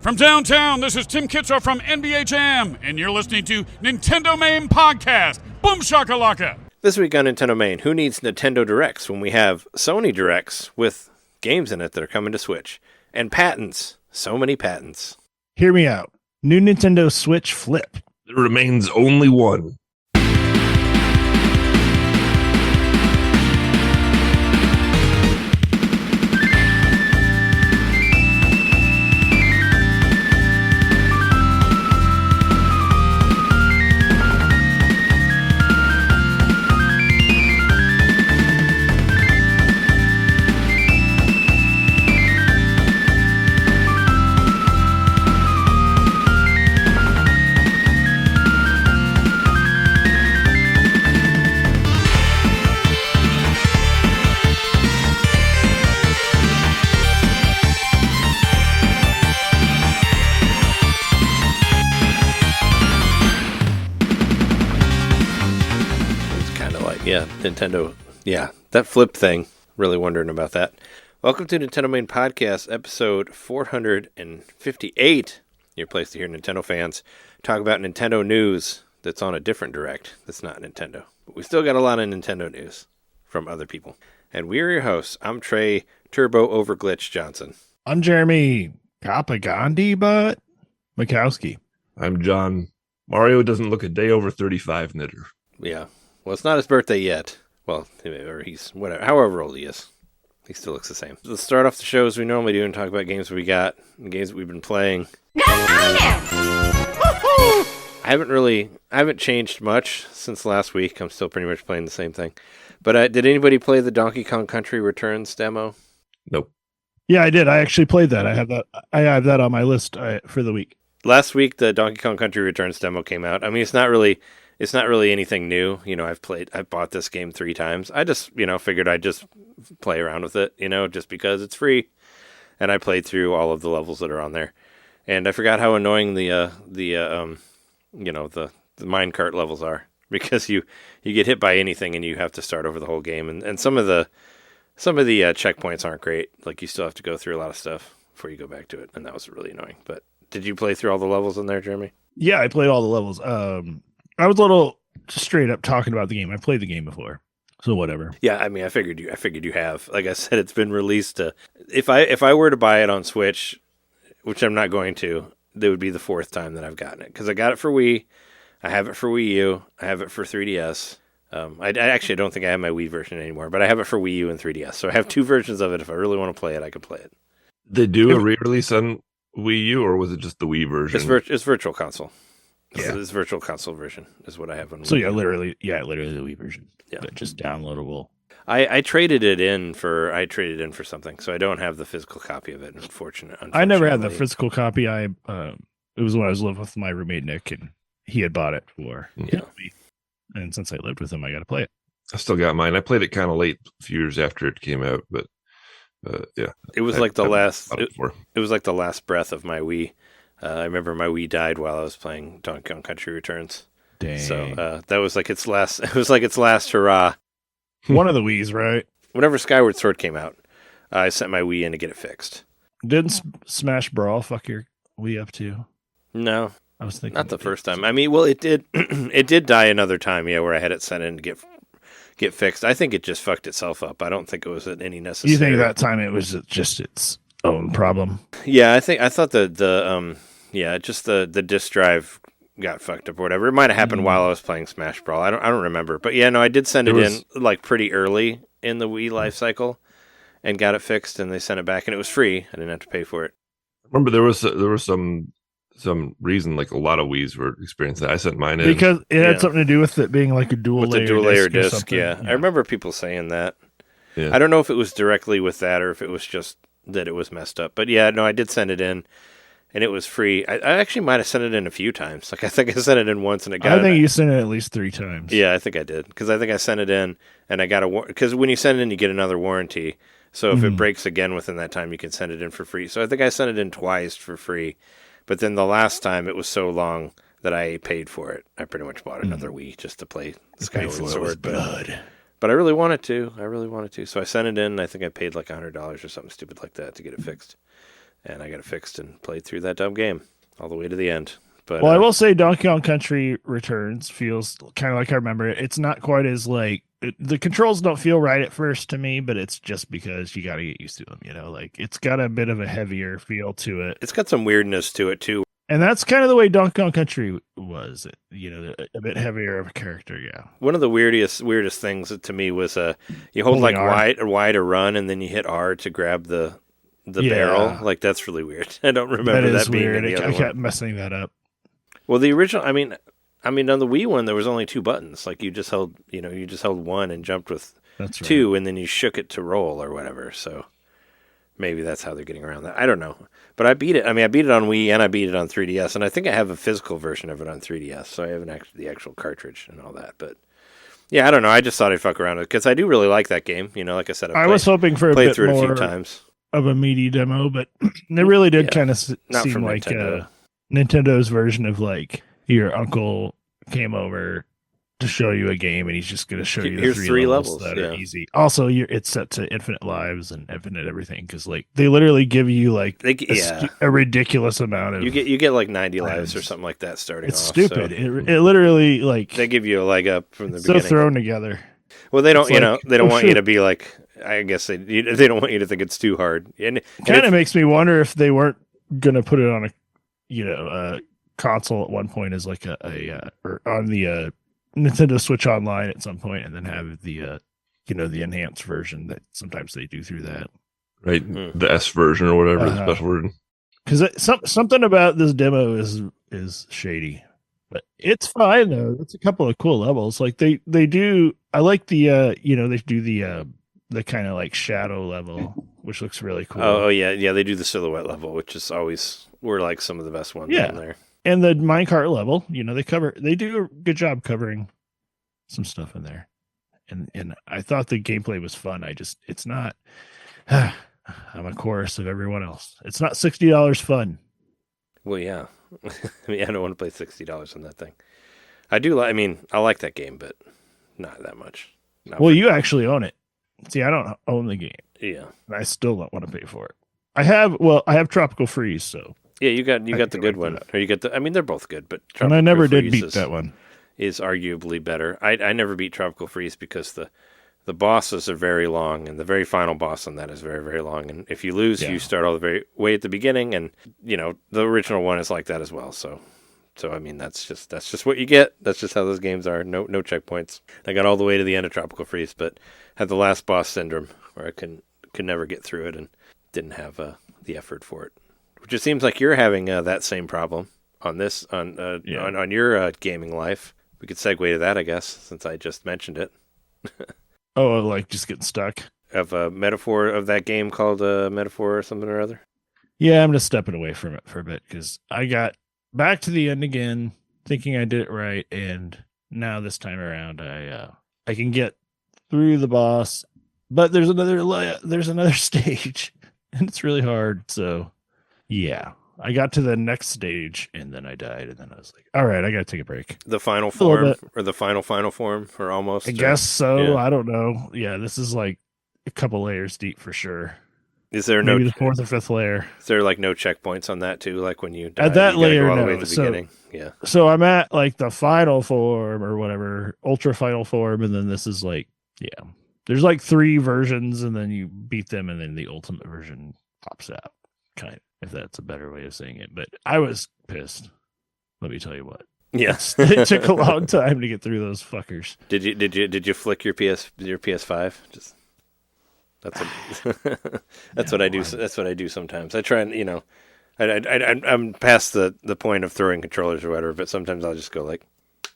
From downtown, this is Tim Kitzer from NBA Jam, and you're listening to NintenDomain Podcast. Boom shakalaka! This week on NintenDomain, who needs Nintendo Directs when we have Sony Directs with games in it that are coming to Switch? And patents. So many patents. Hear me out. New Nintendo Switch Flip. There remains only one. Nintendo. Yeah, that flip thing. Really wondering about that. Welcome to NintenDomain Podcast, episode 458. Your place to hear Nintendo fans talk about Nintendo news that's on a different direct that's not Nintendo. But we still got a lot of Nintendo news from other people. And we're your hosts. I'm Trey Turbo Overglitch Johnson. I'm Jeremy Kapagandhi, but Mikowski. I'm John. Mario doesn't look a day over 35, knitter. Yeah. Well, it's not his birthday yet. Well, or he's whatever, however old he is. He still looks the same. Let's start off the show as we normally do and talk about games we got and games that we've been playing. I haven't changed much since last week. I'm still pretty much playing the same thing. But did anybody play the Donkey Kong Country Returns demo? Nope. Yeah, I did. I actually played that. I have that on my list for the week. Last week, the Donkey Kong Country Returns demo came out. I mean, it's not really anything new. You know, I've bought this game 3 times. I just, figured I'd just play around with it, just because it's free. And I played through all of the levels that are on there. And I forgot how annoying the minecart levels are, because you get hit by anything and you have to start over the whole game. And some of the checkpoints aren't great. Like, you still have to go through a lot of stuff before you go back to it. And that was really annoying. But did you play through all the levels in there, Jeremy? Yeah, I played all the levels. I was a little straight up talking about the game. I played the game before, so whatever. Yeah, I mean, I figured you have. Like I said, it's been released. If I were to buy it on Switch, which I'm not going to, that would be the 4th time that I've gotten it, because I got it for Wii, I have it for Wii U, I have it for 3DS. I actually don't think I have my Wii version anymore, but I have it for Wii U and 3DS. So I have 2 versions of it. If I really want to play it, I can play it. They do a re-release on Wii U, or was it just the Wii version? It's Virtual Console. Yeah, this Virtual Console version is what I have on Wii. So literally the Wii version. Yeah, but just downloadable. I traded it in for something, so I don't have the physical copy of it. Unfortunately. I never had the physical copy. It was when I was living with my roommate Nick, and he had bought it for me. And since I lived with him, I got to play it. I still got mine. I played it kind of late, a few years after it came out, but yeah. It was like the last. It was like the last breath of my Wii. I remember my Wii died while I was playing Donkey Kong Country Returns. Dang. So that was like its last. It was like its last hurrah. One of the Wiis, right? Whenever Skyward Sword came out, I sent my Wii in to get it fixed. Didn't Smash Brawl fuck your Wii up too? No, I was thinking not the first time. I mean, well, it did. It did die another time, yeah, where I had it sent in to get fixed. I think it just fucked itself up. I don't think it was any necessary. You think that time it was just its own problem? Yeah, I thought the disk drive got fucked up or whatever. It might have happened while I was playing Smash Brawl. I don't remember. But yeah, no, I did send it in like pretty early in the Wii life cycle and got it fixed, and they sent it back, and it was free. I didn't have to pay for it. Remember, there was some reason, like a lot of Wiis were experiencing that. I sent mine in because it had something to do with it being like a dual layer disc. Yeah, I remember people saying that. Yeah. I don't know if it was directly with that or if it was just that it was messed up. But yeah, no, I did send it in, and it was free. I actually might have sent it in a few times. Like, I think I sent it in once, and it got. I think you sent it at least 3 times. Yeah, I think I did, because I think I sent it in, and I got because when you send it in, you get another warranty. So if it breaks again within that time, you can send it in for free. So I think I sent it in twice for free, but then the last time it was so long that I paid for it. I pretty much bought another Wii just to play Skyward Sword. But I really wanted to. So I sent it in. I think I paid like $100 or something stupid like that to get it fixed. and I got it fixed and played through that dumb game all the way to the end. But Well, I will say Donkey Kong Country Returns feels kind of like I remember it. It's not quite as like the controls don't feel right at first to me, but it's just because you got to get used to them. Like it's got a bit of a heavier feel to it. it's got some weirdness to it too. And that's kind of the way Donkey Kong Country was, a bit heavier of a character. Yeah. One of the weirdest things to me was you hold Holding like R. Y to run, and then you hit R to grab the barrel. Like that's really weird. I don't remember that being weird. in the I other kept one. messing that up. Well, the original, I mean, on the Wii one, there was only 2 buttons. Like you just held one and jumped with That's right. 2, and then you shook it to roll or whatever. So maybe that's how they're getting around that. I don't know. But I beat it. I mean, I beat it on Wii and I beat it on 3DS, and I think I have a physical version of it on 3DS. So I have the actual cartridge and all that. But yeah, I don't know. I just thought I'd fuck around with it because I do really like that game. Like I said, I was hoping for a played bit through it a more few times. of a meaty demo, but it really did kind of Not seem from like Nintendo. Nintendo's version of like your uncle came over to show you a game and he's just going to show you the Here's 3 3 levels levels, that yeah. are easy. Also, it's set to infinite lives and infinite everything because like they literally give you like a ridiculous amount of. You get like 90 lives items. or something like that starting It's off. stupid. So It literally like they give you a leg up from the so beginning. thrown together. Well, they don't, It's like, they don't want you shit. to be like. I guess they don't want you to think it's too hard. And Kind of makes me wonder if they weren't gonna put it on a console at one point as like or on the Nintendo Switch Online at some point, and then have the the enhanced version that sometimes they do through that. Right, the S version or whatever, the Uh-huh. special version. Because something about this demo is shady, but it's fine though. It's a couple of cool levels. Like they do. I like the they do the kind of like shadow level, which looks really cool. Oh yeah, they do the silhouette level, which is always were like some of the best ones Yeah. in there. And the minecart level, they do a good job covering some stuff in there. And I thought the gameplay was fun. It's not, I'm a chorus of everyone else. It's not $60 fun. Well, yeah, I mean, I don't want to play $60 on that thing. I do. I mean, I like that game, but not that much. Well, you actually own it. See, I don't own the game. Yeah, And I still don't want to pay for it. I have Tropical Freeze, so. yeah, you got the can good like one, that. or you get the. I mean, they're both good, but And I never Tropical did Freeze beat that one. is arguably better. I never beat Tropical Freeze because the bosses are very long, and the very final boss on that is very, very long. And if you lose, Yeah. you start all the very way at the beginning, and the original one is like that as well. So I mean, that's just what you get. That's just how those games are. No checkpoints. I got all the way to the end of Tropical Freeze, but had the last boss syndrome where I could never get through it and didn't have the effort for it. Which it seems like you're having that same problem on this on your gaming life. We could segue to that, I guess, since I just mentioned it. Oh, like just getting stuck. Of a metaphor of that game called Metaphor or something or other. Yeah, I'm just stepping away from it for a bit because I got back to the end again, thinking I did it right, and now this time around, I can get through the boss, but there's another stage, and it's really hard. So, yeah, I got to the next stage, and then I died, and then I was like, all right, I got to take a break. The final A little form, bit. or the final form, or almost. I guess so. yeah. I don't know. Yeah, this is like a couple layers deep for sure. Is there Maybe the 4th or 5th layer. Is there like no checkpoints on that too? Like when you die, At that you gotta layer, go all the no. way at the So- beginning. Yeah. So I'm at like the final form or whatever, ultra final form, and then this is like, yeah. There's like 3 versions, and then you beat them, and then the ultimate version pops out. Kind of, if that's a better way of saying it. But I was pissed. Let me tell you what. Yes. It took a long time to get through those fuckers. Did you flick your PS5? Just that's what that's what I do. That's what I do sometimes. I try and I'm past the point of throwing controllers or whatever, but sometimes I'll just go like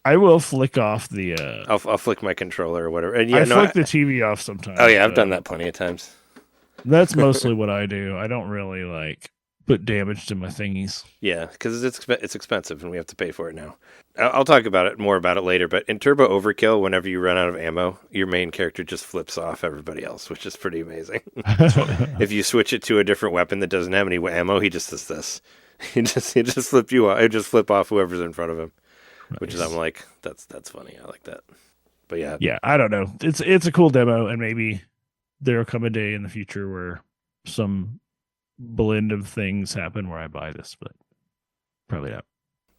I will flick off the. I'll flick my controller or whatever. And I flick the TV off sometimes. Oh yeah, I've but done that plenty of times. That's mostly what I do. I don't really like put damage to my thingies. Yeah, because it's expensive and we have to pay for it now. I'll talk more about it later. But in Turbo Overkill, whenever you run out of ammo, your main character just flips off everybody else, which is pretty amazing. If you switch it to a different weapon that doesn't have any ammo, he just does this. He just flip you off. He just flip off whoever's in front of him, which is I'm like that's funny. I like that. But yeah, Yeah, I don't know. It's a cool demo, and maybe there'll come a day in the future where some blend of things happen where I buy this, but probably not.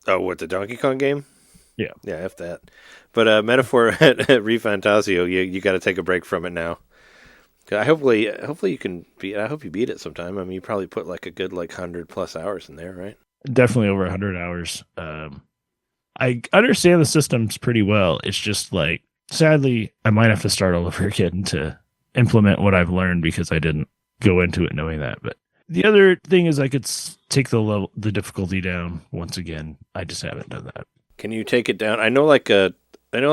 Oh, what, the Donkey Kong game? Yeah. Yeah, F that. But Metaphor at Refantazio, you got to take a break from it now. Hopefully you can beat. I hope you beat it sometime. I mean, you probably put like a good 100+ hours in there, right? Definitely over 100 hours. I understand the systems pretty well. It's just sadly, I might have to start all over again to implement what I've learned because I didn't go into it knowing that. But the other thing is I could take the difficulty down once again. I just haven't done that. Can you take it down? I know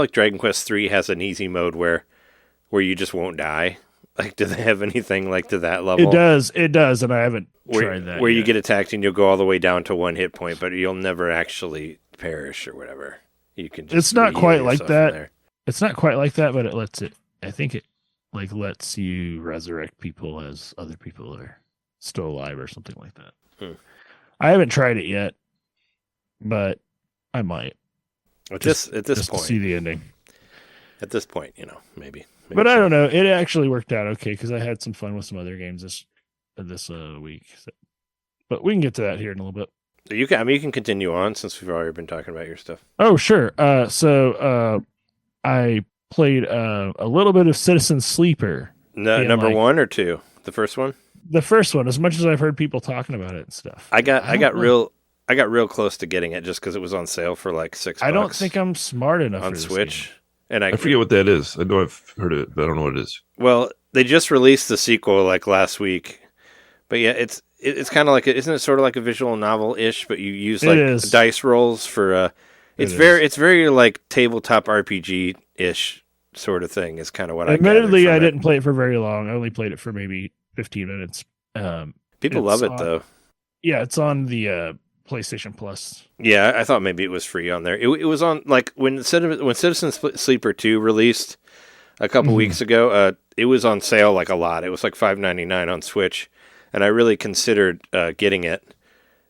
Dragon Quest III has an easy mode where you just won't die. Do they have anything to that level? It does, and I haven't tried that. Where you get attacked and you'll go all the way down to 1 hit point, but you'll never actually perish or whatever. You can. It's not quite like that. It's not quite like that, but it lets it. I think it lets you resurrect people as other people are still alive or something like that. I haven't tried it yet, but I might. At this point, to see the ending. At this point, maybe. But I don't know. It actually worked out okay because I had some fun with some other games this week. So. But we can get to that here in a little bit. You can continue on since we've already been talking about your stuff. Oh, sure. So I played a little bit of Citizen Sleeper. Number 1 or 2? The first one? The first one, as much as I've heard people talking about it and stuff. I got real close to getting it just because it was on sale for $6. I don't think I'm smart enough on for this Switch. game. And I forget what that is. I know I've heard of it, but I don't know what it is. Well, they just released the sequel last week. But yeah, it's kind of isn't it sort of like a visual novel-ish, but you use dice rolls for it's very tabletop RPG-ish sort of thing is kind of what Admittedly, I didn't play it for very long. I only played it for maybe 15 minutes. People love it though. Yeah, it's on the PlayStation Plus. Yeah, I thought maybe it was free on there. It was on when Citizen Sleeper 2 released a couple weeks ago. It was on sale a lot. It was $5.99 on Switch, and I really considered getting it,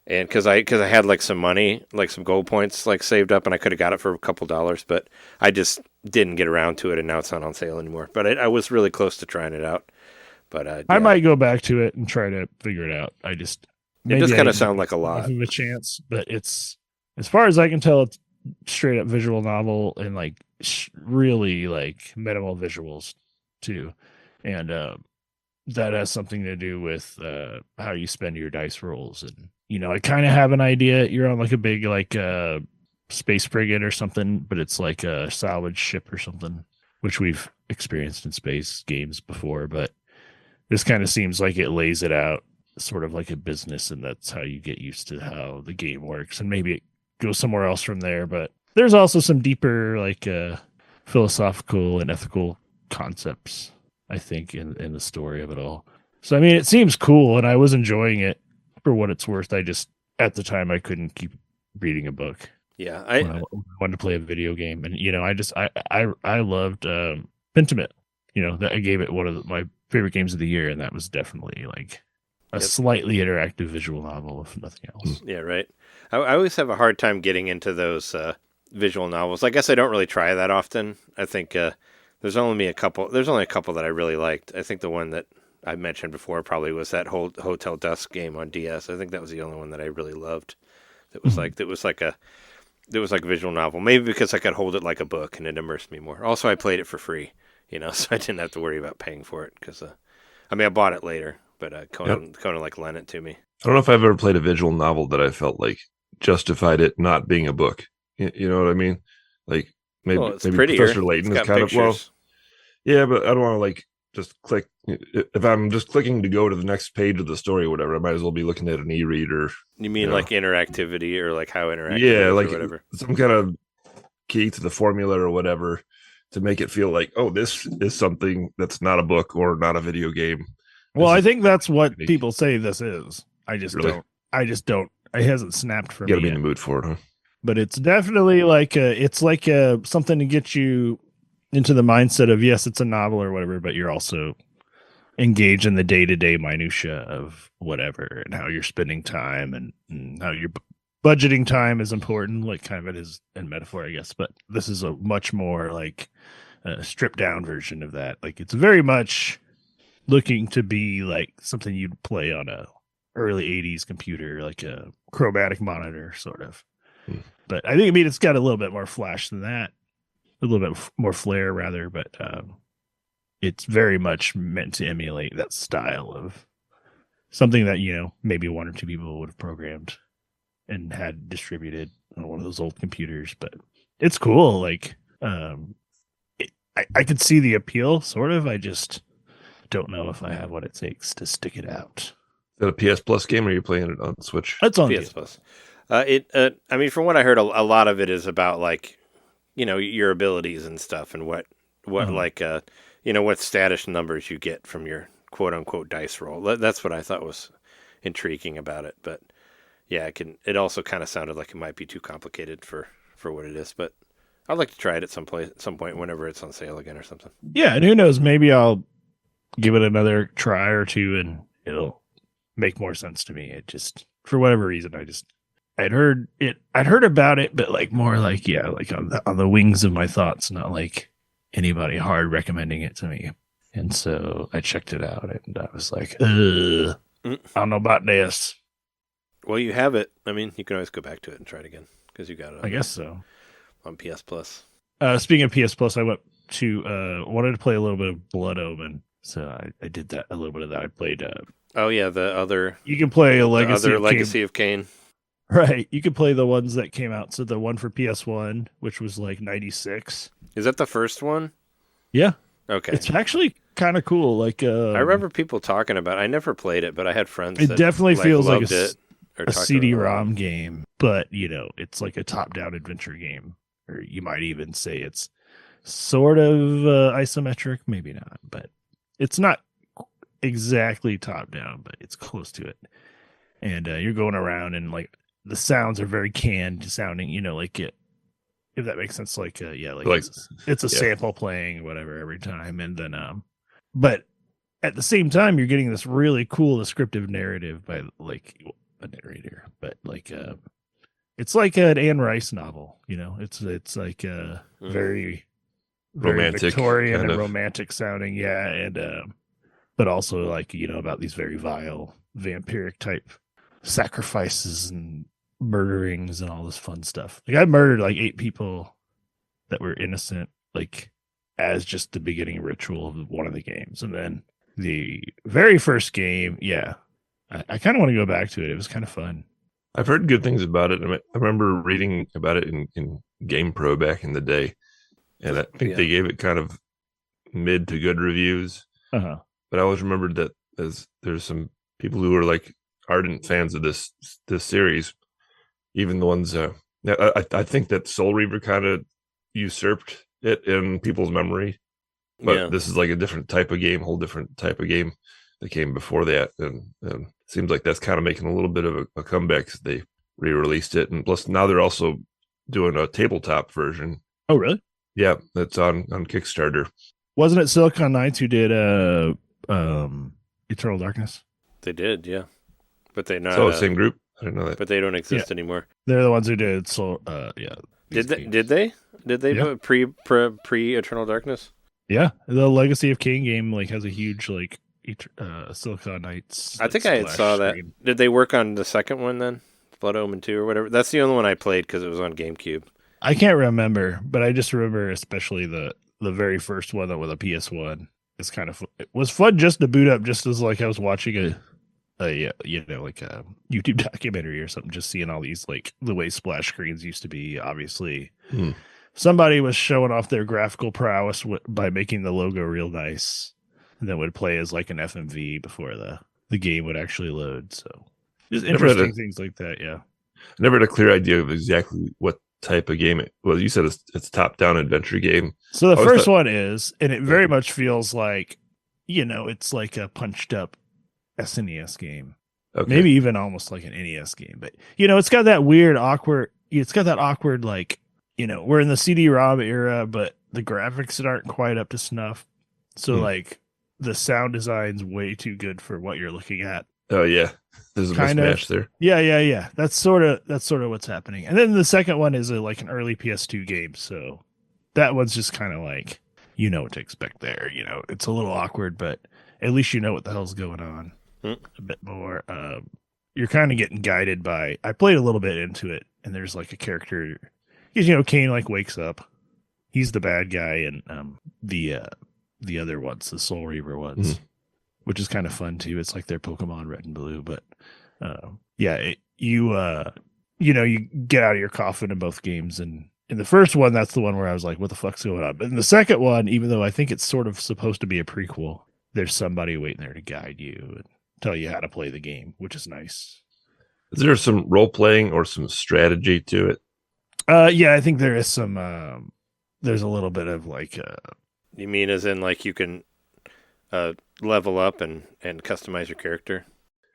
and because I had some money, some gold points saved up, and I could have got it for a couple dollars, but I just didn't get around to it, and now it's not on sale anymore. But I was really close to trying it out. But yeah. I might go back to it and try to figure it out. It does kind of sound like a lot. Of a chance, but it's, as far as I can tell, it's straight up visual novel and really minimal visuals too, and that has something to do with how you spend your dice rolls. And I kind of have an idea. You're on a big space frigate or something, but it's a salvage ship or something, which we've experienced in space games before. But this kind of seems like it lays it out sort of like a business, and that's how you get used to how the game works, and maybe it goes somewhere else from there. But there's also some deeper philosophical and ethical concepts, I think, in the story of it all. So I mean, it seems cool, and I was enjoying it for what it's worth. I just, at the time, I couldn't keep reading a book. Yeah, I wanted to play a video game, and I loved Pentiment. That I gave it one of my favorite games of the year, and that was definitely a slightly interactive visual novel, if nothing else. Yeah, right. I always have a hard time getting into those visual novels. I guess I don't really try that often. I think there's only a couple that I really liked. I think the one that I mentioned before probably was that whole Hotel Dusk game on DS. I think that was the only one that I really loved. It was like a visual novel. Maybe because I could hold it like a book and it immersed me more. Also, I played it for free, so I didn't have to worry about paying for it because I bought it later. But Conan lent it to me. I don't know if I've ever played a visual novel that I felt justified it not being a book. You know what I mean? Maybe Professor Layton is kind pictures. of yeah, but I don't want to just click. If I'm just clicking to go to the next page of the story or whatever, I might as well be looking at an e-reader. You mean interactivity or how interactive? Yeah, or whatever. Some kind of key to the formula or whatever to make it feel this is something that's not a book or not a video game. Well, I think that's what people say this is. I just Really? don't. It hasn't snapped for me. You got to be in yet. the mood for it, huh? But it's definitely something to get you into the mindset of, yes, it's a novel or whatever, but you're also engaged in the day-to-day minutia of whatever and how you're spending time and how you're budgeting time is important, kind of it is in metaphor, I guess. But this is a much more stripped down version of that. It's very much looking to be something you'd play on a early 80s computer, like a chromatic monitor sort of. But I think, it's got a little bit more flash than that, a little bit more flare rather, but it's very much meant to emulate that style of something that, maybe one or two people would have programmed and had distributed on one of those old computers. But it's cool. Like, I could see the appeal, sort of. I just don't know if I have what it takes to stick it out. Is that a PS Plus game, or are you playing it on Switch? It's on PS Plus. From what I heard, a lot of it is about, like, your abilities and stuff, and what what status numbers you get from your quote unquote dice roll. That's what I thought was intriguing about it. But yeah, it also kind of sounded like it might be too complicated for what it is. But I'd like to try it at some point whenever it's on sale again or something. Yeah, and who knows? Maybe I'll give it another try or two, and it'll make more sense to me. It just, for whatever reason, I'd heard about it, but like more like, like on the wings of my thoughts, not like anybody hard recommending it to me. And so I checked it out, and I was like, I don't know about this. Well, you have it. I mean, you can always go back to it and try it again, because you got it. I guess so. On PS Plus. Speaking of PS Plus, I went to wanted to play a little bit of Blood Omen, so I did that, a little bit of that. I played. The other. You can play a Legacy of Kain. Right, you could play the ones that came out. So the one for PS1, which was like 96. Is that the first one? Yeah. Okay. It's actually kind of cool. Like, I remember people talking about it. I never played it, but I had friends. It definitely feels like a CD-ROM game, but it's like a top-down adventure game, or you might even say it's sort of isometric, maybe not, but it's not exactly top-down, but it's close to it. And you're going around, and like the sounds are very canned sounding, like it. If that makes sense, it's a sample playing whatever every time, and then but at the same time you're getting this really cool descriptive narrative by like a narrator, but like it's like an Anne Rice novel, it's like a very romantic, Victorian and romantic sounding, and but also like about these very vile vampiric type sacrifices and murderings and all this fun stuff. Like I murdered like 8 people that were innocent, like as just the beginning ritual of one of the games. And then the very first game, I kind of want to go back to it. It was kind of fun. I've heard good things about it. I remember reading about it in Game Pro back in the day, and I think they gave it kind of mid to good reviews. But I always remembered that there's some people who are like ardent fans of this series. Even the ones, I think that Soul Reaver kind of usurped it in people's memory, but this is like a different type of game, whole different type of game that came before that, and it seems like that's kind of making a little bit of a comeback because they re-released it, and plus now they're also doing a tabletop version. Oh, really? Yeah, that's on Kickstarter. Wasn't it Silicon Knights who did Eternal Darkness? They did, yeah, but they're not. So same group. I didn't know that. But they don't exist anymore. They're the ones who did. So, Did they put pre Eternal Darkness? Yeah, the Legacy of Kain game like has a huge like Silicon Knights. I think I saw that. Did they work on the second one then? Blood Omen 2 or whatever? That's the only one I played because it was on GameCube. I can't remember, but I just remember especially the very first one that was a PS1. It's kind of it was fun just to boot up, just as like I was watching a like a YouTube documentary or something, just seeing all these like the way splash screens used to be. Obviously, somebody was showing off their graphical prowess by making the logo real nice, and then would play as like an FMV before the game would actually load. So just interesting things like that. Yeah, I never had a clear idea of exactly what type of game it was. You said it's top-down adventure game. So the first one is, and it very much feels like it's like a punched up SNES game, maybe even almost like an NES game, but it's got that weird awkward like we're in the CD-ROM era, but the graphics aren't quite up to snuff, so like the sound design's way too good for what you're looking at. Oh yeah, there's a mismatch there. Yeah, that's sort of what's happening. And then the second one is like an early PS2 game, so that one's just kind of like what to expect there. It's a little awkward, but at least what the hell's going on. A bit more you're kind of getting guided by. I played a little bit into it, and there's like a character. Kain like wakes up. He's the bad guy, and the other ones, the Soul Reaver ones, which is kind of fun too. It's like their Pokemon Red and Blue, but you get out of your coffin in both games, and in the first one, that's the one where I was like, what the fuck's going on? But in the second one, even though I think it's sort of supposed to be a prequel, there's somebody waiting there to guide you and tell you how to play the game, which is nice. Is there some role playing or some strategy to it? Yeah, I think there is some. There's a little bit of like. You mean as in like you can level up and customize your character?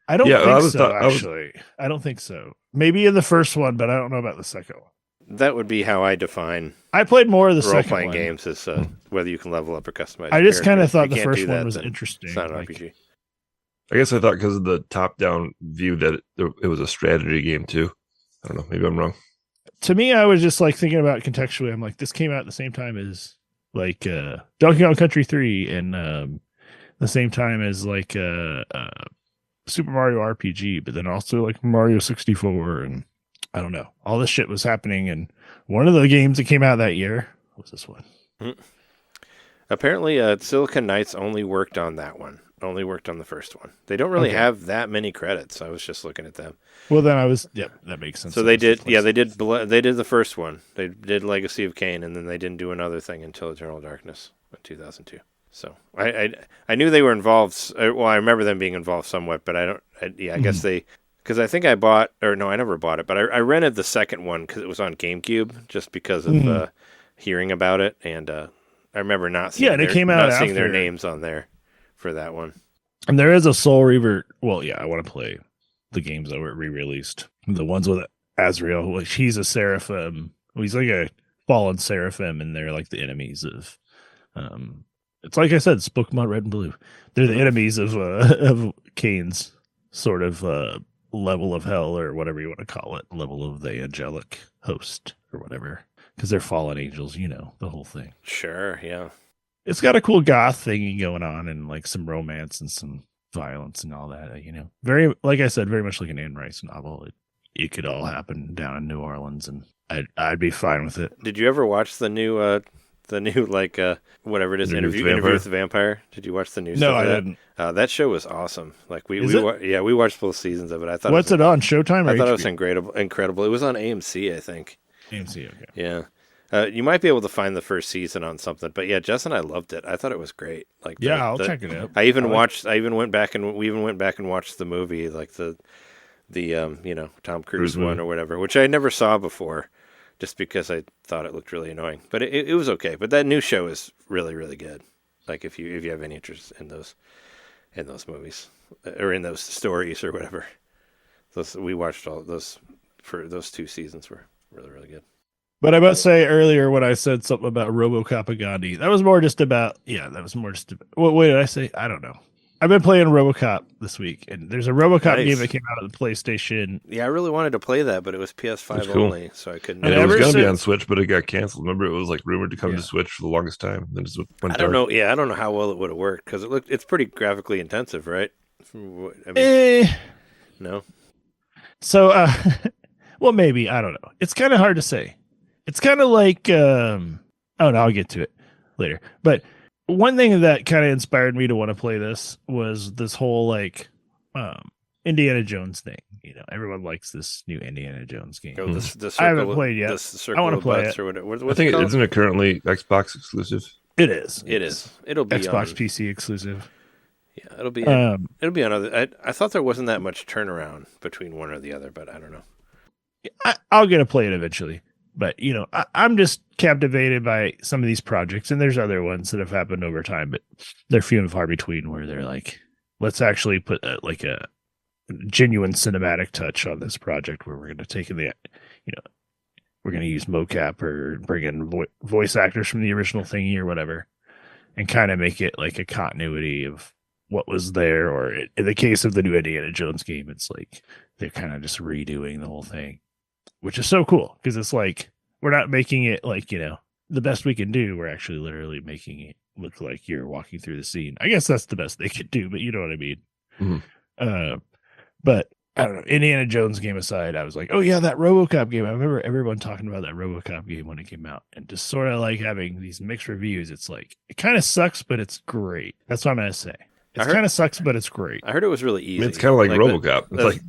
I don't think so. Actually, I don't think so. Maybe in the first one, but I don't know about the second one. That would be how I define. I played more of the second role-playing one. games is whether you can level up or customize. I just kind of thought the first one was interesting. It's not an RPG. I guess I thought because of the top-down view that it was a strategy game too. I don't know. Maybe I'm wrong. To me, I was just like thinking about it contextually. I'm like, this came out at the same time as like Donkey Kong Country 3 and the same time as like Super Mario RPG, but then also like Mario 64 and I don't know. All this shit was happening, and one of the games that came out that year was this one. Mm-hmm. Apparently, Silicon Knights only worked on that one. Only worked on the first one. They don't really have that many credits. I was just looking at them. Well, then that makes sense. So they did the first one. They did Legacy of Kain, and then they didn't do another thing until Eternal Darkness in 2002. So I knew they were involved. Well, I remember them being involved somewhat, but I guess they. Because I think I never bought it, but I rented the second one because it was on GameCube, just because of hearing about it, and I remember not seeing seeing their names on there for that one. And there is a Soul Reaver. Well, yeah, I want to play the games that were re-released. The ones with Azrael, which he's a seraphim. He's like a fallen seraphim, and they're like the enemies of. It's like I said, it's Pokemon Red and Blue. They're the enemies of Kain's sort of level of hell, or whatever you want to call it, level of the angelic host or whatever, because they're fallen angels, the whole thing. Sure, yeah. It's got a cool goth thingy going on, and like some romance and some violence and all that. Very, like I said, very much like an Anne Rice novel. It could all happen down in New Orleans, and I'd be fine with it. Did you ever watch the new like whatever it is, Interview with the Vampire? Did you watch the new? No, I didn't. That show was awesome. Like we watched both seasons of it. I thought. What's it on Showtime? I thought it was incredible. It was on AMC, I think. AMC, okay. Yeah, you might be able to find the first season on something, but yeah, Jess and I loved it. I thought it was great. Like, I'll check it out. I went back and watched the movie, like the Tom Cruise one or whatever, which I never saw before. Just because I thought it looked really annoying, but it was okay. But that new show is really, really good. Like if you have any interest in those movies or in those stories or whatever, we watched all of those for those 2 seasons were really, really good. But I must say earlier when I said something about Robocop and Gandhi, that was more just about what did I say? I don't know. I've been playing Robocop this week, and there's a Robocop game that came out on the PlayStation. Yeah, I really wanted to play that, but it was PS5 only, so I couldn't. And it was going to be on Switch, but it got canceled. Remember, it was like rumored to come to Switch for the longest time. Then just went I don't know. Yeah, I don't know how well it would have worked because it's pretty graphically intensive, right? No. So, well, maybe, I don't know. It's kind of hard to say. It's kind of like, I'll get to it later, but. One thing that kind of inspired me to want to play this was this whole like Indiana Jones thing. Everyone likes this new Indiana Jones game. Oh, I haven't played yet. I want to play it. Or whatever. I think isn't it currently Xbox exclusive? It is. It'll be Xbox PC exclusive. Yeah, it'll be on other. I thought there wasn't that much turnaround between one or the other, but I don't know. I'll get to play it eventually. But, I'm just captivated by some of these projects, and there's other ones that have happened over time, but they're few and far between where they're like, let's actually put a genuine cinematic touch on this project where we're going to take we're going to use mocap or bring in voice actors from the original thingy or whatever, and kind of make it like a continuity of what was there. Or in the case of the new Indiana Jones game, it's like they're kind of just redoing the whole thing. Which is so cool because it's like we're not making it like, the best we can do. We're actually literally making it look like you're walking through the scene. I guess that's the best they could do, but you know what I mean? Mm-hmm. But I don't know, Indiana Jones game aside, I was like, oh yeah, that Robocop game. I remember everyone talking about that Robocop game when it came out, and just sort of like having these mixed reviews. It's like, it kind of sucks, but it's great. That's what I'm gonna say. It kind of sucks, but it's great. I heard it was really easy. It's kind of like Robocop. It's like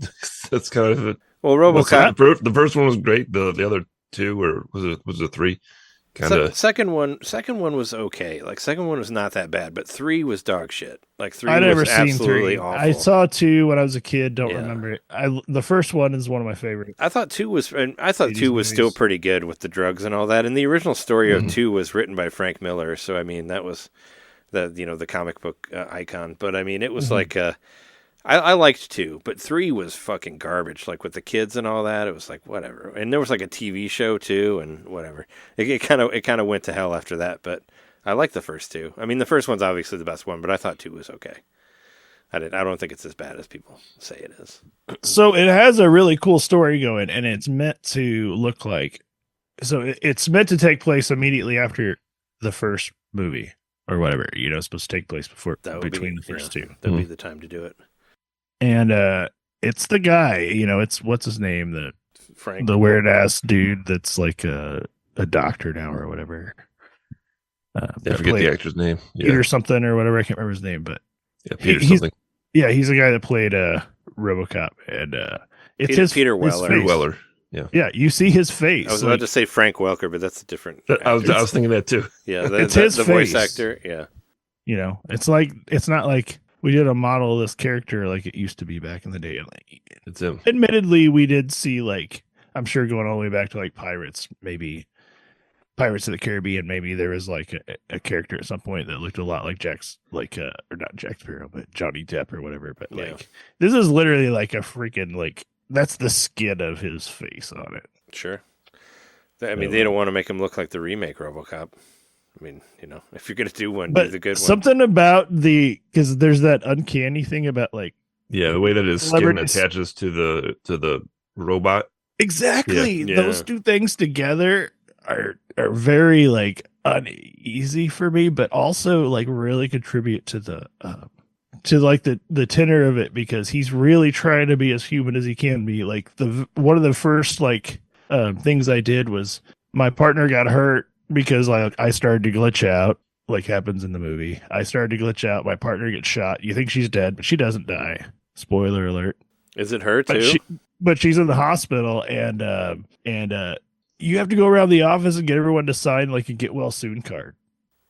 that's kind of it. Well, Robocop. The first one was great. The other two, or was it three? Second one was okay. Like, second one was not that bad, but 3 was dog shit. Like, 3 I never was seen absolutely 3. awful. I saw 2 when I was a kid. Don't remember it. The first one is one of my favorites. I thought 2 was still pretty good with the drugs and all that. And the original story of 2 was written by Frank Miller, so I mean that was the comic book icon. But I mean, it was like I liked 2, but 3 was fucking garbage. Like, with the kids and all that, it was like whatever. And there was like a TV show too, and whatever. It kind of went to hell after that. But I liked the first 2. I mean, the first one's obviously the best one, but I thought 2 was okay. I don't think it's as bad as people say it is. So it has a really cool story going, and it's meant to look like. So it's meant to take place immediately after the first movie or whatever. It's supposed to take place between the first 2. That would be the time to do it. And it's the guy, it's what's his name, Frank, the weird ass dude that's like a doctor now or whatever. I forget the actor's name. Peter something or whatever. I can't remember his name, but Peter something. Yeah, he's the guy that played RoboCop, and it's Peter Weller. His face. Weller. Yeah, you see his face. I was about to say Frank Welker, but that's a different. I was thinking that too. Yeah, it's his the face. voice actor. Yeah, it's not like we did a model of this character like it used to be back in the day. It's him. Admittedly, we did see, like, I'm sure going all the way back to like Pirates, maybe Pirates of the Caribbean, maybe there was like a character at some point that looked a lot like or not Jack Sparrow, but Johnny Depp or whatever. But this is literally like a freaking, like, that's the skin of his face on it. Sure. I mean, they don't want to make him look like the remake RoboCop. I mean, if you're going to do one, do the good one. Something about because there's that uncanny thing about, like, the way that his skin attaches to the robot. Exactly. Yeah. Those two things together are very, like, uneasy for me, but also, like, really contribute to the tenor of it, because he's really trying to be as human as he can be. Like, one of the first, like, things I did was my partner got hurt because I started to glitch out, like happens in the movie. I started to glitch out. My partner gets shot. You think she's dead, but she doesn't die. Spoiler alert. Is it her too? But she's in the hospital, and you have to go around the office and get everyone to sign like a get well soon card.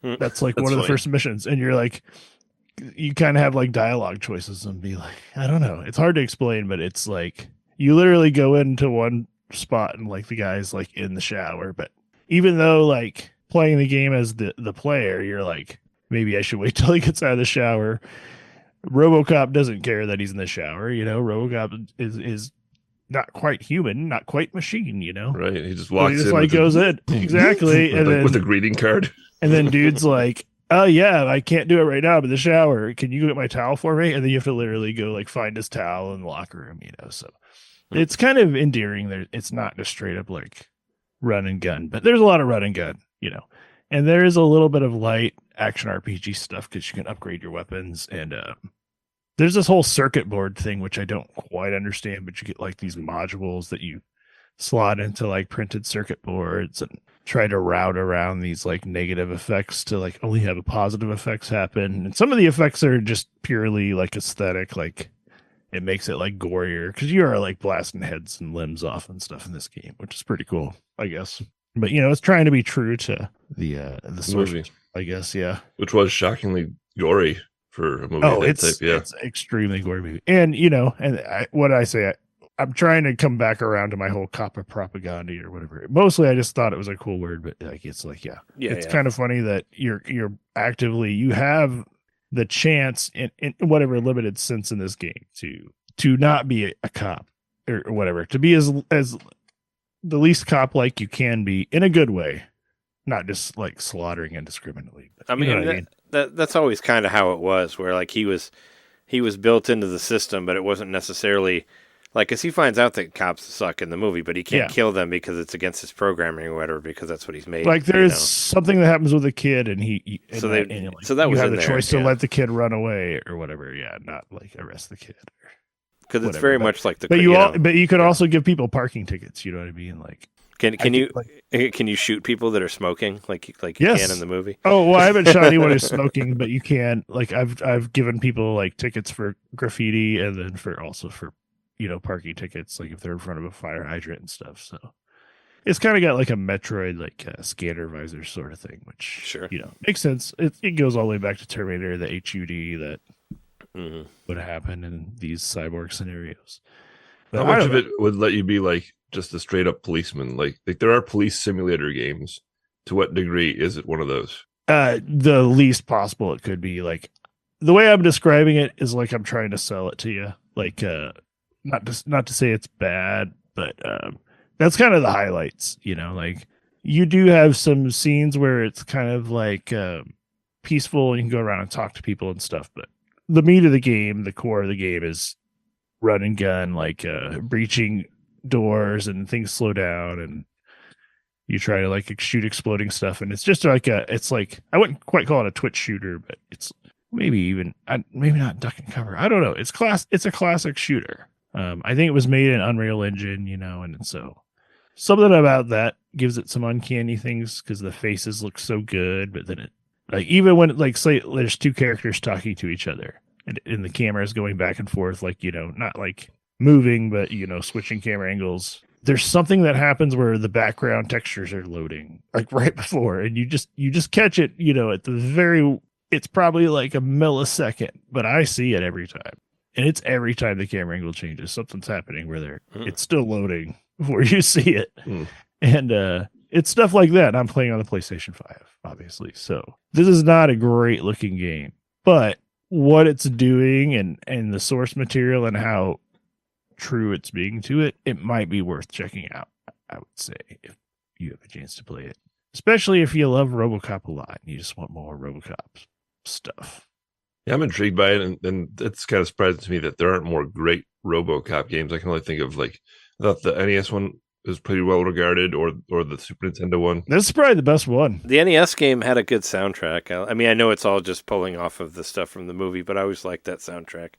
That's like one of the first missions, and you're like, you kind of have like dialogue choices and be like, I don't know. It's hard to explain, but it's like you literally go into one spot and like the guy's like in the shower, but even though, like, playing the game as the player, you're like, maybe I should wait till he gets out of the shower. RoboCop doesn't care that he's in the shower. RoboCop is not quite human, not quite machine. Right? He just walks. He just like goes in exactly, and then with a greeting card. And then dude's like, "Oh yeah, I can't do it right now, but the shower. Can you go get my towel for me?" And then you have to literally go like find his towel in the locker room. So it's kind of endearing. There, it's not just straight up like run and gun, but there's a lot of run and gun, and there is a little bit of light action RPG stuff because you can upgrade your weapons, and there's this whole circuit board thing which I don't quite understand, but you get like these modules that you slot into like printed circuit boards and try to route around these like negative effects to like only have a positive effects happen, and some of the effects are just purely like aesthetic, like it makes it like gorier because you are like blasting heads and limbs off and stuff in this game, which is pretty cool, I guess. But it's trying to be true to the source movie, I guess. Yeah, which was shockingly gory for a movie. It's extremely gory movie, and what did I say? I'm trying to come back around to my whole copper propaganda or whatever. Mostly, I just thought it was a cool word, but like it's like it's kind of funny that you're actively, you have the chance in whatever limited sense in this game to not be a cop or whatever, to be as the least cop like you can be in a good way, not just like slaughtering indiscriminately. I mean, that's always kind of how it was, where like he was built into the system, but it wasn't necessarily like, because he finds out that cops suck in the movie, but he can't kill them because it's against his programming or whatever, because that's what he's made. Like there's something that happens with a kid, and so that was you have in the there, choice to let the kid run away or whatever. Yeah, not like arrest the kid. because it's very much like the. But you could also give people parking tickets. You know what I mean? Like, can you shoot people that are smoking like you can in the movie? Oh well, I haven't shot anyone who's smoking, but you can. Like, I've given people like tickets for graffiti, and then for parking tickets, like if they're in front of a fire hydrant and stuff. So it's kind of got like a Metroid like scanner visor sort of thing, which makes sense. It goes all the way back to Terminator, the HUD that would happen in these cyborg scenarios. But how much of it would let you be like just a straight up policeman? Like there are police simulator games. To what degree is it one of those? The least possible it could be. Like, the way I'm describing it is like I'm trying to sell it to you. Like, not to say it's bad, but that's kind of the highlights. Like, you do have some scenes where it's kind of like peaceful and you can go around and talk to people and stuff. But the meat of the game, the core of the game, is run and gun, like breaching doors, and things slow down and you try to like shoot exploding stuff. And it's just like it's like, I wouldn't quite call it a twitch shooter, but it's maybe not duck and cover. I don't know. It's a classic shooter. I think it was made in Unreal Engine, and so something about that gives it some uncanny things because the faces look so good. But then even when say there's two characters talking to each other and the camera is going back and forth, like, not like moving, but, switching camera angles. There's something that happens where the background textures are loading like right before, and you just catch it, at the it's probably like a millisecond, but I see it every time. And it's every time the camera angle changes, something's happening where it's still loading before you see it. And it's stuff like that. I'm playing on the PlayStation 5, obviously. So this is not a great looking game, but what it's doing and the source material and how true it's being to it, it might be worth checking out, I would say, if you have a chance to play it. Especially if you love Robocop a lot and you just want more Robocop stuff. Yeah, I'm intrigued by it, and it's kind of surprising to me that there aren't more great RoboCop games. I can only think of I thought the NES one was pretty well regarded, or the Super Nintendo one. That's probably the best one. The NES game had a good soundtrack. I mean, I know it's all just pulling off of the stuff from the movie, but I always liked that soundtrack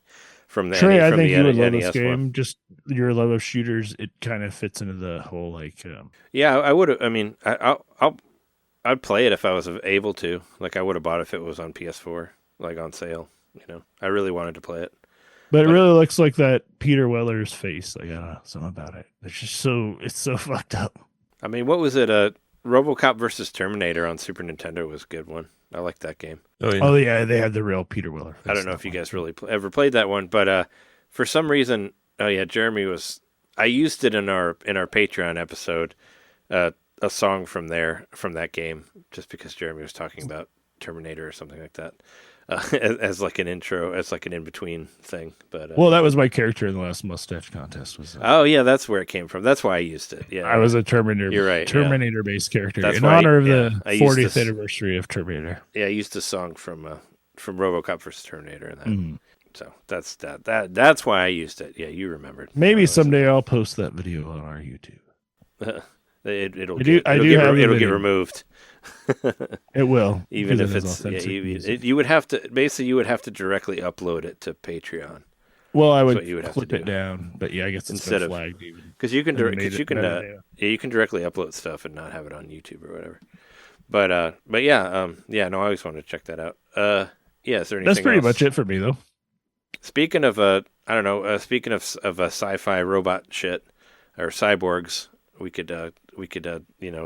from the Trey, NES. I think you would love NES this game. one. Just your love of shooters, it kind of fits into the whole like. Yeah, I would. I mean, I'd play it if I was able to. Like, I would have bought it if it was on PS4, like on sale. I really wanted to play it. But it really looks like that Peter Weller's face. Like, I don't know, something about it. It's so fucked up. I mean, what was it? RoboCop versus Terminator on Super Nintendo was a good one. I liked that game. Oh yeah, they had the real Peter Weller face. I don't know if you guys really ever played that one, but for some reason, Jeremy was. I used it in our Patreon episode, a song from that game, just because Jeremy was talking about Terminator or something like that. As like an intro, as like an in-between thing. But well, that was my character in the last mustache contest. Oh yeah, that's where it came from. That's why I used it. Yeah, I was a Terminator. You're right. Terminator-based character in honor of the 40th anniversary of Terminator. Yeah, I used a song from RoboCop versus Terminator in that. Mm. So that's why I used it. Yeah, you remembered. Maybe someday I'll post that video on our YouTube. It'll get removed. It will, even if it's you would have to directly upload it to Patreon. Well, I would clip it down, but I guess it's instead been flagged because you can directly upload stuff and not have it on YouTube or whatever. But I always wanted to check that out. Is there anything? That's pretty else? much it for me though. Speaking of speaking of sci-fi robot shit or cyborgs, we could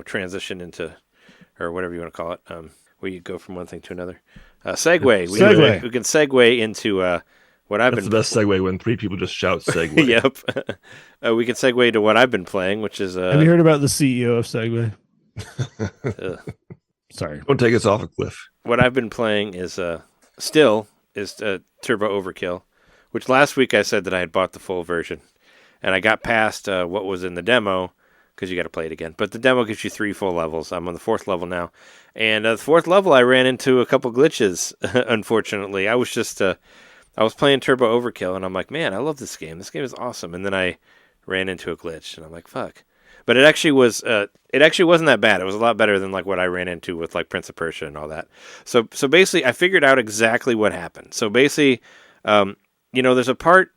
transition into, or whatever you want to call it. We could go from one thing to another. Segue. We can segue into what I've been. That's the best segue when three people just shout segue. Yep. We can segue to what I've been playing, which is. Have you heard about the CEO of Segway? Sorry. Don't take us off a cliff. What I've been playing is Turbo Overkill, which last week I said that I had bought the full version, and I got past what was in the demo. Because you got to play it again. But the demo gives you 3 full levels. I'm on the 4th level now. And the 4th level, I ran into a couple glitches, unfortunately. I was playing Turbo Overkill, and I'm like, man, I love this game. This game is awesome. And then I ran into a glitch, and I'm like, fuck. But it actually wasn't that bad. It was a lot better than like what I ran into with like Prince of Persia and all that. So basically, I figured out exactly what happened. So basically, there's a part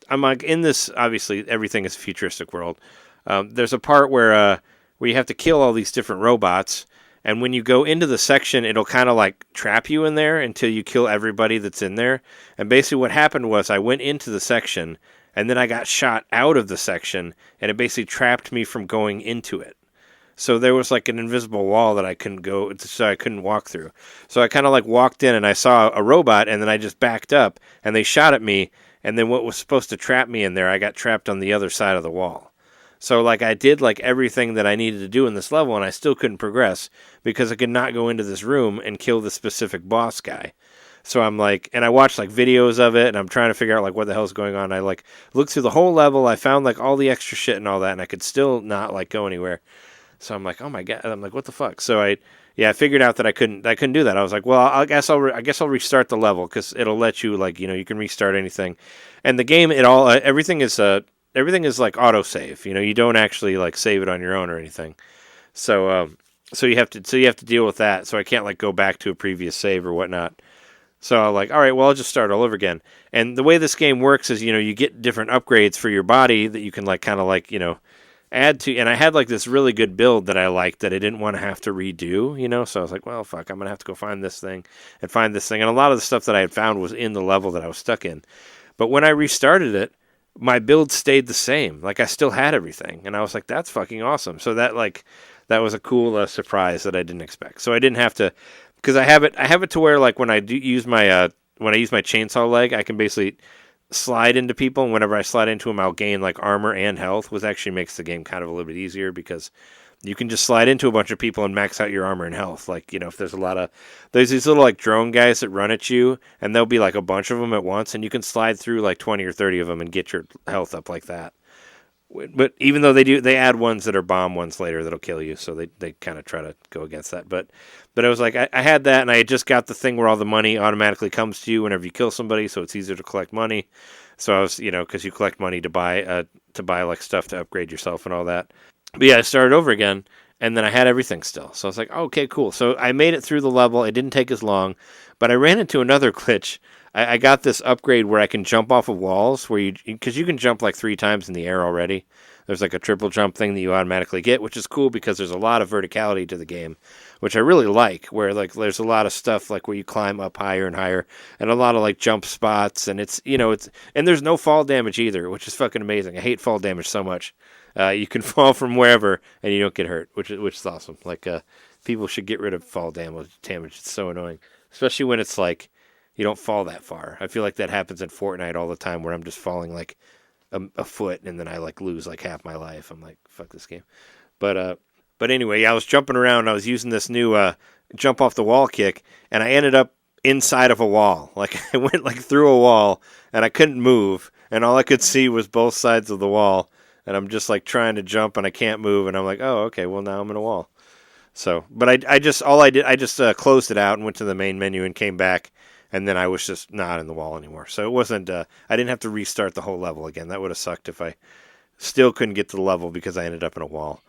I'm like in this. Obviously, everything is a futuristic world. There's a part where you have to kill all these different robots, and when you go into the section, it'll kind of like trap you in there until you kill everybody that's in there. And basically, what happened was I went into the section, and then I got shot out of the section, and it basically trapped me from going into it. So there was like an invisible wall that I couldn't go, so I couldn't walk through. So I kind of like walked in and I saw a robot, and then I just backed up and they shot at me. And then what was supposed to trap me in there, I got trapped on the other side of the wall. So like I did like everything that I needed to do in this level, and I still couldn't progress because I could not go into this room and kill the specific boss guy. So I'm like, and I watched like videos of it, and I'm trying to figure out like what the hell's going on. I like looked through the whole level. I found like all the extra shit and all that, and I could still not like go anywhere. So I'm like, oh my God. I'm like, what the fuck? So I figured out that I couldn't do that. I was like, well, I guess I'll restart the level because it'll let you like, you can restart anything. And the game, everything is like autosave. You don't actually like save it on your own or anything. So you have to deal with that. So I can't like go back to a previous save or whatnot. So I'm like, all right, well, I'll just start all over again. And the way this game works is, you get different upgrades for your body that you can like kind of like, add to, and I had like this really good build that I liked that I didn't want to have to redo, so I was like, well, fuck, I'm going to have to go find this thing. And a lot of the stuff that I had found was in the level that I was stuck in. But when I restarted it, my build stayed the same. Like I still had everything, and I was like, that's fucking awesome. So that was a cool surprise that I didn't expect. So I didn't have to, because I have it to where like when I use my chainsaw leg, I can basically slide into people, and whenever I slide into them, I'll gain like armor and health, which actually makes the game kind of a little bit easier because you can just slide into a bunch of people and max out your armor and health. Like, if there's there's these little like drone guys that run at you, and there'll be like a bunch of them at once, and you can slide through like 20 or 30 of them and get your health up like that. But even though they add ones that are bomb ones later that'll kill you, so they kind of try to go against that. But I was like, I had that, and I had just got the thing where all the money automatically comes to you whenever you kill somebody, so it's easier to collect money. So I was, because you collect money to buy like stuff to upgrade yourself and all that. But yeah, I started over again, and then I had everything still. So I was like, okay, cool. So I made it through the level. It didn't take as long, but I ran into another glitch. I got this upgrade where I can jump off of walls because you can jump like 3 times in the air already. There's like a triple jump thing that you automatically get, which is cool because there's a lot of verticality to the game, which I really like, where like there's a lot of stuff like where you climb up higher and higher and a lot of like jump spots, and and there's no fall damage either, which is fucking amazing. I hate fall damage so much. You can fall from wherever and you don't get hurt, which is awesome. Like people should get rid of fall damage. It's so annoying, especially when it's like you don't fall that far. I feel like that happens in Fortnite all the time, where I'm just falling like a foot and then I like lose like half my life. I'm like, fuck this game. But anyway, I was jumping around. I was using this new jump off the wall kick, and I ended up inside of a wall. Like I went like through a wall, and I couldn't move, and all I could see was both sides of the wall. And I'm just like trying to jump, and I can't move, and I'm like, oh, okay, well now I'm in a wall. So, but I just closed it out and went to the main menu and came back. And then I was just not in the wall anymore. So it wasn't, I didn't have to restart the whole level again. That would have sucked if I still couldn't get to the level because I ended up in a wall.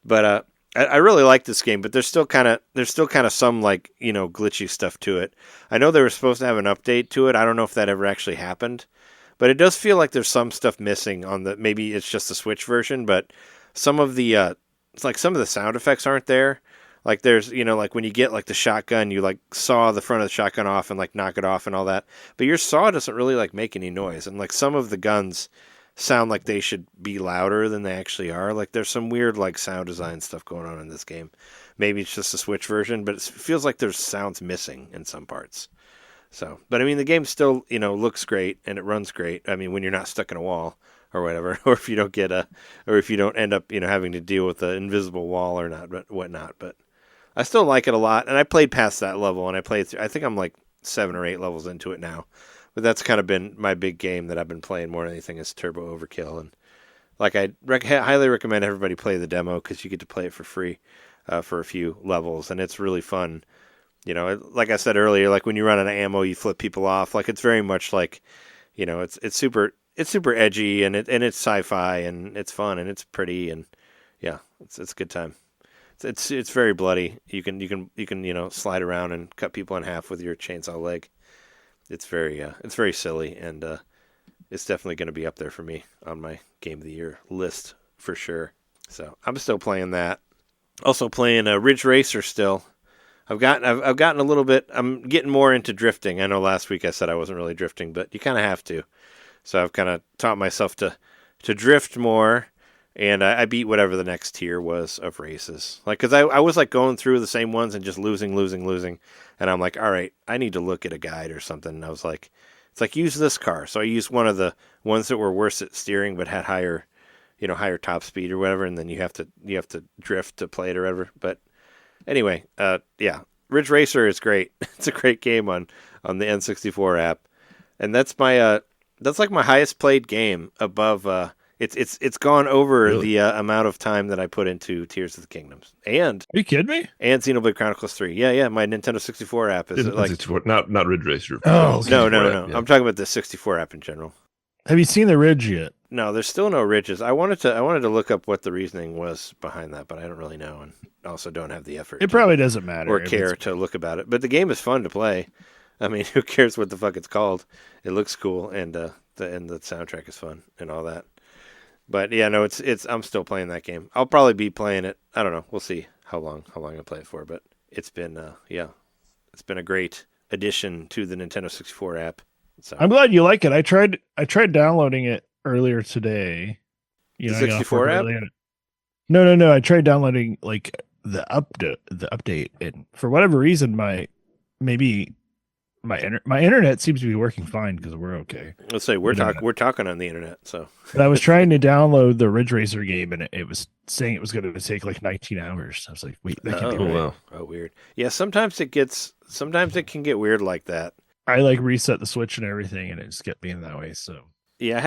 But I really like this game, but there's still kind of some like, glitchy stuff to it. I know they were supposed to have an update to it. I don't know if that ever actually happened. But it does feel like there's some stuff missing maybe it's just the Switch version, but some of the sound effects aren't there. Like there's, like when you get like the shotgun, you like saw the front of the shotgun off and like knock it off and all that. But your saw doesn't really like make any noise. And like some of the guns sound like they should be louder than they actually are. Like there's some weird like sound design stuff going on in this game. Maybe it's just the Switch version, but it feels like there's sounds missing in some parts. So, but I mean, the game still, looks great and it runs great. I mean, when you're not stuck in a wall or whatever, or if you don't end up, having to deal with an invisible wall or not, but whatnot. But I still like it a lot, and I played past that level, and I played through. I think I'm like 7 or 8 levels into it now, but that's kind of been my big game that I've been playing more than anything is Turbo Overkill, and like I highly recommend everybody play the demo because you get to play it for free for a few levels, and it's really fun. Like I said earlier, like when you run out of ammo, you flip people off. Like it's very much like, it's super edgy and it's sci-fi and it's fun and it's pretty and yeah, it's a good time. It's very bloody. You can slide around and cut people in half with your chainsaw leg. It's very silly and it's definitely going to be up there for me on my Game of the Year list for sure. So I'm still playing that. Also playing Ridge Racer still. I've gotten a little bit. I'm getting more into drifting. I know last week I said I wasn't really drifting, but you kind of have to. So I've kind of taught myself to drift more, and I beat whatever the next tier was of races. Like, because I was like going through the same ones and just losing, and I'm like, all right, I need to look at a guide or something. And I was like, it's like, use this car. So I used one of the ones that were worse at steering but had higher top speed or whatever, and then you have to drift to play it or whatever. But anyway, yeah, Ridge Racer is great. It's a great game on the N64 app, and that's like my highest played game above. It's gone over Really? the amount of time that I put into Tears of the Kingdoms and Are you kidding me? Xenoblade Chronicles 3. Yeah, my Nintendo 64 app is like 64, not Ridge Racer. Oh, no. Yeah. I'm talking about the 64 app in general. Have you seen the Ridge yet? No, there's still no ridges. I wanted to look up what the reasoning was behind that, but I don't really know, and also don't have the effort. It probably doesn't matter. or care to look about it. But the game is fun to play. I mean, who cares what the fuck it's called? It looks cool, and the soundtrack is fun and all that. But yeah, no, it's I'm still playing that game. I'll probably be playing it. I don't know. We'll see how long I play it for. But it's been it's been a great addition to the Nintendo 64 app. So I'm glad you like it. I tried downloading it earlier today. The I got off 64 work app? early and- No. I tried downloading like the update, and for whatever reason, my internet seems to be working fine because we're okay. let's say we're talking on the internet. So But I was trying to download the Ridge Racer game, and it was saying it was going to take like 19 hours. I was like, wait, that can't be right. Wow. Oh, weird. Yeah, sometimes it can get weird like that. I like reset the switch and everything, and it just kept being that way. So Yeah, I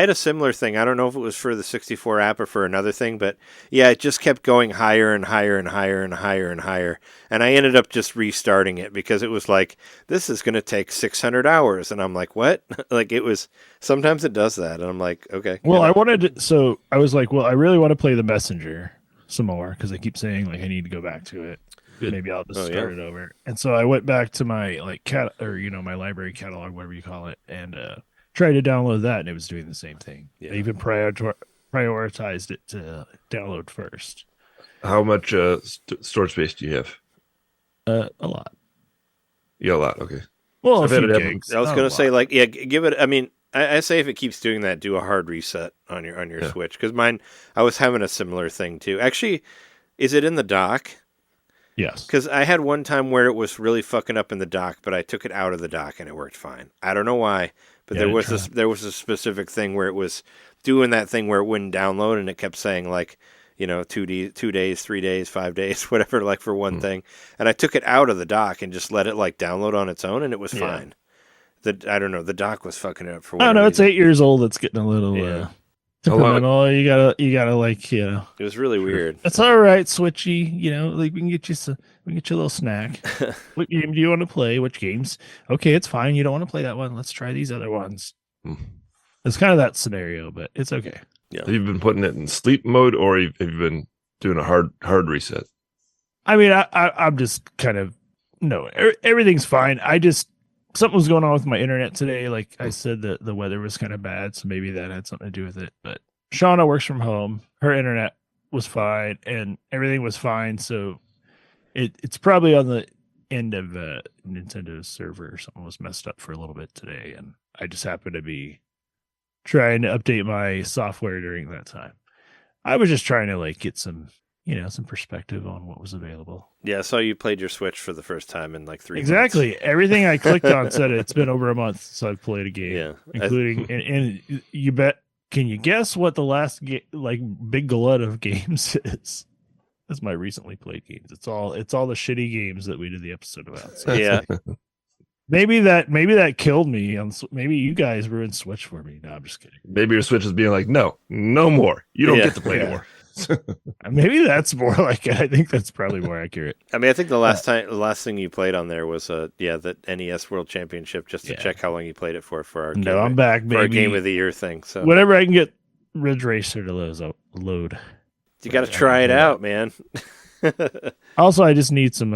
had a similar thing. I don't know if it was for the 64 app or for another thing, but yeah, it just kept going higher and higher and higher and higher and higher. And I ended up just restarting it because it was like, this is going to take 600 hours. And I'm like, what? Sometimes it does that. And I'm like, okay. well, I was like, well, I really want to play The Messenger some more because I keep saying like I need to go back to it. Good. Maybe I'll just start it over. And so I went back to my like my library catalog, whatever you call it, and tried to download that, and it was doing the same thing. Yeah. They even prioritized it to download first. How much storage space do you have? A lot. Yeah, a lot. Okay. Well, I've a had few it happen. gigs. I was not going a to say, lot. like, yeah, give it. I mean, I say if it keeps doing that, do a hard reset on your Yeah. Switch because mine. I was having a similar thing too. Actually, is it in the dock? Yes. Because I had one time where it was really fucking up in the dock, but I took it out of the dock and it worked fine. I don't know why, but Yeah, there was a specific thing where it was doing that thing where it wouldn't download and it kept saying like, 2 days, 3 days, 5 days, whatever, like for one thing. And I took it out of the dock and just let it like download on its own, and it was fine. I don't know. The dock was fucking it up for. I don't know. It's 8 years old. It's getting a little Yeah. temperamental. You gotta like It was really weird. That's all right, Switchy. Like we can get you a little snack. What game do you want to play? Which games? Okay, it's fine. You don't want to play that one. Let's try these other ones. Hmm. It's kind of that scenario, but it's okay. Have you been putting it in sleep mode, or have you been doing a hard reset? I mean, I'm just kind of no. Everything's fine. Something was going on with my internet today. Like I said, the weather was kind of bad, so maybe that had something to do with it. But Shauna works from home. Her internet was fine, and everything was fine. So it's probably on the end of Nintendo's server or something was messed up for a little bit today, and I just happened to be trying to update my software during that time. I was just trying to like get some perspective on what was available. Yeah, I saw you played your Switch for the first time in like 3 months. Exactly. Everything I clicked on said it's been over a month since I've played a game. Yeah. Including and you bet. Can you guess what the last big glut of games is? That's my recently played games. It's all the shitty games that we did the episode about. So Yeah. maybe that killed me. Maybe you guys ruined Switch for me. No, I'm just kidding. Maybe your Switch is being like, no more. You don't Yeah. get to play anymore. Maybe that's more like it. I think that's probably more accurate. I mean, I think the last thing you played on there was the NES World Championship, just to check how long you played it for our No, I'm back. for our Game of the Year thing. So whenever I can get Ridge Racer to load. you got to try it out, man. Also, I just need some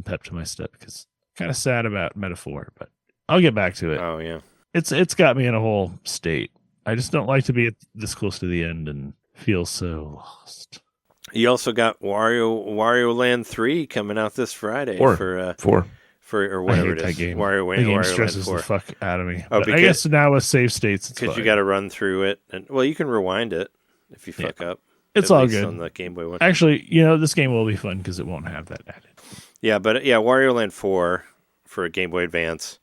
pep to my step because I'm kind of sad about Metaphor, but I'll get back to it. Oh yeah. It's got me in a whole state. I just don't like to be this close to the end and feel so lost. You also got Wario Land 3 coming out this Friday for or whatever it is. That game. Wario the game Land stresses 4. the fuck out of me. Oh, I guess now with save states, it's because you got to run through it, and you can rewind it if you fuck up. It's all good on the Game Boy one. Actually, this game will be fun because it won't have that added. Yeah, but Wario Land 4 for a Game Boy Advance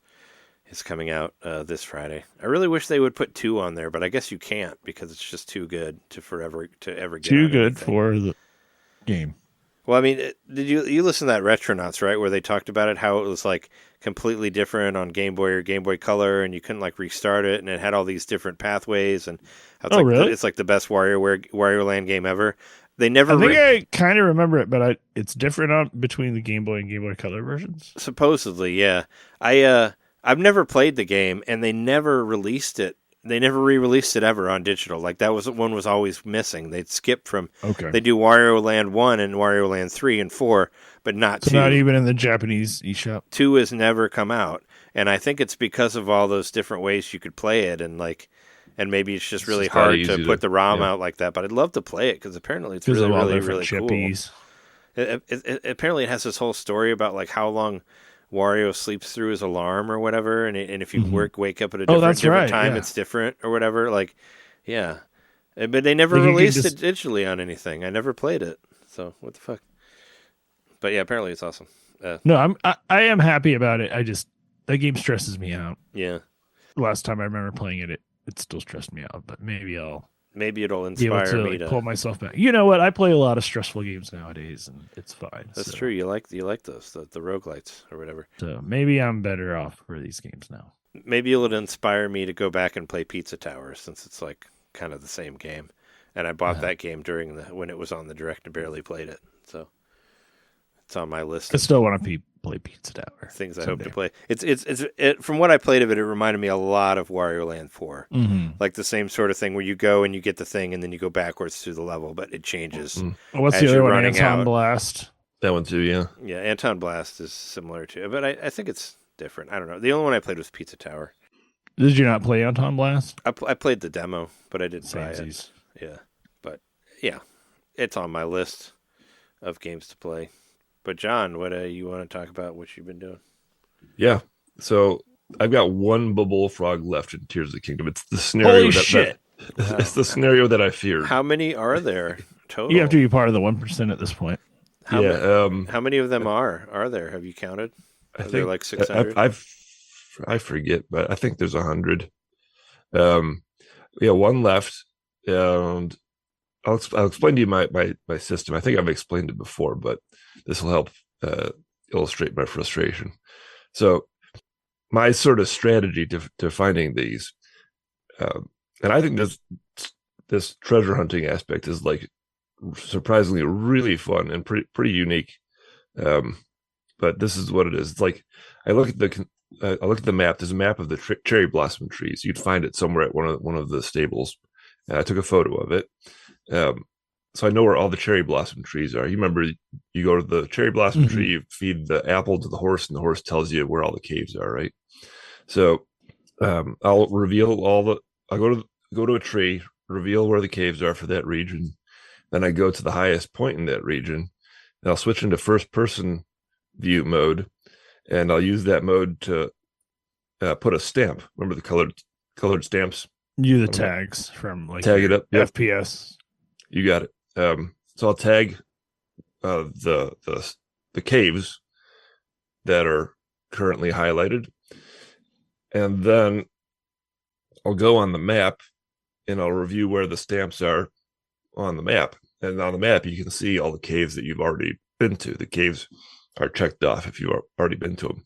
is coming out this Friday. I really wish they would put 2 on there, but I guess you can't because it's just too good to ever get too good anything. for the game. Well, I mean, did you listen to that Retronauts, right, where they talked about it, how it was like completely different on Game Boy or Game Boy Color, and you couldn't like restart it, and it had all these different pathways, and how it's really? It's like the best Wario Land game ever. They never. I think I kind of remember it, but it's different between the Game Boy and Game Boy Color versions. Supposedly, yeah. I've never played the game, and they never released it. They never re-released it ever on digital. Like that was always missing. They'd skip from. Okay. They do Wario Land 1 and Wario Land 3 and 4, but not 2. Not even in the Japanese eShop. 2 has never come out, and I think it's because of all those different ways you could play it, and maybe it's just really hard to put the ROM out like that. But I'd love to play it because apparently it's really, really, really cool. Apparently, it has this whole story about like how long Wario sleeps through his alarm or whatever, and if you wake up at a different time, it's different or whatever. Like, yeah, but they never released it digitally on anything. I never played it, so what the fuck? But yeah, apparently it's awesome. No, I am happy about it. That game stresses me out. Yeah. Last time I remember playing it still stressed me out, but maybe it'll inspire me to pull myself back. You know what? I play a lot of stressful games nowadays, and it's fine. That's true. You like those, the roguelites or whatever. So maybe I'm better off for these games now. Maybe it'll inspire me to go back and play Pizza Tower since it's like kind of the same game. And I bought that game when it was on the Direct and barely played it. So it's on my list. I still want to play Pizza Tower. Things I hope to play. It's from what I played of it, it reminded me a lot of Wario Land 4. Mm-hmm. Like the same sort of thing where you go and you get the thing and then you go backwards through the level, but it changes. Mm-hmm. What's the other one? Anton Blast. That one too, yeah. Yeah, Anton Blast is similar to it, but I think it's different. I don't know. The only one I played was Pizza Tower. Did you not play Anton Blast? I played the demo, but I didn't buy it. Yeah, but yeah, it's on my list of games to play. But John, what you want to talk about? What you've been doing? Yeah, so I've got one Bullfrog left in Tears of the Kingdom. It's the scenario. Holy shit! It's the scenario that I feared. How many are there total? You have to be part of the 1% at this point. How many of them are there? Have you counted? I think like 600. I forget, but I think there's 100. One left, and I'll explain to you my system. I think I've explained it before, but this will help illustrate my frustration. So my sort of strategy to finding these, and I think this treasure hunting aspect is like surprisingly really fun and pretty unique. But this is what it is. It's like I look at the map. There's a map of the cherry blossom trees. You'd find it somewhere at one of the stables. I took a photo of it. So I know where all the cherry blossom trees are. You remember, you go to the cherry blossom tree, you feed the apple to the horse, and the horse tells you where all the caves are, right? So I'll reveal I'll go to a tree, reveal where the caves are for that region. Then I go to the highest point in that region, and I'll switch into first person view mode, and I'll use that mode to put a stamp. Remember the colored stamps? The tags from like tag it up. Yep. FPS. You got it. So I'll tag the caves that are currently highlighted, and then I'll go on the map and I'll review where the stamps are on the map. And on the map, you can see all the caves that you've already been to. The caves are checked off if you've already been to them.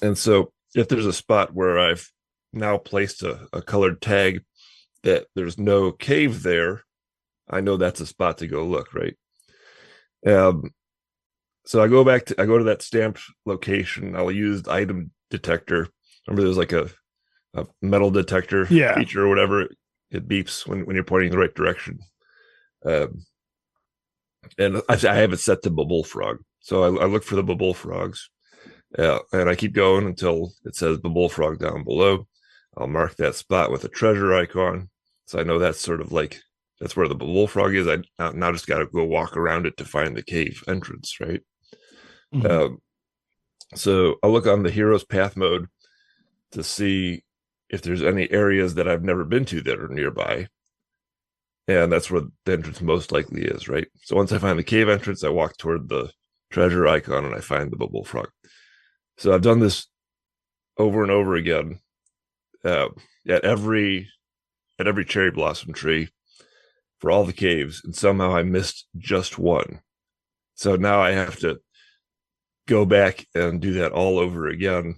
And so if there's a spot where I've now placed a colored tag that there's no cave there, I know that's a spot to go look, right? So I go to that stamped location. I'll use the item detector. Remember, there's like a metal detector feature or whatever. It beeps when you're pointing in the right direction. And I have it set to bullfrog. So I look for the bullfrogs, Yeah, and I keep going until it says the bullfrog down below. I'll mark that spot with a treasure icon, so I know that's sort of like that's where the bullfrog is. I now just got to go walk around it to find the cave entrance, right? Mhm. So I'll look on the hero's path mode to see if there's any areas that I've never been to that are nearby. And that's where the entrance most likely is, right? So once I find the cave entrance, I walk toward the treasure icon and I find the bullfrog. So I've done this over and over again at every cherry blossom tree for all the caves, and somehow I missed just one. So now I have to go back and do that all over again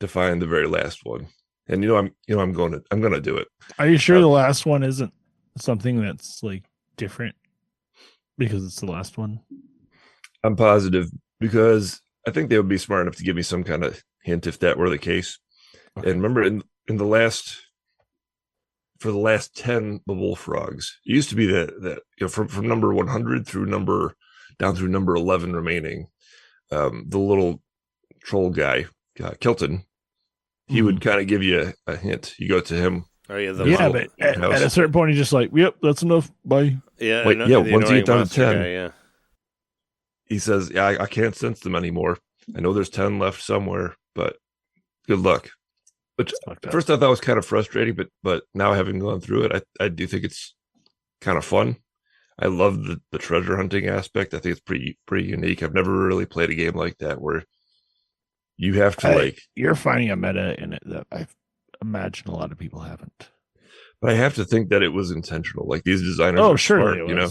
to find the very last one. And I'm going to do it. Are you sure the last one isn't something that's like different because it's the last one? I'm positive, because I think they would be smart enough to give me some kind of hint if that were the case. Okay. And remember, in the last, for the last 10 bullfrogs, it used to be that from number 100 through number 11 remaining, the little troll guy, Kilton, he would kind of give you a hint. You go to him. Oh yeah, but at a certain point, he's just like, "Yep, that's enough. Bye." Yeah, once you get down to 10, guy, yeah. He says, "Yeah, I can't sense them anymore. I know there's 10 left somewhere, but good luck." Which at first I thought was kind of frustrating, but now having gone through it, I do think it's kind of fun. I love the treasure hunting aspect. I think it's pretty unique. I've never really played a game like that where you have to you're finding a meta in it that I imagine a lot of people haven't. But I have to think that it was intentional. Like, these designers are smart, you know.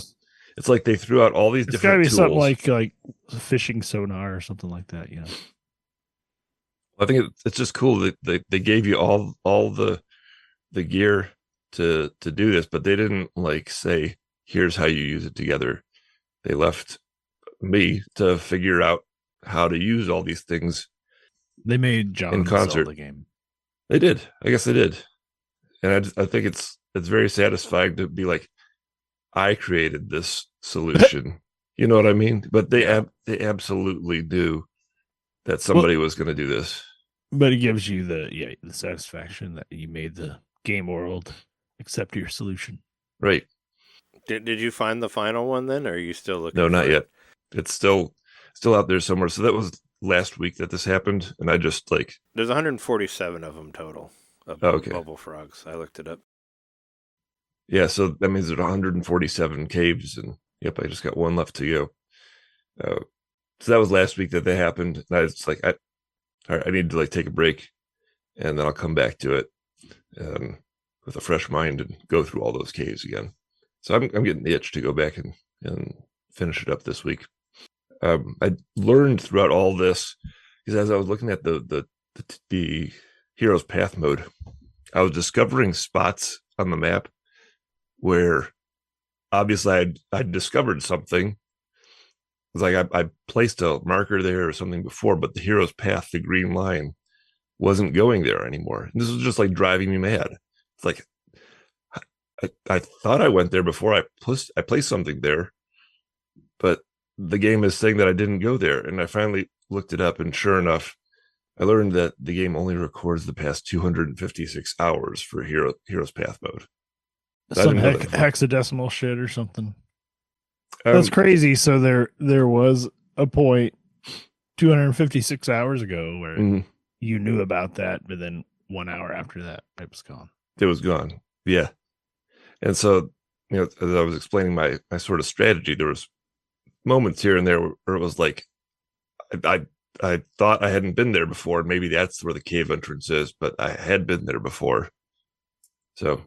It's like they threw out all these different tools. Something like fishing sonar or something like that, you know. I think it's just cool that they gave you all the gear to do this, but they didn't like say, here's how you use it together. They left me to figure out how to use all these things. They made John in concert the game. They did. I guess they did. And I think it's very satisfying to be like, I created this solution. You know what I mean? But they absolutely knew that somebody was going to do this. But it gives you the satisfaction that you made the game world accept your solution. Right. Did you find the final one then, or are you still looking? No, not yet. It's still out there somewhere. So that was last week that this happened, and I just there's 147 of them total. Bubble frogs. I looked it up. Yeah, so that means there's 147 caves, and yep, I just got one left to go. So that was last week that happened, and I was like, all right, I need to take a break, and then I'll come back to it with a fresh mind and go through all those caves again. So I'm getting the itch to go back and finish it up this week. I learned throughout all this, because as I was looking at the hero's path mode, I was discovering spots on the map where obviously I'd discovered something. It's like I placed a marker there or something before, but the hero's path, the green line, wasn't going there anymore. And this was just driving me mad. It's like, I thought I went there before I placed something there, but the game is saying that I didn't go there. And I finally looked it up, and sure enough, I learned that the game only records the past 256 hours for hero's path mode. Some hexadecimal shit or something. That's crazy. So there was a point 256 hours ago where you knew about that, but then 1 hour after that, it was gone. It was gone. Yeah. And so, as I was explaining my sort of strategy, there was moments here and there where it was like, I thought I hadn't been there before. Maybe that's where the cave entrance is, but I had been there before. So,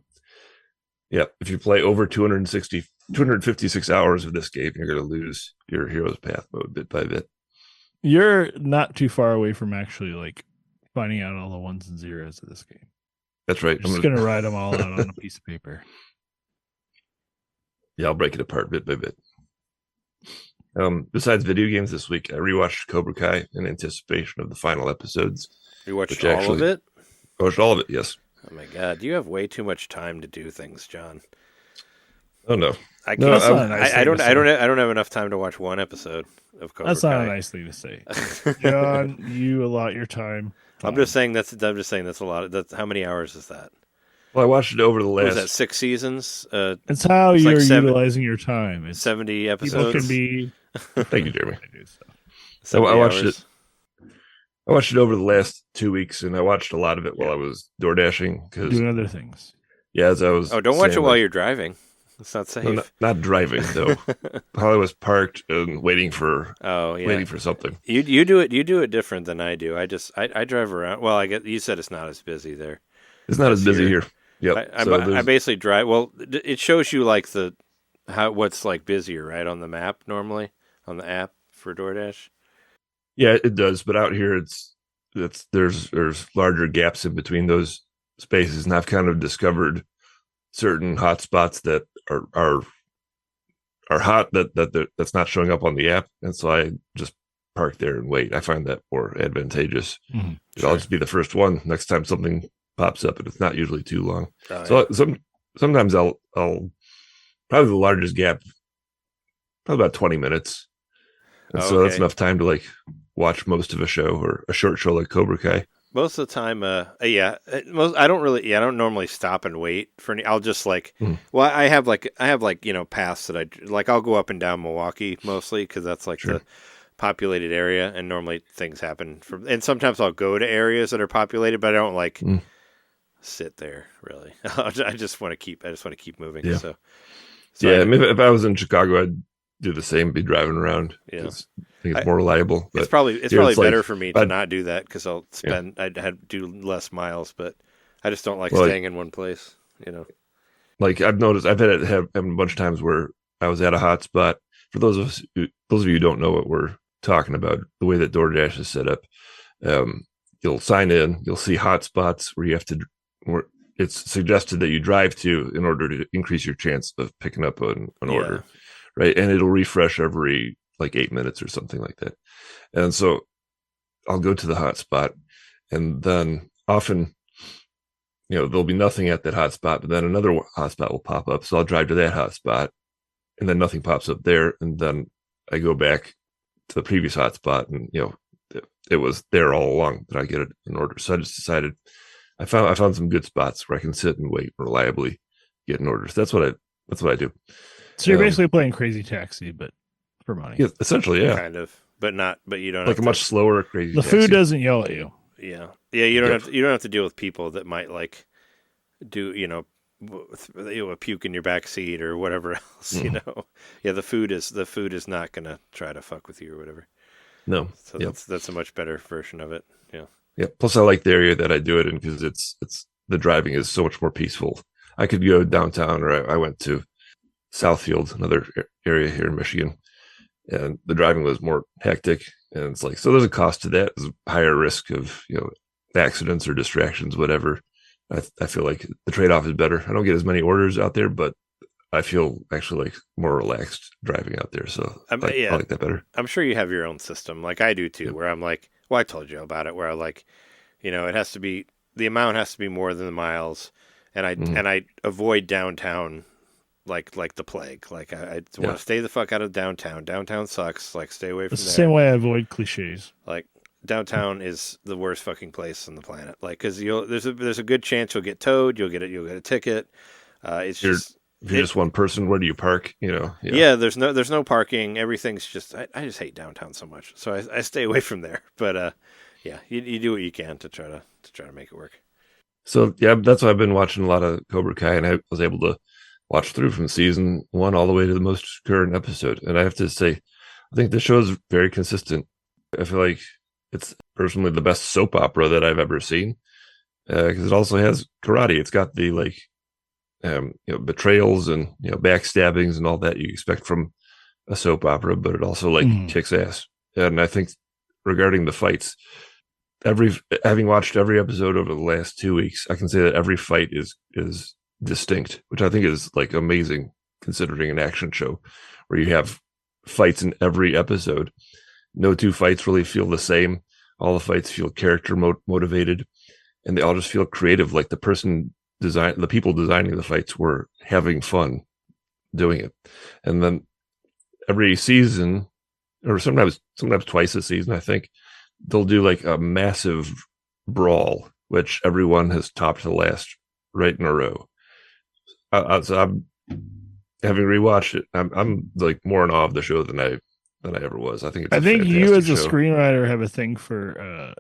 yeah, if you play over 256 hours of this game, you're going to lose your hero's path mode bit by bit. You're not too far away from actually finding out all the ones and zeros of this game. That's right. I'm just going to write them all out on a piece of paper. Yeah, I'll break it apart bit by bit. Besides video games this week, I rewatched Cobra Kai in anticipation of the final episodes. You watched all of it? I watched all of it, yes. Oh my God, you have way too much time to do things, John. Oh no, I No, can't. nice I don't have enough time to watch one episode of Cobra Kai. That's not a nice thing to say. John, you allot your time. Fine. I'm just saying that's a lot. That's how many hours is that? Well, I watched it over the last. Was that 6 seasons? It's how you're utilizing your time. It's 70 episodes. People can be. Thank you, Jeremy. So I watched it. I watched it over the last 2 weeks, and I watched a lot of it while I was door dashing because doing other things. Yeah, as I was. Oh, don't watch it while you're driving. It's not safe. No, not driving though. While I was parked and waiting for. Waiting for something. You do it different than I do. I drive around. Well, I get you said it's not as busy there. It's not as busy here. Yep. I basically drive. Well, it shows you like what's like busier, right, on the map normally on the app for DoorDash. Yeah, it does. But out here, there's larger gaps in between those spaces, and I've kind of discovered certain hot spots that are hot that's not showing up on the app, and so I just park there and wait. I find that more advantageous. Mm-hmm. Sure. I'll just be the first one next time something pops up, and it's not usually too long. Oh, so sometimes I'll probably the largest gap, probably about 20 minutes, and so that's enough time to like watch most of a show or a short show like Cobra Kai. Most of the time, I don't normally stop and wait for any. I'll just well, I have paths that I'll go up and down Milwaukee mostly because that's like the populated area, and normally things happen and sometimes I'll go to areas that are populated, but I don't sit there really. I just want to keep moving. Yeah. So if I was in Chicago, I'd do the same, be driving around. Yeah. I think it's more reliable. It's probably better for me to not do that because I'd have to do less miles, but I just don't like staying in one place, Like I've noticed, I've had it happen a bunch of times where I was at a hot spot. For those of you who don't know what we're talking about, the way that DoorDash is set up, you'll sign in, you'll see hot spots where it's suggested that you drive to in order to increase your chance of picking up an order, right? And it'll refresh every 8 minutes or something like that. And so I'll go to the hot spot, and then often, there'll be nothing at that hot spot, but then another hot spot will pop up. So I'll drive to that hot spot, and then nothing pops up there. And then I go back to the previous hot spot, and, it was there all along that I get an order. So I just decided I found some good spots where I can sit and wait reliably, get an order. So that's what I do. So you're basically playing Crazy Taxi, but for money. Yeah, essentially, yeah. Kind of, but you don't like have a much slower Crazy The Taxi. food doesn't yell at you. Yeah. You don't have to deal with people that might do a puke in your back seat or whatever else. Yeah, the food is not gonna try to fuck with you or whatever. No. So that's a much better version of it. Yeah. Yeah. Plus, I like the area that I do it in because it's the driving is so much more peaceful. I could go downtown, or I went to Southfield, another area here in Michigan, and the driving was more hectic. And it's so there's a cost to that. There's a higher risk of accidents or distractions, whatever. I feel like the trade-off is better. I don't get as many orders out there, but I feel actually more relaxed driving out there. So I like that better. I'm sure you have your own system, like I do too, where I'm I told you about it, where I it has to be, the amount has to be more than the miles, and I avoid downtown like the plague. I want to stay the fuck out of downtown. Downtown sucks. Stay away from It's there. the same way I avoid cliches. Downtown is the worst fucking place on the planet. Because there's a good chance you'll get towed. You'll get a ticket. If you're just one person, where do you park? Yeah. There's no parking. Everything's just. I just hate downtown so much. So I stay away from there. But you do what you can to try to make it work. So that's why I've been watching a lot of Cobra Kai, and I was able to watch through from season 1 all the way to the most current episode. And I have to say, I think the show is very consistent. I feel like it's personally the best soap opera that I've ever seen, because it also has karate. It's got the betrayals and backstabbings and all that you expect from a soap opera, but it also kicks ass. And I think regarding the fights, having watched every episode over the last 2 weeks, I can say that every fight is distinct, which I think is amazing considering an action show where you have fights in every episode. No two fights really feel the same. All the fights feel character motivated, and they all just feel creative. Like the people designing the fights were having fun doing it. And then every season, or sometimes twice a season, I think, they'll do like a massive brawl, which everyone has topped the last right in a row. So I'm having rewatched it. I'm like more in awe of the show than I ever was. I think you as a show. screenwriter have a thing for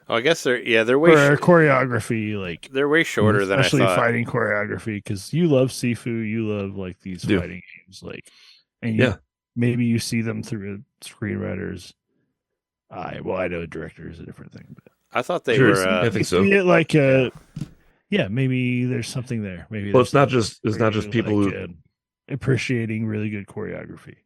I guess they're for choreography. Like they're way shorter than I thought. Especially fighting choreography, because you love Sifu, you love like these fighting games, like, and maybe you see them through screenwriters. I know director is a different thing, but I thought they were. I think so. Like maybe there's something there. Maybe it's not just people like, who appreciating really good choreography.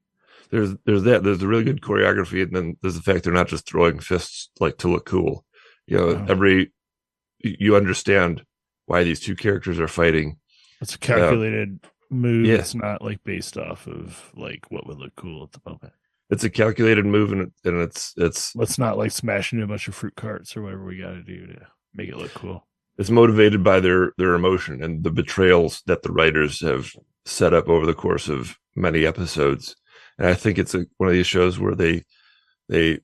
There's the really good choreography, and then there's the fact they're not just throwing fists like to look cool. You understand why these two characters are fighting. It's a calculated move. Yeah. It's not like based off of like what would look cool at the moment. It's a calculated move, and it's let's not like smash into a bunch of fruit carts or whatever we got to do to make it look cool. It's motivated by their emotion and the betrayals that the writers have set up over the course of many episodes. And I think it's one of these shows where they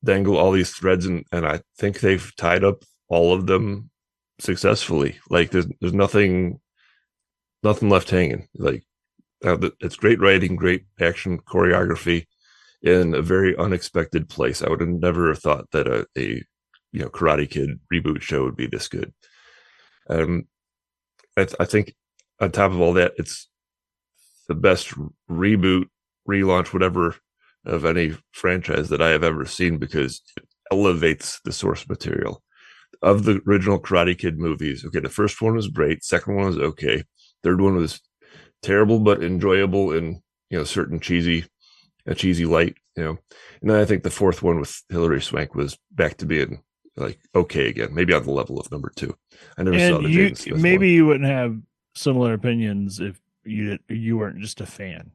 dangle all these threads, and I think they've tied up all of them successfully. Like there's nothing left hanging. Like it's great writing, great action choreography in a very unexpected place. I would have never thought that a Karate Kid reboot show would be this good. I think on top of all that, it's the best reboot, relaunch, whatever, of any franchise that I have ever seen, because it elevates the source material of the original Karate Kid movies. Okay, the first one was great, second one was okay, third one was terrible but enjoyable in certain cheesy light, and then I think the fourth one with Hilary Swank was back to being like okay again, maybe on the level of number 2. I never saw the Jaden Smith maybe one. You wouldn't have similar opinions if you weren't just a fan,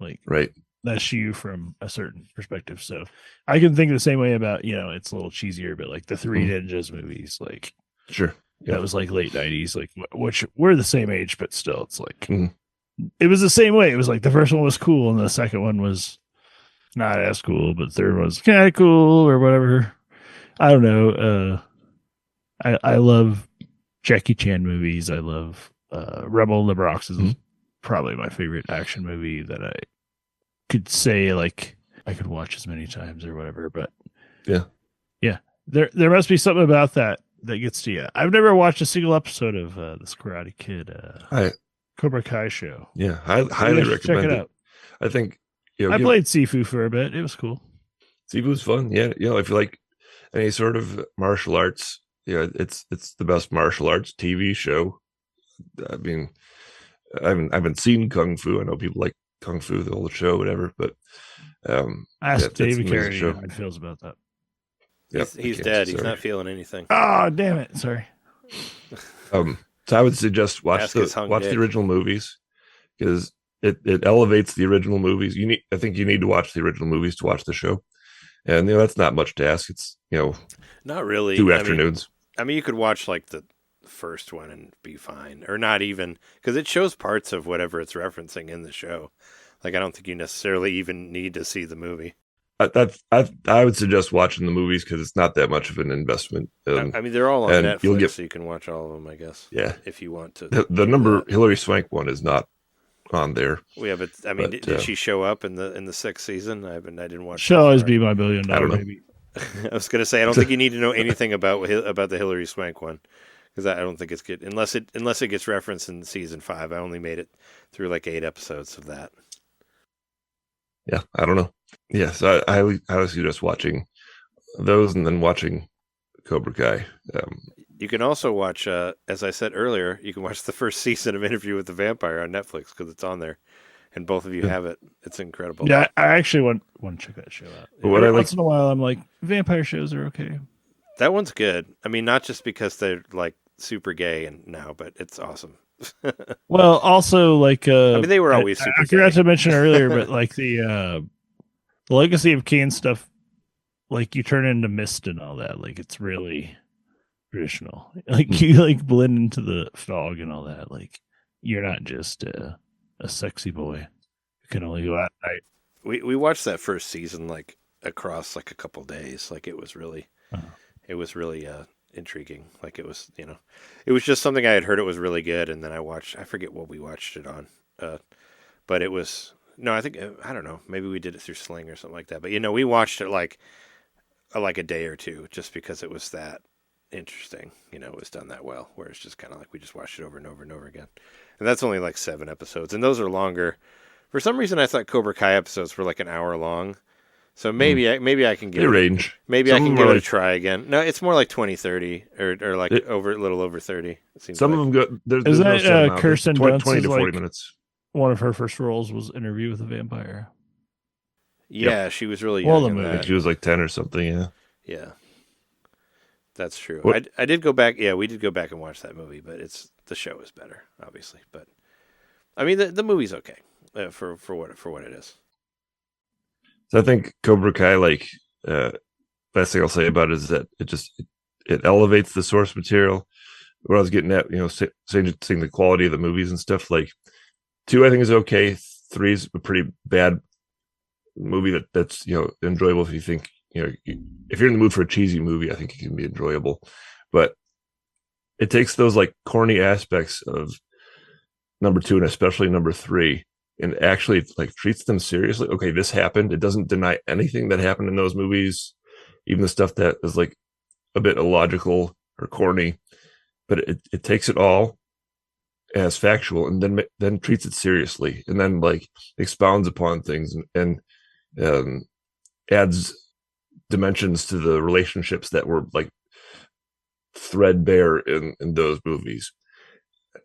like right. That's you from a certain perspective. So I can think the same way about, it's a little cheesier, but like the Three Ninjas movies, like sure, that was like late 90s, like which we're the same age, but still it's like it was the same way. It was like the first one was cool and the second one was not as cool, but the third one was kind of cool or whatever. I don't know. I love Jackie Chan movies. I love Rebel in the Bronx is probably my favorite action movie that I could say like I could watch as many times or whatever. But yeah, there must be something about that gets to you. I've never watched a single episode of this Karate Kid Cobra Kai show. Yeah, I highly recommend check it out. I think I played Sifu for a bit. It was cool. Sifu's fun. Yeah, if you like any sort of martial arts, it's the best martial arts TV show. I mean, I haven't seen Kung Fu. I know people like Kung Fu, the old show, whatever. But ask David Carey how he feels about that. He's dead. He's not feeling anything. Oh, damn it! Sorry. So I would suggest watch the original movies, because it elevates the original movies. I think you need to watch the original movies to watch the show, and that's not much to ask. It's not really 2 afternoons. I mean, you could watch like the first one and be fine, or not even, because it shows parts of whatever it's referencing in the show. Like I don't think you necessarily even need to see the movie. I would suggest watching the movies because it's not that much of an investment. I mean, they're all on Netflix, so you can watch all of them, I guess. Yeah, if you want to. The number Hilary Swank one is not on there. Yeah, but I mean, did she show up in the 6th season? I didn't watch. She'll always be my $1 billion. I don't know. Baby. I was going to say I don't think you need to know anything about the Hilary Swank one, because I don't think it's good unless it gets referenced in season 5. I only made it through like 8 episodes of that. Yeah, I don't know. Yeah, so I highly suggest watching those and then watching Cobra Kai. You can also watch, as I said earlier, you can watch the first season of Interview with the Vampire on Netflix because it's on there, and both of you have it. It's incredible. Yeah, I actually want to check that show out. Once in a while, I'm like, vampire shows are okay. That one's good. I mean, not just because they're like super gay now, but it's awesome. Well, also like I mean, they were always super. I forgot to mention earlier, but like the Legacy of Kain stuff, like you turn into mist and all that. Like it's really traditional. Like you like blend into the fog and all that. Like you're not just a sexy boy who can only go out at night. We watched that first season like across like a couple days. Like it was really intriguing. Like it was, it was just something I had heard it was really good, and then I forget what we watched it on, but it was I don't know, maybe we did it through Sling or something like that. But we watched it like a day or two just because it was that interesting. It was done that well, where it's just kind of like we just watched it over and over and over again. And that's only like 7 episodes, and those are longer. For some reason, I thought Cobra Kai episodes were like an hour long. So maybe I can give range. Maybe I can give it a try again. No, it's more like 20, 30 or like a little over 30. It seems some like. of them go. There's Is no that Kirsten 20 Dunst's, to 40 like, minutes. One of her first roles was Interview with a Vampire. Yeah, she was really young. Well, in that. She was like 10 or something. Yeah. Yeah, that's true. I did go back. Yeah, we did go back and watch that movie, but the show is better, obviously. But I mean, the movie's okay for what it is. So I think Cobra Kai, best thing I'll say about it is that it elevates the source material. What I was getting at, seeing the quality of the movies and stuff. Like 2, I think is okay. 3 is a pretty bad movie that's enjoyable if you think if you're in the mood for a cheesy movie. I think it can be enjoyable, but it takes those like corny aspects of number 2 and especially number 3. And actually like treats them seriously. Okay, this happened. It doesn't deny anything that happened in those movies, even the stuff that is like a bit illogical or corny. But it takes it all as factual and then treats it seriously, and then like expounds upon things and adds dimensions to the relationships that were like threadbare in those movies.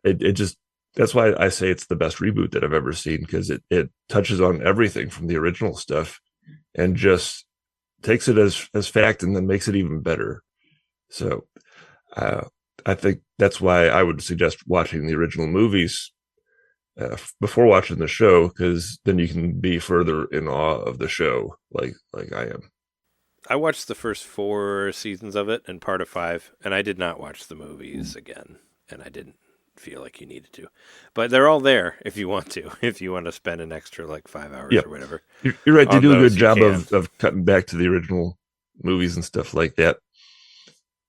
It just. That's why I say it's the best reboot that I've ever seen, because it touches on everything from the original stuff and just takes it as fact and then makes it even better. So I think that's why I would suggest watching the original movies before watching the show, because then you can be further in awe of the show like I am. I watched the first 4 seasons of it and part of 5, and I did not watch the movies again, and I didn't feel like you needed to, but they're all there if you want to spend an extra like 5 hours or whatever. You're right. They do a good job of cutting back to the original movies and stuff like that.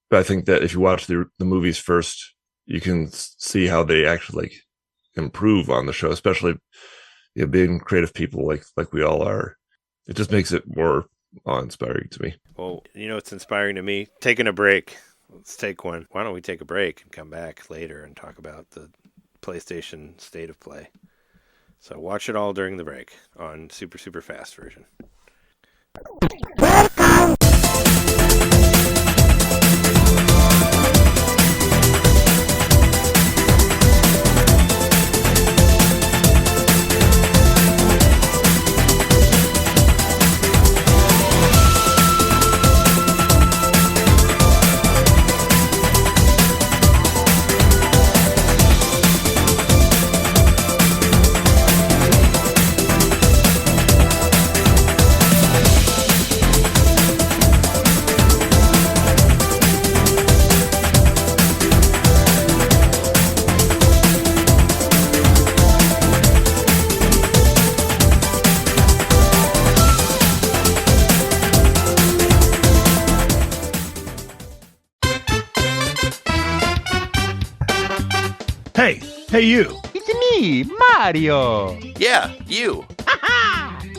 But I think that if you watch the movies first, you can see how they actually like improve on the show, especially being creative people like we all are. It just makes it more awe-inspiring to me. Well, it's inspiring to me. Taking a break. Let's take one. Why don't we take a break and come back later and talk about the PlayStation State of Play? So watch it all during the break on super, super fast version. Hey, you. It's me, Mario. Yeah, you.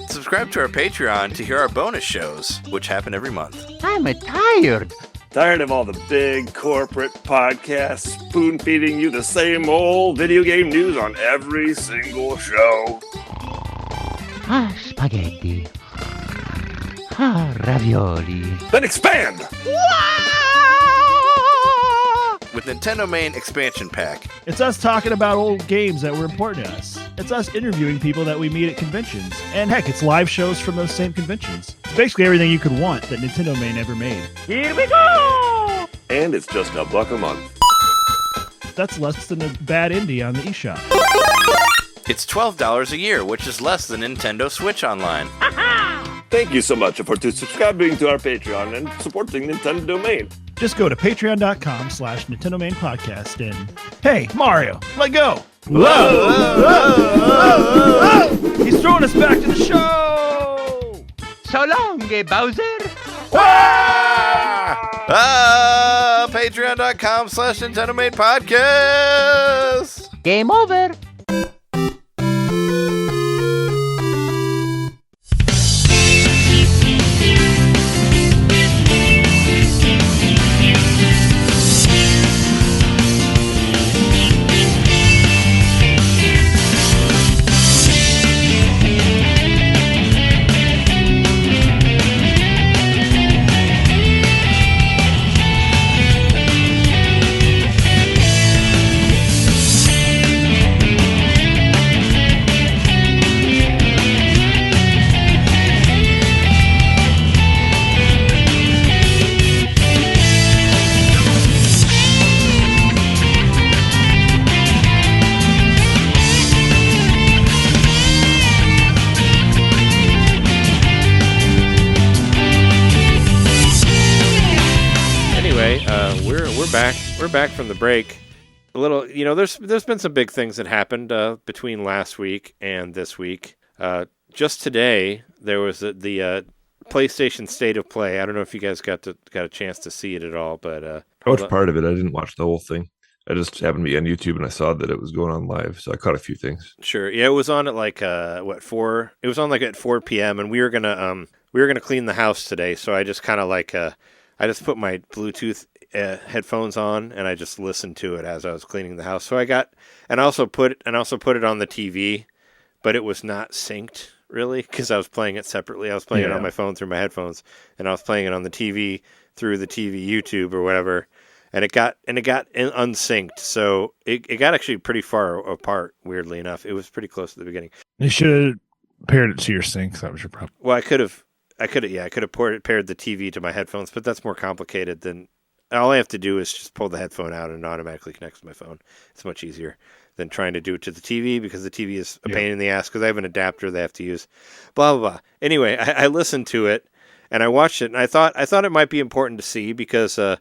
Subscribe to our Patreon to hear our bonus shows, which happen every month. I'm tired. Tired of all the big corporate podcasts spoon-feeding you the same old video game news on every single show? Spaghetti. Ravioli. Then expand! With NintenDomain Expansion Pack. It's us talking about old games that were important to us. It's us interviewing people that we meet at conventions. And heck, it's live shows from those same conventions. It's basically everything you could want that NintenDomain ever made. Here we go! And it's just $1 a month. That's less than a bad indie on the eShop. It's $12 a year, which is less than Nintendo Switch Online. Thank you so much for subscribing to our Patreon and supporting NintenDomain. Just go to patreon.com/NintenDomain podcast and, hey, Mario, let go! Whoa! He's throwing us back to the show! So long, Bowser. Patreon.com/NintenDomain podcast. Game over. We're back from the break. A little, there's been some big things that happened between last week and this week. Just today, there was the PlayStation State of Play. I don't know if you guys got a chance to see it at all, but I watched part of it. I didn't watch the whole thing. I just happened to be on YouTube and I saw that it was going on live, so I caught a few things. Sure, yeah, it was on at like 4. It was on like at 4 p.m. and we were gonna clean the house today, so I just kind of I just put my Bluetooth headphones on and I just listened to it as I was cleaning the house. So I also put it on the TV, but it was not synced really because I was playing it separately. I was playing it on my phone through my headphones, and I was playing it on the TV through the TV YouTube or whatever. And it got unsynced, so it got actually pretty far apart. Weirdly enough, it was pretty close at the beginning. You should have paired it to your sync. That was your problem. Well, I could have paired the TV to my headphones, but that's more complicated than. All I have to do is just pull the headphone out and it automatically connects to my phone. It's much easier than trying to do it to the TV because the TV is a pain in the ass because I have an adapter they have to use. Blah blah blah. Anyway, I listened to it and I watched it and I thought it might be important to see because there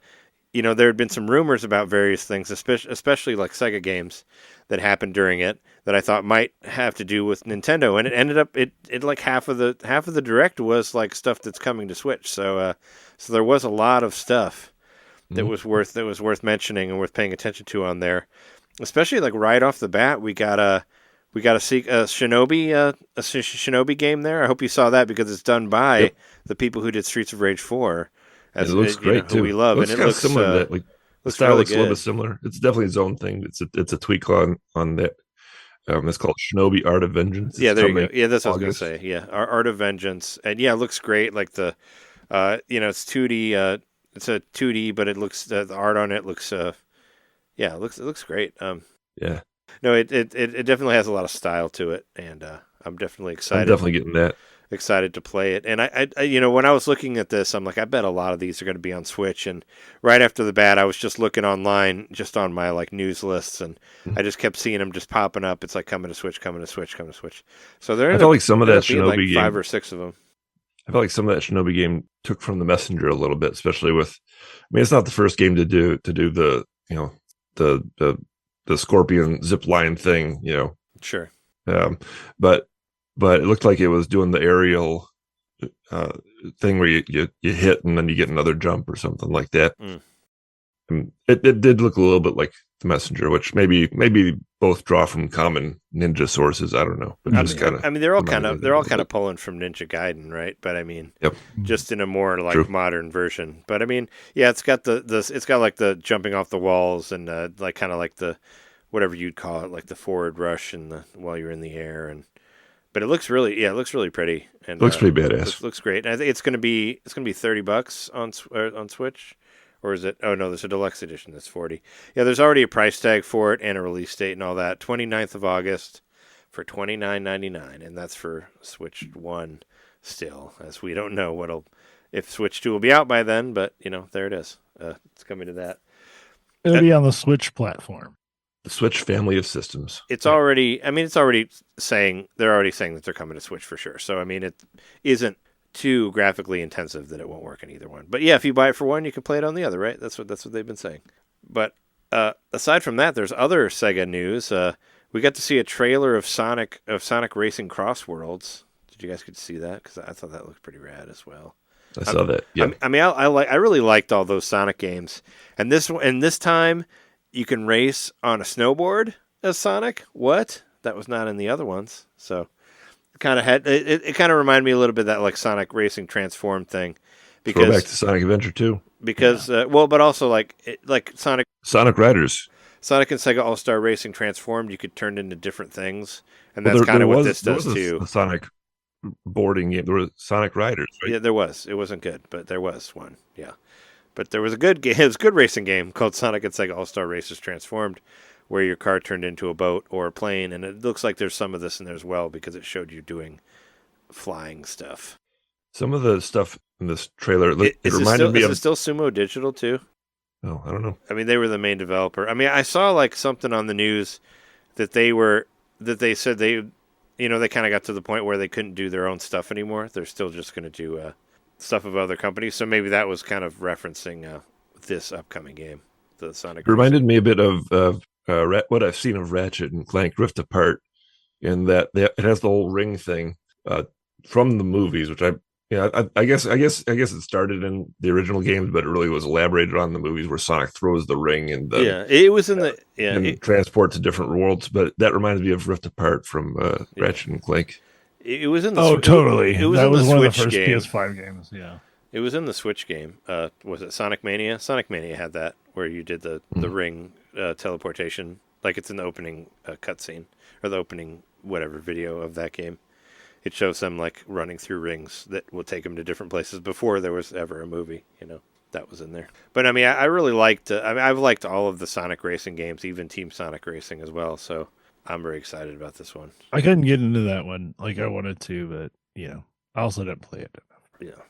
had been some rumors about various things, especially like Sega games that happened during it that I thought might have to do with Nintendo, and it ended up it like half of the direct was like stuff that's coming to Switch. So there was a lot of stuff that was worth mentioning and worth paying attention to on there, especially like right off the bat. We got a Shinobi game there. I hope you saw that because it's done by the people who did Streets of Rage 4. It looks great too. Who we love, and it looks similar. To that. Like the style really looks a little bit similar. It's definitely its own thing. It's a tweak on that. It's called Shinobi Art of Vengeance. Yeah, there you go. Yeah, that's what I was gonna say. Yeah, Art of Vengeance, and yeah, it looks great. Like the, it's 2D. It's a 2D, but it looks the art on it looks. It looks great. Yeah. No, it definitely has a lot of style to it, and I'm definitely excited. I'm definitely getting that. Excited to play it, and I when I was looking at this, I'm like, I bet a lot of these are going to be on Switch. And right after the bat, I was just looking online, just on my like news lists, and I just kept seeing them just popping up. It's like coming to Switch. So there. I felt like some of that Shinobi like game, 5 or 6 of them. I felt like some of that Shinobi game took from the Messenger a little bit, especially with. I mean, it's not the first game to do the the scorpion zip line thing, Sure. But it looked like it was doing the aerial thing where you hit and then you get another jump or something like that. And it did look a little bit like the Messenger, which maybe both draw from common ninja sources. I don't know, but they're all kind of pulling from Ninja Gaiden, right? But I mean, just in a more like modern version. But I mean, yeah, it's got it's got like the jumping off the walls and like kind of like the whatever you'd call it, like the forward rush and while you're in the air and. But it looks really pretty. And looks pretty badass. Looks great. And I think it's gonna be $30 on Switch, or is it? Oh no, there's a deluxe edition that's $40. Yeah, there's already a price tag for it and a release date and all that. 29th of August for $29.99, and that's for Switch 1 still, as we don't know if Switch 2 will be out by then. But there it is. It's coming to that. It'll be on the Switch platform. The Switch family of systems. It's already saying that they're coming to Switch for sure. So I mean, it isn't too graphically intensive that it won't work in either one. But yeah, if you buy it for one, you can play it on the other, right? That's what they've been saying. But aside from that, there's other Sega news. We got to see a trailer of Sonic Racing Cross Worlds. Did you guys get to see that? Because I thought that looked pretty rad as well. I saw that. Yeah. I really liked all those Sonic games, and this time you can race on a snowboard as Sonic. What? That was not in the other ones. So it kind of reminded me a little bit of that like Sonic Racing Transform thing. Go back to Sonic Adventure 2. Because but also like Sonic Riders. Sonic and Sega All-Star Racing Transformed, you could turn into different things, and that's kind of what this does too. A Sonic boarding game. There was Sonic Riders, right? Yeah, there was. It wasn't good, but there was one. Yeah, but there was a good game. It was a good racing game called Sonic and Sega All-Star Racers Transformed, where your car turned into a boat or a plane, and it looks like there's some of this in there as well because it showed you doing flying stuff. Some of the stuff in this trailer, it reminded me of. Is it still Sumo Digital too? Oh, I don't know. I mean, they were the main developer. I mean, I saw like something on the news that they said they kind of got to the point where they couldn't do their own stuff anymore. They're still just going to do stuff of other companies. So maybe that was kind of referencing this upcoming game, the Sonic. It reminded me a bit of what I've seen of Ratchet and Clank Rift Apart, in that it has the whole ring thing from the movies, which I guess it started in the original games, but it really was elaborated on the movies where Sonic throws the ring and it was in the and transport to different worlds. But that reminds me of Rift Apart from Ratchet and Clank. It was in the totally. It was that in was the one Switch of the first game. PS5 games. Yeah, it was in the Switch game. Was it Sonic Mania? Sonic Mania had that where you did the ring teleportation, like it's in the opening cutscene or the opening whatever video of that game. It shows them like running through rings that will take them to different places before there was ever a movie. That was in there. But I mean, I really liked. I've liked all of the Sonic racing games, even Team Sonic Racing as well. So I'm very excited about this one. I couldn't get into that one like I wanted to, but I also didn't play it enough. Yeah,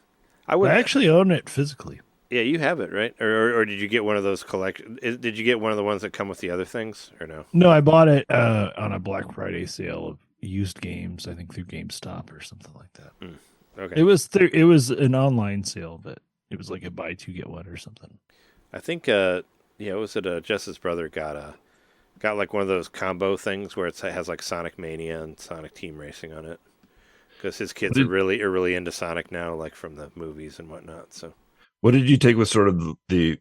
I actually own it physically. Yeah, you have it, right? Or did you get one of those collection? Did you get one of the ones that come with the other things, or no? No, I bought it on a Black Friday sale of used games, I think through GameStop or something like that. Okay. It was an online sale, but it was like a buy two get one or something. I think was it Jess's brother got like one of those combo things where it has like Sonic Mania and Sonic Team Racing on it, because his kids are really into Sonic now, like from the movies and whatnot. So what did you take with sort of the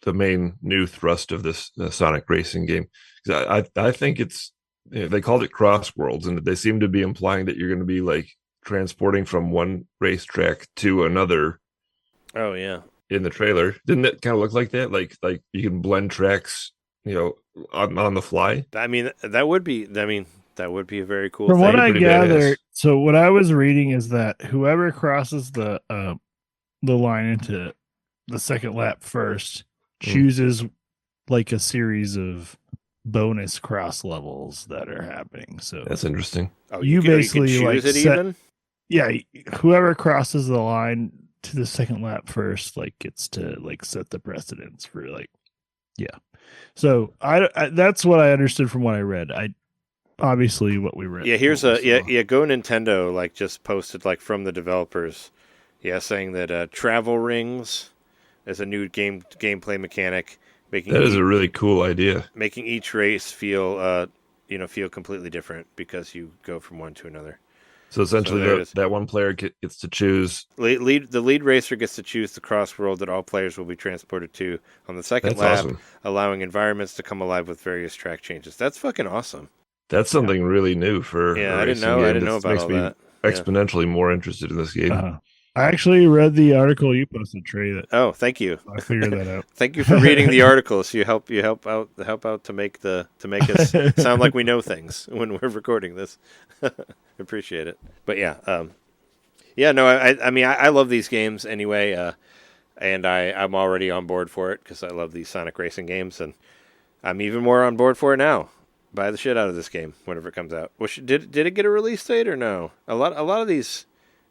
main new thrust of this Sonic racing game? Because I think it's, they called it Cross Worlds, and they seem to be implying that you're going to be like transporting from one racetrack to another. Oh yeah. In the trailer, didn't it kind of look like that? Like you can blend tracks, on the fly. I mean, that would be a very cool From thing. what I gather, badass. so what I was reading is that whoever crosses the line into the second lap first chooses like a series of bonus cross levels that are happening. So that's interesting. Oh, you basically you like it even? Yeah, whoever crosses the line to the second lap first like gets to like set the precedence for like So I that's what I understood from what I read. Obviously what we read. Yeah, here's Go Nintendo like just posted like from the developers, saying that travel rings is a new gameplay mechanic, that is a really cool idea. Making each race feel completely different because you go from one to another. So essentially, that one player gets to choose. The lead racer gets to choose the cross world that all players will be transported to on the second lap, awesome. Allowing environments to come alive with various track changes. That's fucking awesome. That's something really new for. I didn't know about all that. Exponentially more interested in this game. I actually read the article you posted, Trey. Oh, thank you. I figured that out. Thank you for reading the articles. You help out to make us sound like we know things when we're recording this. Appreciate it. But I love these games anyway, and I'm already on board for it because I love these Sonic racing games, and I'm even more on board for it now. Buy the shit out of this game whenever it comes out. Did it get a release date or no? A lot of these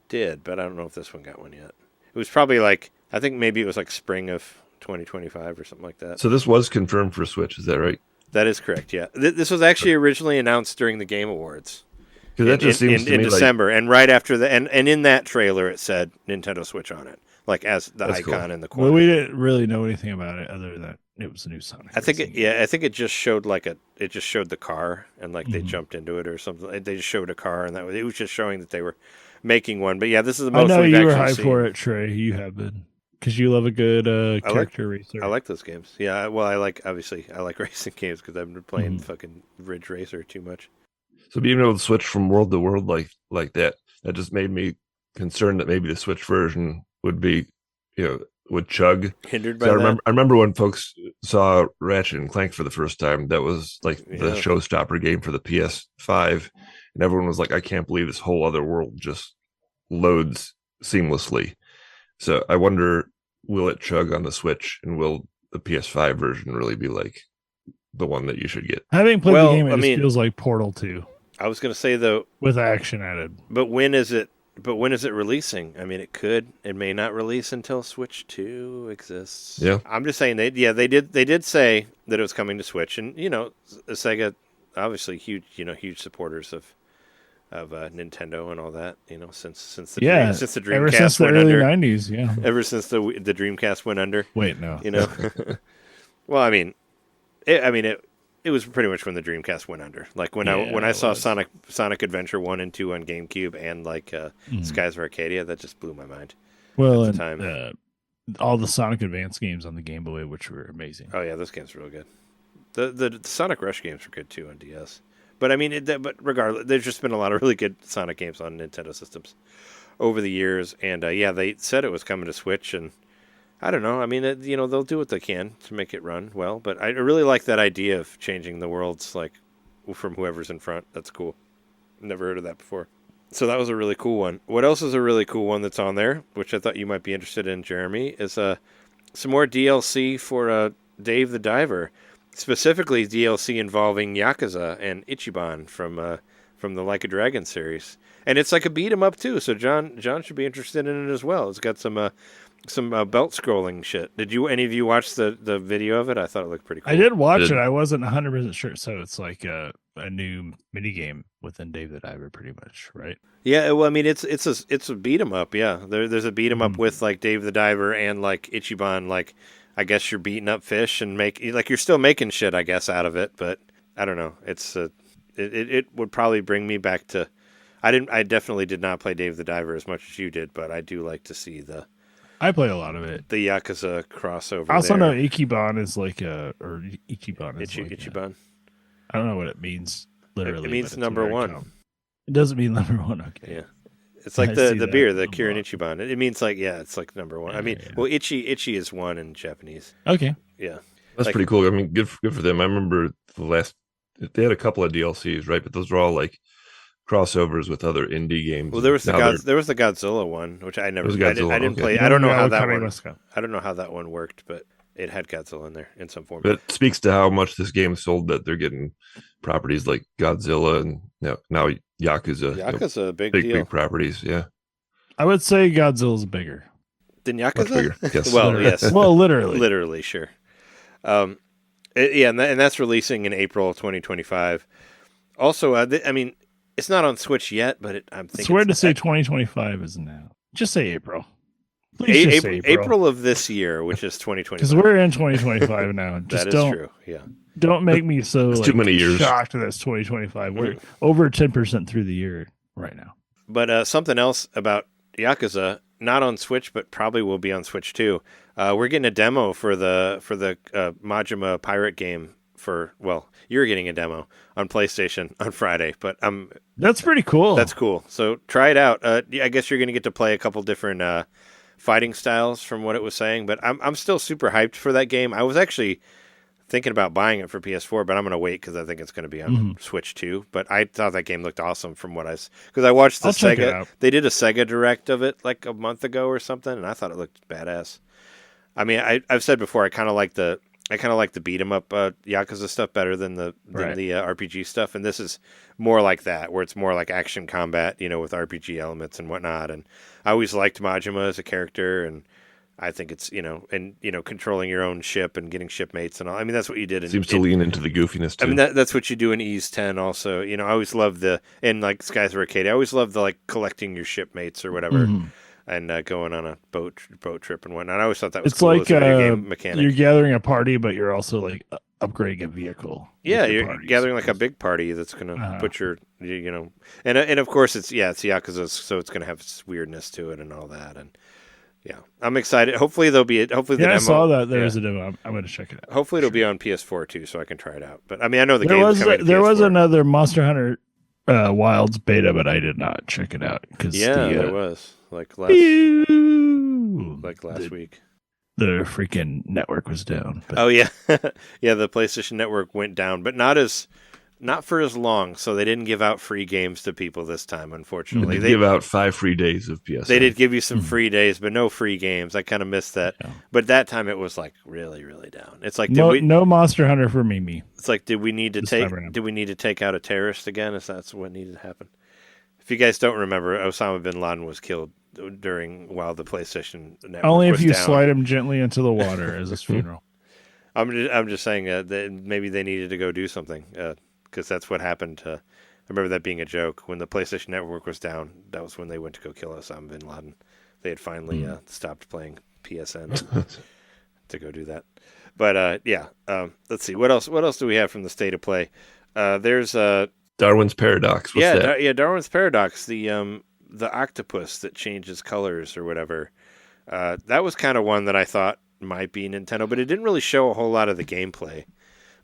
did, but I don't know if this one got one yet. It was probably like, I think maybe it was like spring of 2025 or something like that. So this was confirmed for Switch, is that right? That is correct, yeah. This was actually originally announced during the Game Awards. Because that just seems to me in December, and right after and in that trailer it said Nintendo Switch on it, like as the icon in the corner. Well, we didn't really know anything about it other than it was a new Sonic. I think racing game. I think it just showed it just showed the car and like they jumped into it or something. They just showed a car and it was just showing that they were making one. But yeah, this is the most I know we've you were actually high seen. for it, Trey. You have been because you love a good character racer. I like those games. Yeah, well, I like racing games because I've been playing fucking Ridge Racer too much. So being able to switch from world to world like that just made me concerned that maybe the Switch version would be, would chug. Hindered by So that? I remember when folks saw Ratchet and Clank for the first time, that was like the showstopper game for the PS5, and everyone was like, I can't believe this whole other world just loads seamlessly. So I wonder, will it chug on the Switch, and will the PS5 version really be like the one that you should get? Having played the game, it just feels like Portal 2. I was going to say though, with action added. But when is it releasing? I mean, it may not release until Switch 2 exists. Yeah. I'm just saying they did say that it was coming to Switch, and Sega obviously huge supporters of Nintendo and all that, since the Dreamcast ever since the early 90s, yeah. Ever since the Dreamcast went under. Wait, no. Well, I mean, it was pretty much when the Dreamcast went under. Like when I saw Sonic Adventure 1 and 2 on GameCube and Skies of Arcadia, that just blew my mind. Well, at the time. All the Sonic Advance games on the Game Boy, which were amazing. Oh yeah, those games were real good. The Sonic Rush games were good too on DS. But I mean, but regardless, there's just been a lot of really good Sonic games on Nintendo systems over the years, and they said it was coming to Switch, and I don't know. I mean, they'll do what they can to make it run well, but I really like that idea of changing the worlds like from whoever's in front. That's cool. Never heard of that before. So that was a really cool one. What else is a really cool one that's on there, which I thought you might be interested in, Jeremy, is some more DLC for Dave the Diver. Specifically, DLC involving Yakuza and Ichiban from the Like a Dragon series, and it's like a beat 'em up too. So John should be interested in it as well. It's got some belt scrolling shit. Did any of you watch the video of it? I thought it looked pretty cool. I did watch it. I wasn't 100% sure. So it's like a new mini game within Dave the Diver, pretty much, right? Yeah. Well, I mean, it's a beat 'em up. Yeah, there's a beat 'em up with like Dave the Diver and like Ichiban, like. I guess you're beating up fish and you're still making shit, I guess, out of it. But I don't know. It's it would probably bring me back to. I definitely did not play Dave the Diver as much as you did, but I do like to see I play a lot of it. The Yakuza crossover. I also know Ichiban is like or Ichiban is Ichiban. I don't know what it means literally. It means number one. It doesn't mean number one. Okay. Yeah. It's like the beer, the Kirin Ichiban. It means it's like number one. I mean, well, Ichi is one in Japanese. Okay. Yeah. That's pretty cool. I mean, good for them. I remember they had a couple of DLCs, right? But those were all like crossovers with other indie games. Well, there was the Godzilla one, which I never. I didn't play. I don't know how that one. I don't know how that one worked, but it had Godzilla in there in some form. But it speaks to how much this game sold that they're getting properties like Godzilla and now Yakuza. Yakuza, big deal. Big properties, yeah. I would say Godzilla's bigger than Yakuza. Bigger, yes. Well, yes. Well, literally, literally, sure. And that's releasing in April 2025. Also, I mean, it's not on Switch yet, but I'm thinking. It's weird to say 2025 is now. Just say April. Please just say April of this year, which is 2025. Because we're in 2025 now. Just that is true. Yeah. Don't make me so too many years. Shocked that it's 2025. We're over 10% through the year right now. But something else about Yakuza, not on Switch, but probably will be on Switch too. We're getting a demo for the Majima pirate game. You're getting a demo on PlayStation on Friday, but that's pretty cool. That's cool. So try it out. I guess you're going to get to play a couple different fighting styles from what it was saying, but I'm still super hyped for that game. I was actually thinking about buying it for PS4, but I'm going to wait because I think it's going to be on Switch too. But I thought that game looked awesome from what because I watched the Sega. They did a Sega Direct of it like a month ago or something, and I thought it looked badass. I mean, I've said before, I kind of like the beat 'em up Yakuza stuff better than the RPG stuff, and this is more like that, where it's more like action combat, with RPG elements and whatnot. And I always liked Majima as a character, and I think it's controlling your own ship and getting shipmates and all. I mean, that's what you did. Seems to lean into the goofiness too. I mean, that's what you do in Ys 10 also. I always love in like Skies of Arcadia. I always love the like collecting your shipmates or whatever. and going on a boat trip and whatnot. I always thought that was it's cool. like as a video game mechanic. You're gathering a party, but you're also like upgrading a vehicle. Yeah, you're gathering like a big party that's going to put your, and of course it's Yakuza, so it's going to have weirdness to it and all that. And yeah, I'm excited. Hopefully the demo. I saw that there is a demo. I'm going to check it out. Hopefully it'll be on PS4 too, so I can try it out. But I mean, I know there was another Monster Hunter Wilds beta, but I did not check it out because there was like last week. The freaking network was down. But. Oh yeah, yeah. The PlayStation Network went down, but not for as long. So they didn't give out free games to people this time. Unfortunately, they give out 5 free days of PSN. They did give you some free days, but no free games. I kind of missed that. Yeah. But that time it was like really, really down. It's like no Monster Hunter for Mimi. It's like did we need to take out a terrorist again? Is that's what needed to happen? If you guys don't remember, Osama bin Laden was killed while the PlayStation Network only was if you down. Slide him gently into the water as his funeral. I'm just saying that maybe they needed to go do something because that's what happened. I remember that being a joke when the PlayStation Network was down. That was when they went to go kill Osama bin Laden. They had finally stopped playing PSN to go do that. But let's see what else. What else do we have from the State of Play? There's Darwin's Paradox. What's that? Darwin's Paradox. The octopus that changes colors or whatever. That was kind of one that I thought might be Nintendo, but it didn't really show a whole lot of the gameplay.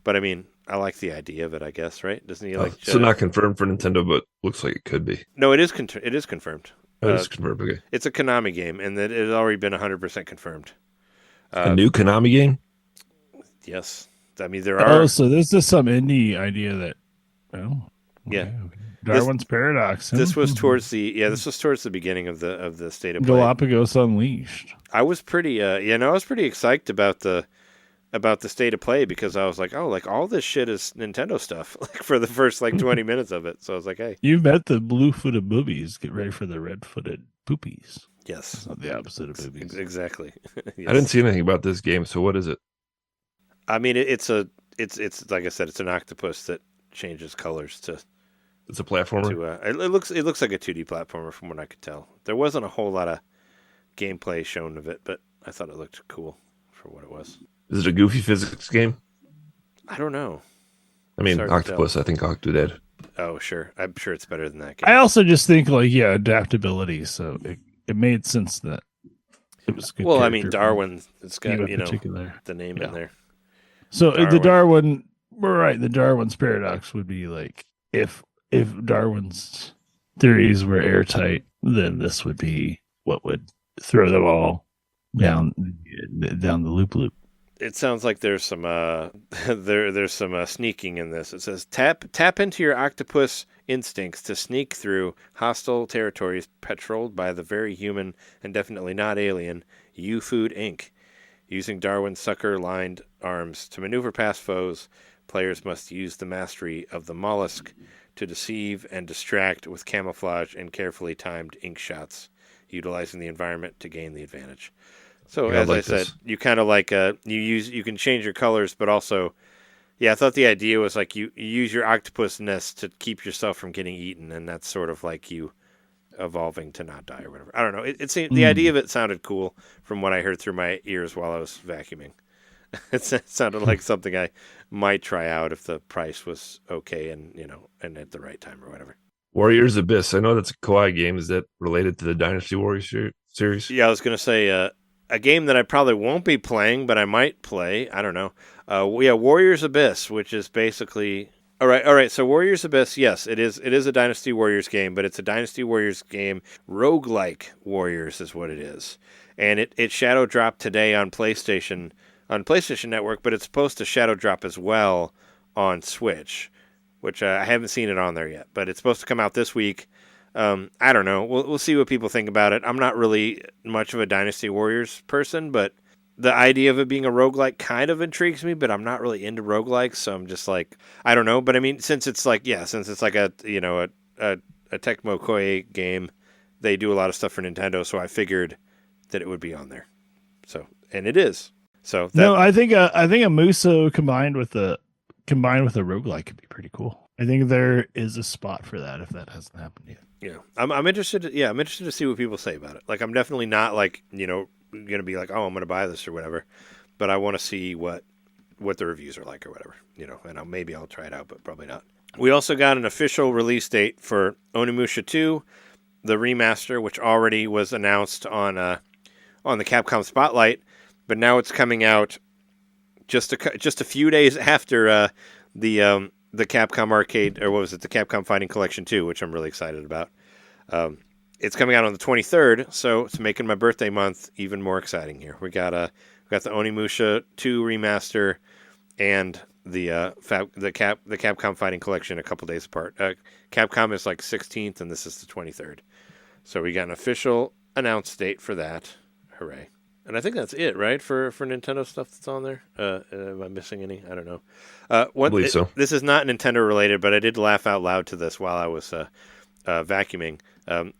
But I mean, I like the idea of it, I guess, right? Doesn't he so not confirmed for Nintendo, but looks like it could be. No, it is confirmed. It is confirmed, okay. It's a Konami game, and that it has already been 100% confirmed. A new Konami game? Yes. I mean, there are... Oh, so this is some indie idea that... Oh, okay. Yeah. Darwin's Paradox. This was towards the beginning of the State of Play. Galapagos Unleashed. I was pretty excited about the State of Play because I was like, oh, like all this shit is Nintendo stuff, like for the first 20 minutes of it. So I was like, hey, you've met the blue-footed boobies. Get ready for the red-footed poopies. Yes, it's not the opposite of boobies. Exactly. Yes. I didn't see anything about this game. So what is it? I mean, it's like I said, it's an octopus that changes colors to. It's a platformer. It looks like a 2D platformer from what I could tell. There wasn't a whole lot of gameplay shown of it, but I thought it looked cool for what it was. Is it a goofy physics game? I don't know. I mean, octopus. I think Octodad. Oh, sure. I'm sure it's better than that game. I also just think adaptability. So it made sense that it was good. Well, I mean, Darwin. It's got the name in there. So the Darwin. We're right. The Darwin's Paradox would be like if Darwin's theories were airtight, then this would be what would throw them all down the loop. It sounds like there's some there's some sneaking in this. It says tap into your octopus instincts to sneak through hostile territories patrolled by the very human and definitely not alien U-Food Inc. Using Darwin's sucker-lined arms to maneuver past foes, players must use the mastery of the mollusk to deceive and distract with camouflage and carefully timed ink shots, utilizing the environment to gain the advantage. So as I said, you kind of like you can change your colors, but also, I thought the idea was like you use your octopus nest to keep yourself from getting eaten, and that's sort of like you evolving to not die or whatever. I don't know. It seemed the idea of it sounded cool from what I heard through my ears while I was vacuuming. It sounded like something I might try out if the price was okay and at the right time or whatever. Warriors Abyss. I know that's a Kawaii game. Is that related to the Dynasty Warriors series? Yeah, I was going to say a game that I probably won't be playing, but I might play. I don't know. Warriors Abyss, which is basically... All right. So Warriors Abyss, yes, it is a Dynasty Warriors game, but it's a Dynasty Warriors game. Roguelike Warriors is what it is. And it shadow dropped today on PlayStation Network, but it's supposed to shadow drop as well on Switch, which I haven't seen it on there yet, but it's supposed to come out this week. I don't know. We'll see what people think about it. I'm not really much of a Dynasty Warriors person, but the idea of it being a roguelike kind of intrigues me, but I'm not really into roguelikes, so I'm just like, I don't know. But I mean, since it's like a Tecmo Koei game, they do a lot of stuff for Nintendo, so I figured that it would be on there. So, and it is. So I think a Muso combined with a roguelike could be pretty cool. I think there is a spot for that if that hasn't happened yet. Yeah, I'm interested. I'm interested to see what people say about it. Like, I'm definitely not like going to be like, oh, I'm going to buy this or whatever. But I want to see what the reviews are like or whatever. And maybe I'll try it out, but probably not. We also got an official release date for Onimusha 2, the remaster, which already was announced on the Capcom Spotlight, but now it's coming out just a few days after the Capcom Arcade, or what was it, the Capcom Fighting Collection 2, which I'm really excited about. It's coming out on the 23rd, so it's making my birthday month even more exciting here. We got the Onimusha 2 remaster and the Capcom Fighting Collection a couple days apart. Capcom is like 16th, and this is the 23rd. So we got an official announced date for that. Hooray. And I think that's it, right, for Nintendo stuff that's on there? Am I missing any? I don't know. I believe so. This is not Nintendo related, but I did laugh out loud to this while I was vacuuming. I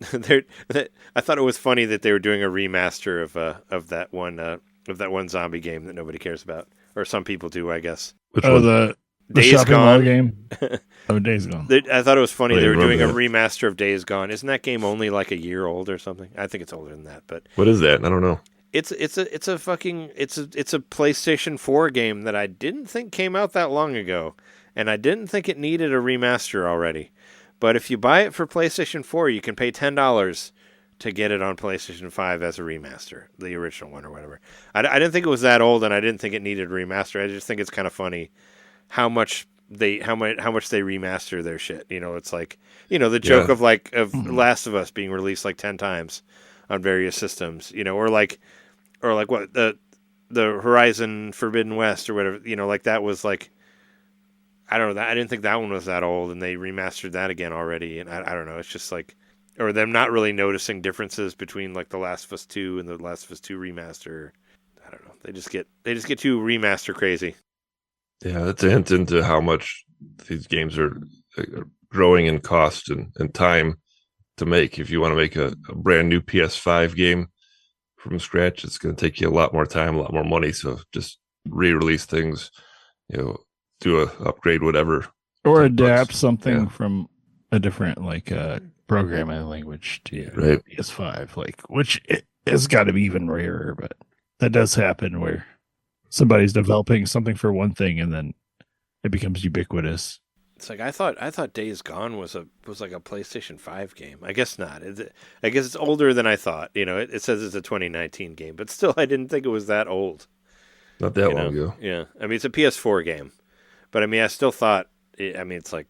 thought it was funny that they were doing a remaster of that one zombie game that nobody cares about, or some people do, I guess. Which one? The Days shopping mall Gone game. Oh, Days Gone. I thought it was funny Oh, they were doing a that. remaster of Days Gone. Isn't that game only like a year old or something? I think it's older than that, but What is that? I don't know. it's a PlayStation 4 game that I didn't think came out that long ago, and I didn't think it needed a remaster already. But if you buy it for PlayStation 4, you can pay $10 to get it on PlayStation 5 as a remaster, the original one or whatever. I didn't think it was that old, and I didn't think it needed a remaster. I just think it's kind of funny how much they remaster their shit. It's like the joke of Last of Us being released like 10 times on various systems. Or like what the Horizon Forbidden West or whatever. Like that was like, I don't know. I didn't think that one was that old, and they remastered that again already. And I don't know. It's just like, or them not really noticing differences between like the Last of Us 2 and the Last of Us 2 remaster. I don't know. They just get too remaster crazy. Yeah, that's a hint into how much these games are growing in cost and time to make. If you want to make a brand new PS5 game from scratch, it's going to take you a lot more time, a lot more money. So just re-release things, do a upgrade, whatever. Or adapt something from a different programming language to PS5, which has got to be even rarer, but that does happen where somebody's developing something for one thing and then it becomes ubiquitous. It's like I thought Days Gone was like a PlayStation 5 game. I guess not. I guess it's older than I thought. It says it's a 2019 game, but still, I didn't think it was that old. Not that long ago. Yeah, I mean it's a PS4 game, but I mean I still thought. It's like,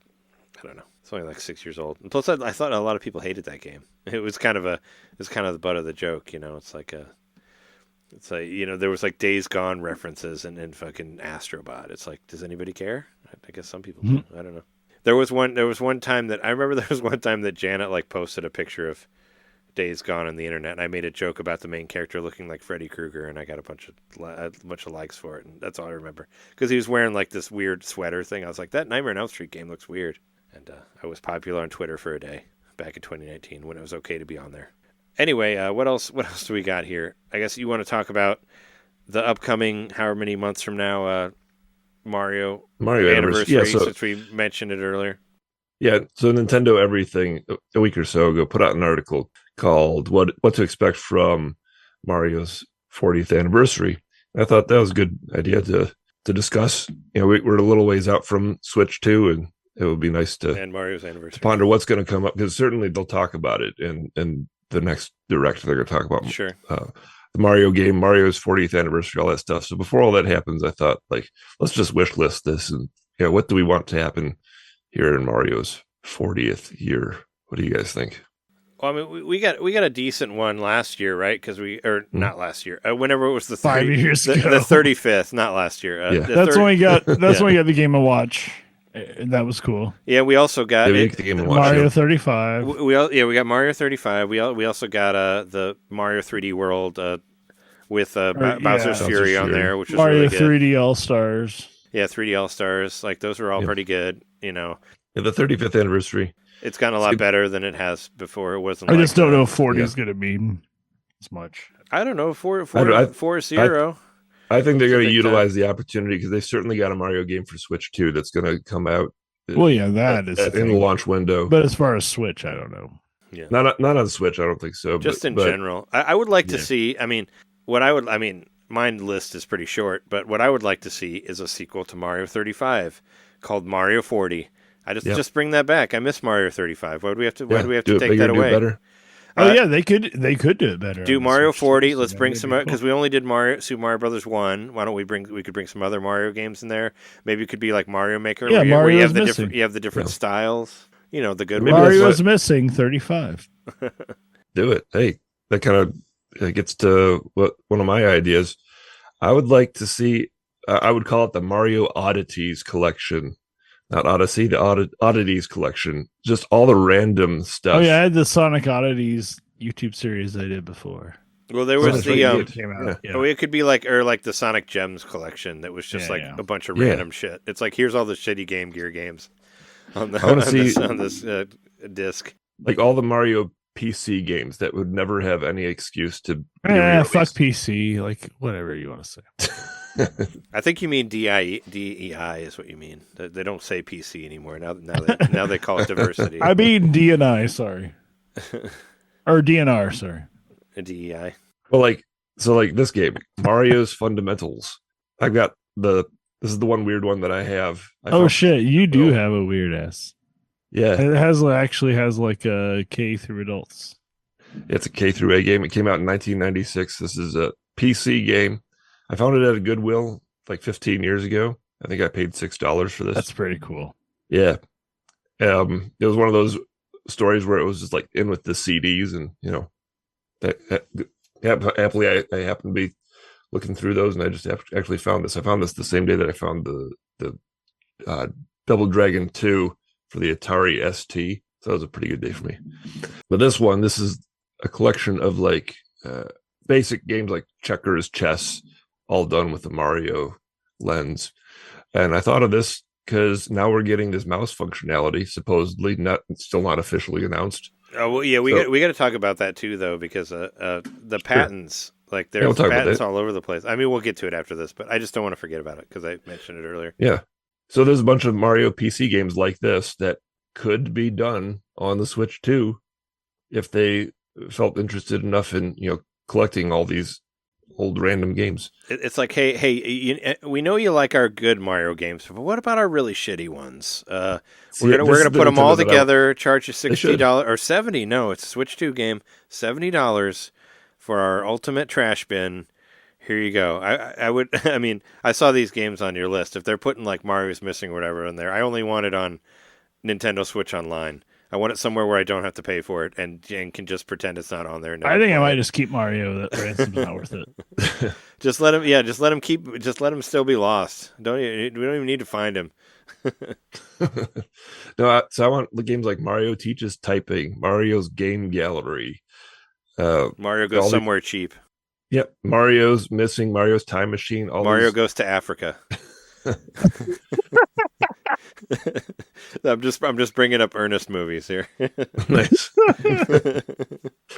I don't know. It's only like 6 years old. And plus, I thought a lot of people hated that game. It was kind of the butt of the joke. It's like there was like Days Gone references and fucking Astrobot. It's like, does anybody care? I guess some people do. I don't know. There was one time that Janet like posted a picture of Days Gone on the internet, and I made a joke about the main character looking like Freddy Krueger, and I got a bunch of likes for it, and that's all I remember. Because he was wearing like this weird sweater thing. I was like, that Nightmare on Elm Street game looks weird. And I was popular on Twitter for a day back in 2019 when it was okay to be on there. Anyway, what else do we got here? I guess you want to talk about the upcoming, however many months from now, Mario anniversary, since we mentioned it earlier. Yeah, so Nintendo Everything a week or so ago put out an article called "What to Expect from Mario's 40th Anniversary." And I thought that was a good idea to discuss. We're a little ways out from Switch 2, and it would be nice and Mario's anniversary to ponder what's going to come up, because certainly they'll talk about it in the next Direct. They're going to talk about the Mario game, Mario's 40th anniversary, all that stuff. So before all that happens, I thought, let's just wish list this, and what do we want to happen here in Mario's 40th year? What do you guys think? Well, I mean, we got a decent one last year, right? Because not last year. Whenever it was the 5 years ago, the 35th, not last year. That's when we got. That's when we got the Game & Watch. That was cool. Yeah, we also got the Game & Watch, Mario 35. We got Mario 35. We also got the Mario 3D World with Bowser's Fury on there, which was Mario really good. 3D All Stars. Yeah, 3D All Stars. Like those were all pretty good. Yeah, the 35th anniversary. It's gotten a lot better than it has before. It wasn't. I just don't know if 40 is going to mean as much. I don't know. 4-0. I think they're going to utilize the opportunity, because they've certainly got a Mario game for Switch 2 that's going to come out Well, yeah, that is in the launch window. But as far as Switch, I don't know. Yeah, not on Switch. I don't think so. Just in general, I would like to see. I mean, my list is pretty short, but what I would like to see is a sequel to Mario 35 called Mario 40. Just bring that back. I miss Mario 35. Why do we have to? Why do we have to take that away? Better. Oh yeah, they could do it better. Do Mario 40. Let's bring some because we only did Super Mario Brothers 1. Why don't we could bring some other Mario games in there? Maybe it could be like Mario Maker. Yeah, where you have the different styles. You know, the good Mario's missing 35. Do it. Hey, that kind of gets to one of my ideas. I would like to see. I would call it the Mario Oddities collection. Not Odyssey, the Oddities collection. Just all the random stuff. Oh yeah, I had the Sonic Oddities YouTube series I did before. Well, there was came out. Oh, it could be like the Sonic Gems collection that was just a bunch of random shit. It's like here's all the shitty Game Gear games on this disc. Like all the Mario PC games that would never have any excuse to. Fuck PC, like whatever you want to say. I think you mean DEI is what you mean. They don't say PC anymore. Now they call it diversity. I mean DNI, sorry. Or DNR, sorry. DEI. Well, like this game, Mario's Fundamentals. I've got this is the one weird one that I have. Shit, you do have a weird ass. Yeah. It actually has like a K through adults. It's a K through A game. It came out in 1996. This is a PC game. I found it at a Goodwill like 15 years ago. I think I paid $6 for this. That's pretty cool. Yeah. It was one of those stories where it was just like in with the CDs, and happily I happened to be looking through those, and I just actually found this. I found this the same day that I found the Double Dragon 2 for the Atari ST. So that was a pretty good day for me. But this is a collection of like basic games like checkers, chess, all done with the Mario lens. And I thought of this because now we're getting this mouse functionality, supposedly still not officially announced. Oh well, yeah, we got to talk about that too, though, because the patents, like there's patents all over the place. I mean, we'll get to it after this, but I just don't want to forget about it because I mentioned it earlier. Yeah, so there's a bunch of Mario PC games like this that could be done on the Switch too, if they felt interested enough in collecting all these old random games. It's like, hey, we know you like our good Mario games, but what about our really shitty ones? We're gonna put them all together, charge you $60 or $70. No, it's a Switch 2 game, $70 for our ultimate trash bin. Here you go. I saw these games on your list. If they're putting like Mario's Missing or whatever in there, I only want it on Nintendo Switch Online. I want it somewhere where I don't have to pay for it and can just pretend it's not on there. I think I might just keep Mario. That ransom's not worth it. Just let him still be lost. We don't even need to find him. No, so I want the games like Mario Teaches Typing, Mario's Game Gallery. Mario Goes Somewhere Cheap. Yep, Mario's Missing, Mario's Time Machine. Mario Goes to Africa. I'm just bringing up earnest movies here. Nice.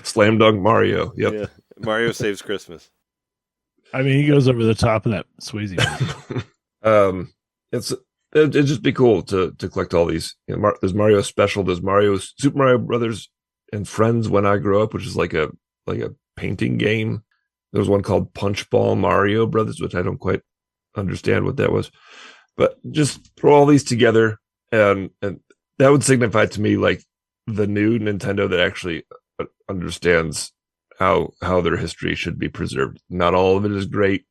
Slam Dunk Mario. Yep. Yeah. Mario Saves Christmas. I mean, he goes over the top of that Swayze movie. It'd just be cool to collect all these. There's Mario Special. There's Super Mario Brothers and Friends When I Grow Up, which is like a painting game. There was one called Punch Ball Mario Brothers, which I don't quite understand what that was. But just throw all these together, and that would signify to me like the new Nintendo that actually understands how their history should be preserved. Not all of it is great,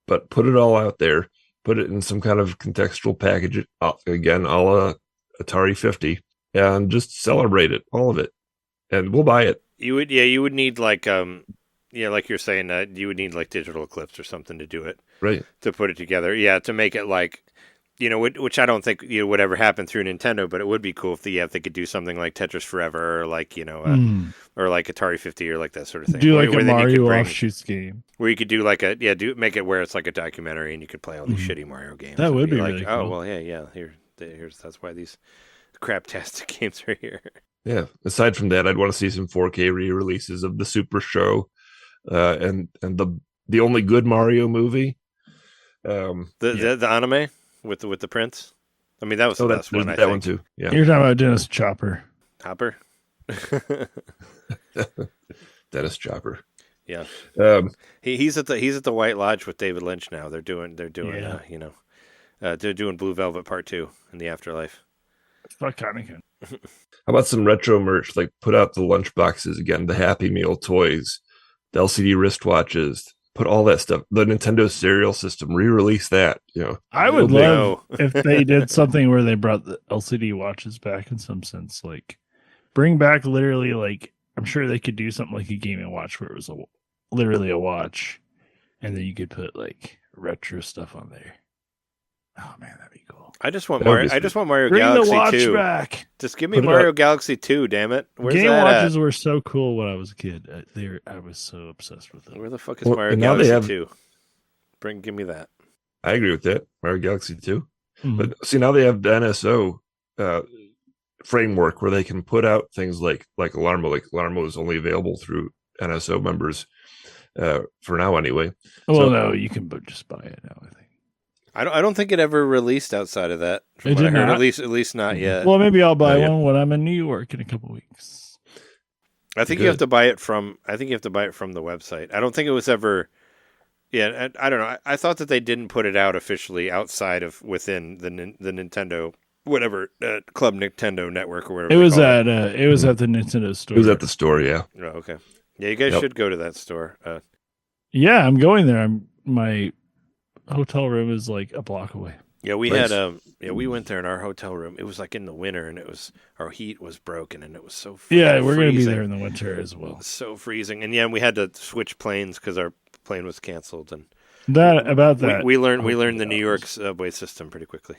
but put it all out there. Put it in some kind of contextual package, again, a la Atari 50, and just celebrate it, all of it, and we'll buy it. You would need like like you're saying, you would need like Digital Eclipse or something to do it, right? To put it together, to make it like. Which I don't think would ever happen through Nintendo, but it would be cool if they could do something like Tetris Forever or like or like Atari 50 or like that sort of thing. Do like a Mario offshoots game where you could do like make it where it's like a documentary and you could play all these shitty Mario games. That would be like, really cool. Oh well, here's that's why these craptastic games are here. Yeah. Aside from that, I'd want to see some 4K re-releases of the Super Show, and the only good Mario movie. The anime. With the prince? I mean, that was the best one. That one too. Yeah, you're talking about Dennis Chopper. Hopper. Dennis Chopper. Yeah. He's at the White Lodge with David Lynch now. They're doing they're doing Blue Velvet Part 2 in the afterlife. Fuck Heineken. How about some retro merch? Like put out the lunch boxes again, the Happy Meal toys, the LCD wristwatches. Put all that stuff. The Nintendo Serial System, re-release that. I would love if they did something where they brought the LCD watches back in some sense. Like, bring back literally, like, I'm sure they could do something like a Game & Watch where it was literally a watch, and then you could put like retro stuff on there. Oh man, that'd be cool. I just want Mario. I just want Mario Bring Galaxy the watch 2 back. Just give me Mario Galaxy 2. Damn it! Where's Game that watches at? were so cool when I was a kid. I was so obsessed with them. Where the fuck is Mario Galaxy 2? Give me that. I agree with that. Mario Galaxy 2. Mm-hmm. But see, now they have the NSO framework where they can put out things like Alarmo. Like Alarmo is only available through NSO members for now, anyway. Well, no, you can just buy it now. I think. I don't think it ever released outside of that. It did not? At least not yet. Well, maybe I'll buy one when I'm in New York in a couple weeks. I think you have to buy it from. I think you have to buy it from the website. I don't think it was ever. Yeah, I don't know. I thought that they didn't put it out officially outside of within the Nintendo whatever Club Nintendo network or whatever. It was at the Nintendo store. It was at the store, yeah. Oh, okay. Yeah, you guys should go to that store. Yeah, I'm going there. My hotel room is like a block away. Yeah, we had we went there in our hotel room. It was like in the winter, and our heat was broken, and it was so yeah. We're going to be there in the winter as well. So freezing, and yeah, we had to switch planes because our plane was canceled, and we learned the New York subway system pretty quickly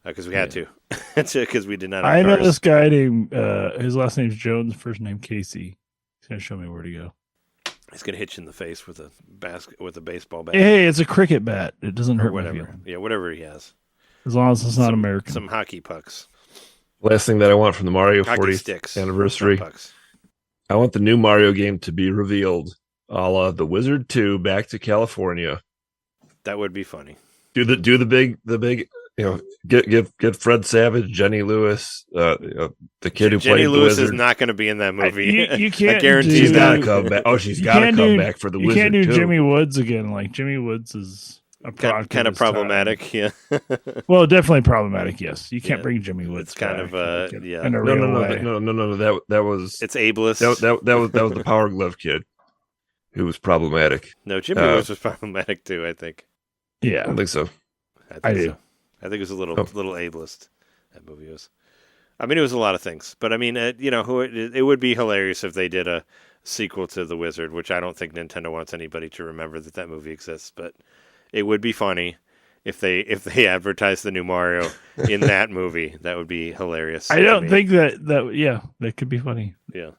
because we had to because we did not. I know this guy named his last name's Jones, first name Casey. He's going to show me where to go. He's gonna hit you in the face with a baseball bat. Hey, it's a cricket bat. It doesn't hurt whatever. Yeah, whatever he has. As long as it's not American. Some hockey pucks. Last thing that I want from the Mario hockey 40th sticks, anniversary. I want the new Mario game to be revealed, a la The Wizard 2 Back to California. That would be funny. Do the big. Get Fred Savage, Jenny Lewis, the kid who played Jenny Lewis the Wizard. is not going to be in that movie. You can't. I guarantee she's got to come back. Oh, she's got to come back for the Wizard. You can't do too. Jimmy Woods again. Like Jimmy Woods is kind of problematic. Time. Yeah. Well, definitely problematic. Yes, you can't bring Jimmy Woods. It's kind of in a real way. No. That was it's ableist. That was the Power Glove kid who was problematic. No, Jimmy Woods was problematic too. I think. Yeah, I don't think so. I do. So. I think it was a little ableist. That movie was. I mean, it was a lot of things, but I mean, it would be hilarious if they did a sequel to The Wizard, which I don't think Nintendo wants anybody to remember that movie exists. But it would be funny if they advertised the new Mario in that movie. That would be hilarious. I don't think that could be funny. Yeah,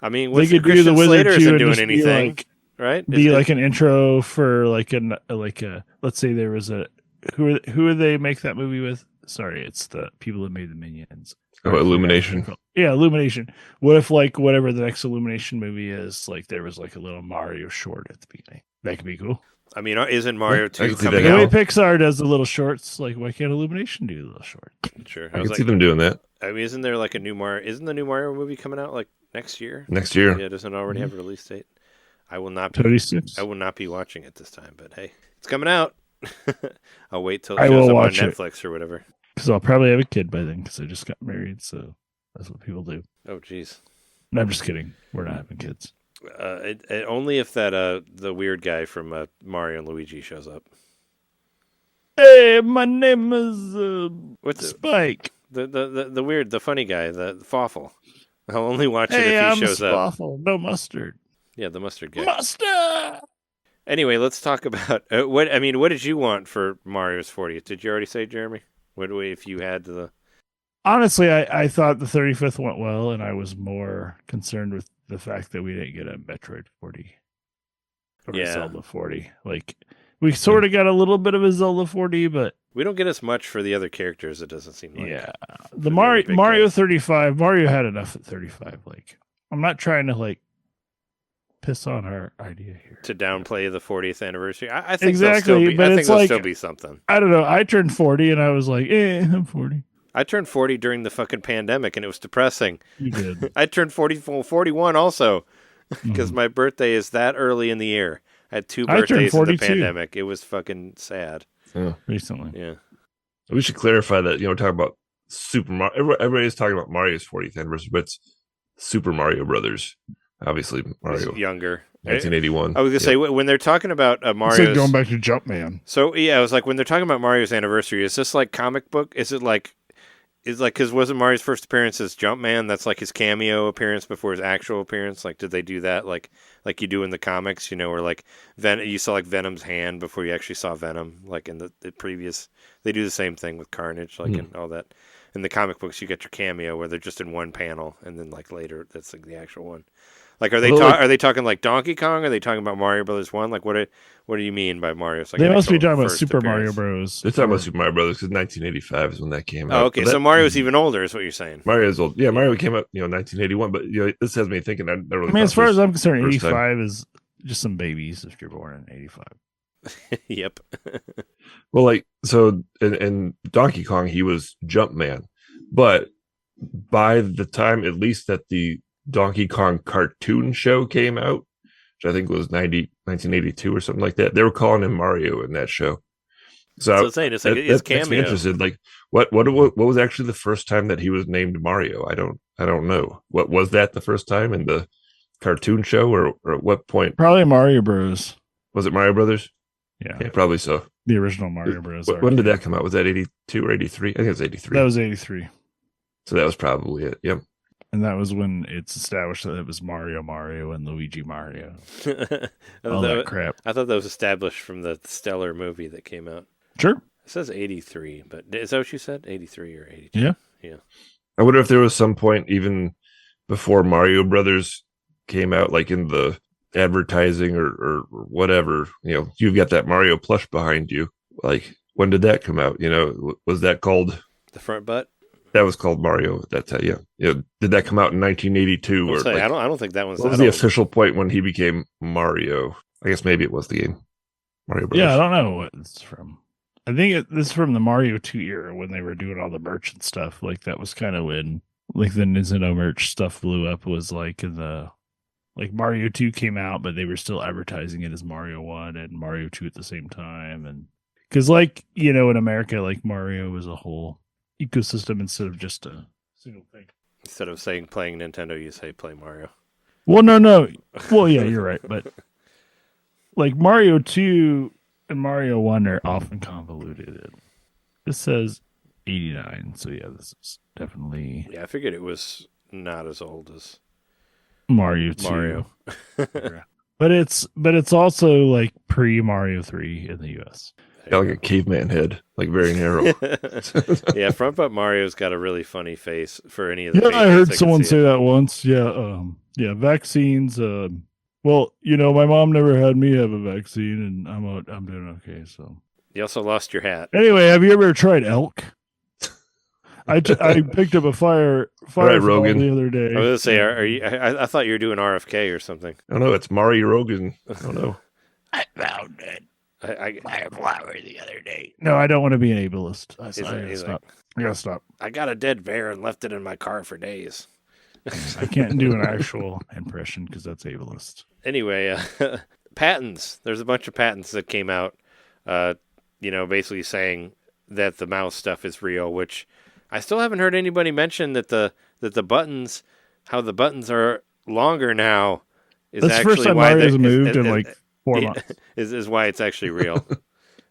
I mean, they could do The Wizard Slater 2 isn't and doing just anything, right? Be like an intro for like a let's say there was a. Who would they make that movie with? Sorry, it's the people that made the Minions. Oh, Illumination. Yeah, Illumination. What if like whatever the next Illumination movie is, like there was like a little Mario short at the beginning? That could be cool. I mean, isn't Mario 2 coming out? The way out? Pixar does the little shorts, like why can't Illumination do the little short? Sure, I can see them doing that. I mean, isn't there like a new Mario? Isn't the new Mario movie coming out like next year? Next year. Yeah, doesn't it already have a release date? I will not. 36. I will not be watching it this time, but hey, it's coming out. I'll wait till it I shows will up on watch Netflix or whatever. Because I'll probably have a kid by then because I just got married, so that's what people do. Oh, jeez. No, I'm just kidding. We're not having kids. Only if that the weird guy from Mario and Luigi shows up. Hey, my name is Spike. The weird, the funny guy, the Fawful. I'll only watch it if he shows up. Fawful. No mustard. Yeah, the mustard guy. Mustard. Anyway, let's talk about what did you want for Mario's 40th? Did you already say, Jeremy? If you had the? Honestly, I thought the 35th went well, and I was more concerned with the fact that we didn't get a Metroid 40 or a Zelda 40. Like we sort of got a little bit of a Zelda 40, but we don't get as much for the other characters. It doesn't seem like. Yeah, the Mario 35. Mario had enough at 35. Like I'm not trying to like piss on our idea here. To downplay the 40th anniversary. I think exactly, but it's there'll like, still be something. I don't know. I turned 40 and I was like, I'm 40. I turned 40 during the fucking pandemic and it was depressing. You did. I turned 41 also because my birthday is that early in the year. I had 2 birthdays in the pandemic. It was fucking sad. Yeah. Recently. Yeah. We should clarify that, we're talking about Super Mario. Everybody's talking about Mario's 40th anniversary, but it's Super Mario Brothers. Obviously, Mario. Younger. 1981. I was going to say, when they're talking about Mario's... It's like going back to Jumpman. So, yeah, I was like, when they're talking about Mario's anniversary, is this like comic book? Is it like... because wasn't Mario's first appearance as Jumpman? That's like his cameo appearance before his actual appearance. Like, did they do that like you do in the comics? Where like you saw like Venom's hand before you actually saw Venom. Like in the previous, they do the same thing with Carnage, like and all that. In the comic books, you get your cameo where they're just in one panel, and then like later, that's like the actual one. Like, are they talking like Donkey Kong? Are they talking about Mario Brothers 1? Like, what do you mean by Mario? Like they must be talking about Super Mario Bros. They're talking about Super Mario Brothers because 1985 is when that came out. Oh, okay. So Mario's even older, is what you're saying. Mario's old. Yeah, Mario came out, 1981. But this has me thinking. As far as I'm concerned, 85 is just some babies if you're born in 85. Yep. Well, like so, in Donkey Kong, he was Jumpman, but by the time, at least that the Donkey Kong cartoon show came out, which I think was 1982 or something like that, they were calling him Mario in that show. So it's like his cameo. Makes me interested. Like, what was actually the first time that he was named Mario? I don't know. What was that the first time in the cartoon show, or at what point? Probably Mario Bros. Was it Mario Brothers? Yeah, probably so. The original Mario Bros. When did that come out? Was that 82 or 83? I think it was 83. That was 83. So that was probably it. Yep. And that was when it's established that it was Mario and Luigi Mario. All that crap. I thought that was established from the Stellar movie that came out. Sure. It says 83, but is that what you said? 83 or 82? Yeah. Yeah. I wonder if there was some point even before Mario Brothers came out, like in the advertising or whatever, you've got that Mario plush behind you. Like, when did that come out? Was that called the front butt? That was called Mario at that time. Yeah. Did that come out in 1982? I don't think that was. What was the official point when he became Mario? I guess maybe it was the game Mario Brothers. Yeah, I don't know what it's from. I think this is from the Mario 2 era when they were doing all the merch and stuff. Like, that was kind of when like the Nintendo merch stuff blew up. Was like in the Mario 2 came out, but they were still advertising it as Mario 1 and Mario 2 at the same time. And because in America, like Mario was a whole ecosystem instead of just a single thing. Instead of saying playing Nintendo, you say play Mario. Well, no. Well, yeah, you're right. But like Mario 2 and Mario 1 are often convoluted. This says 89, so yeah, this is definitely. Yeah, I figured it was not as old as Mario 2. But it's also like pre Mario 3 in the US. Got like a caveman head, like very narrow. Yeah, Front Butt Mario's got a really funny face for any of the. Yeah, I heard someone say that once. Yeah, vaccines. Well, my mom never had me have a vaccine, and I'm doing okay. So you also lost your hat. Anyway, have you ever tried elk? I picked up a fire right, Rogan. the other day. I was gonna say, are you? I thought you were doing RFK or something. I don't know. It's Mario Rogan. I don't know. I found it. I flower the other day. No, I don't want to be an ableist. I gotta stop. I got a dead bear and left it in my car for days. I can't do an actual impression because that's ableist. Anyway, patents. There's a bunch of patents that came out, basically saying that the mouse stuff is real, which I still haven't heard anybody mention that the buttons, how the buttons are longer now, is that's actually the first time why Mario's moved in like 4 months. Is why it's actually real.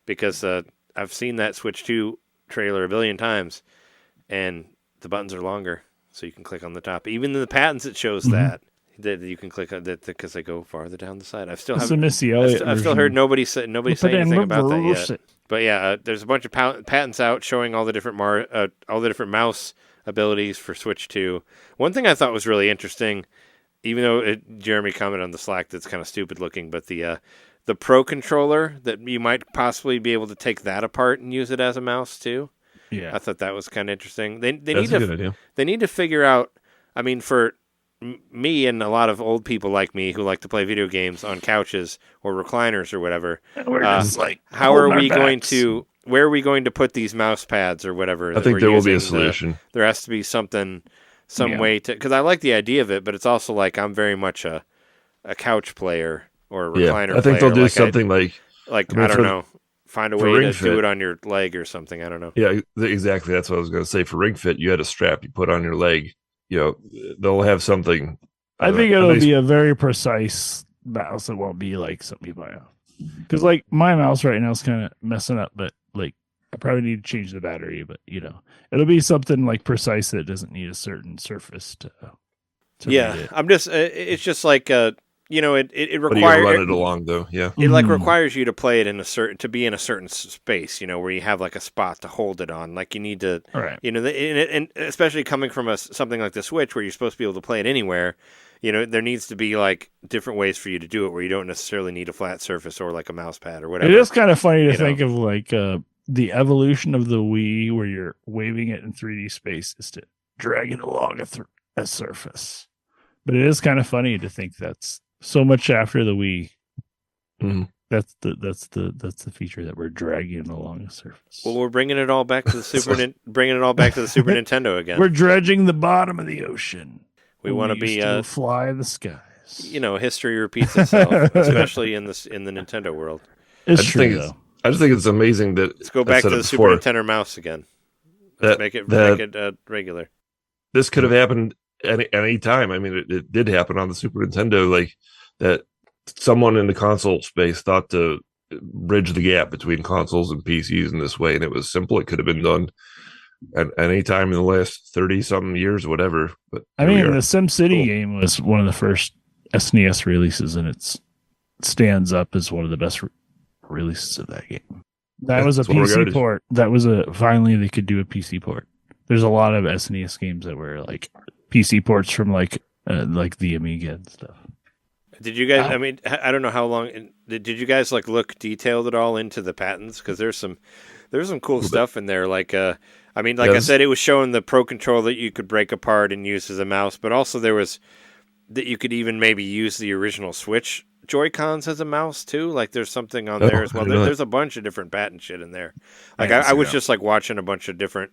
Because I've seen that Switch 2 trailer a billion times, and the buttons are longer, so you can click on the top. Even in the patents, it shows that you can click on that because they go farther down the side. I've still heard nobody say anything about that yet. But yeah, there's a bunch of patents out showing all the different mouse abilities for Switch 2. One thing I thought was really interesting, even though Jeremy commented on the Slack that's kind of stupid looking, but the Pro controller, that you might possibly be able to take that apart and use it as a mouse too. Yeah, I thought that was kind of interesting. They need a good idea. They need to figure out. I mean, for me and a lot of old people like me who like to play video games on couches or recliners or whatever. We're just like, how are we going to? Where are we going to put these mouse pads or whatever? I think there will be a solution. There has to be some way to, because I like the idea of it, but it's also like I'm very much a couch player or a recliner player. I think they'll do something like I don't know, find a way to do it on your leg or something. I don't know. Yeah, exactly. That's what I was going to say. For Ring Fit, you had a strap you put on your leg. They'll have something. I think it'll be a very precise mouse. It won't be like something you buy off. Because like my mouse right now is kind of messing up, but like I probably need to change the battery. But it'll be something like precise that doesn't need a certain surface to yeah, read it. I'm just. It's just like it requires. But you gotta run it along though. Yeah, it like requires you to play it to be in a certain space. Where you have like a spot to hold it on. Like you need to. Right. And especially coming from something like the Switch, where you're supposed to be able to play it anywhere. There needs to be like different ways for you to do it, where you don't necessarily need a flat surface or like a mouse pad or whatever. It is kind of funny to think of like the evolution of the Wii, where you're waving it in 3D space, is to drag it along a surface. But it is kind of funny to think that's so much after the Wii. Mm-hmm. That's the feature that we're dragging along a surface. Well, we're bringing it all back to the Super Nintendo again. We're dredging the bottom of the ocean. We want to be fly in the skies. History repeats itself, especially in the Nintendo world. It's true, though. I just think it's amazing that let's go back to the Super Nintendo mouse again. Let's make it regular. This could have happened any time. I mean, it did happen on the Super Nintendo, like that. Someone in the console space thought to bridge the gap between consoles and PCs in this way, and it was simple. It could have been done at any time in the last 30-something years, whatever. But I mean, the SimCity game was one of the first SNES releases, and it stands up as one of the best releases of that game. That was a PC port. That was finally they could do a PC port. There's a lot of SNES games that were like PC ports from like the Amiga and stuff. Did you guys? I mean, I don't know how long. Did you guys like look detailed at all into the patents? Because there's some cool stuff in there. Like, I said, it was showing the Pro Controller that you could break apart and use as a mouse, but also there was that you could even maybe use the original Switch Joy-Cons as a mouse too. Like, there's something on there as well. There's a bunch of different patent shit in there. Like, I was just like watching a bunch of different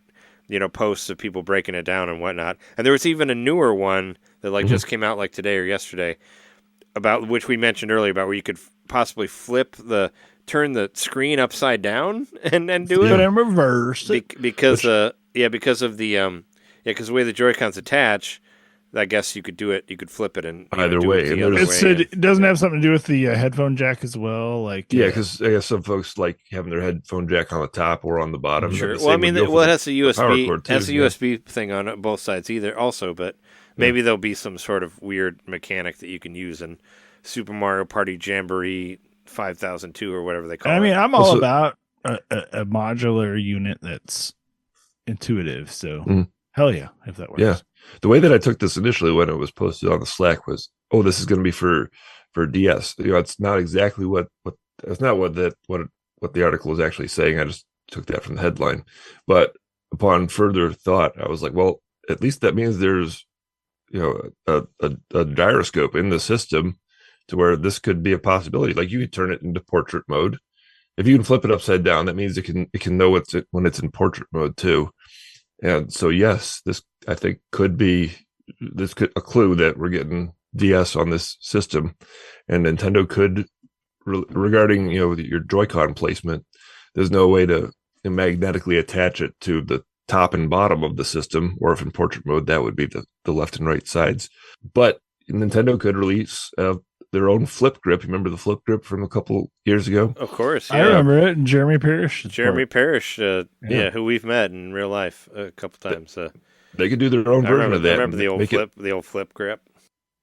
posts of people breaking it down and whatnot. And there was even a newer one that just came out like today or yesterday, about which we mentioned earlier, about where you could possibly turn the screen upside down and do it. But in reverse. Because of the way the Joy-Cons attach, I guess you could do it. You could flip it and either way. It doesn't have something to do with the headphone jack as well. Because I guess some folks like having their headphone jack on the top or on the bottom. Sure. Well, I mean, it has a USB thing on it, both sides also, but maybe there'll be some sort of weird mechanic that you can use in Super Mario Party Jamboree 5002 or whatever they call it. I mean, I'm all about a modular unit that's intuitive. So hell yeah, if that works. Yeah. The way that I took this initially when it was posted on the Slack was, this is going to be for DS. It's not exactly what it's not what the article is actually saying. I just took that from the headline. But upon further thought, I was like, well, at least that means there's a gyroscope in the system to where this could be a possibility. Like, you could turn it into portrait mode. If you can flip it upside down, that means it can know when it's in portrait mode too. And so, yes, this I think could be a clue that we're getting DS on this system, and Nintendo could regarding your Joy-Con placement. There's no way to magnetically attach it to the top and bottom of the system, or if in portrait mode, that would be the left and right sides. But Nintendo could release their own flip grip. Remember the flip grip from a couple years ago? Of course, yeah. I remember it. And Jeremy Parrish, who we've met in real life a couple times. They could do their own version of that. I remember the old flip grip.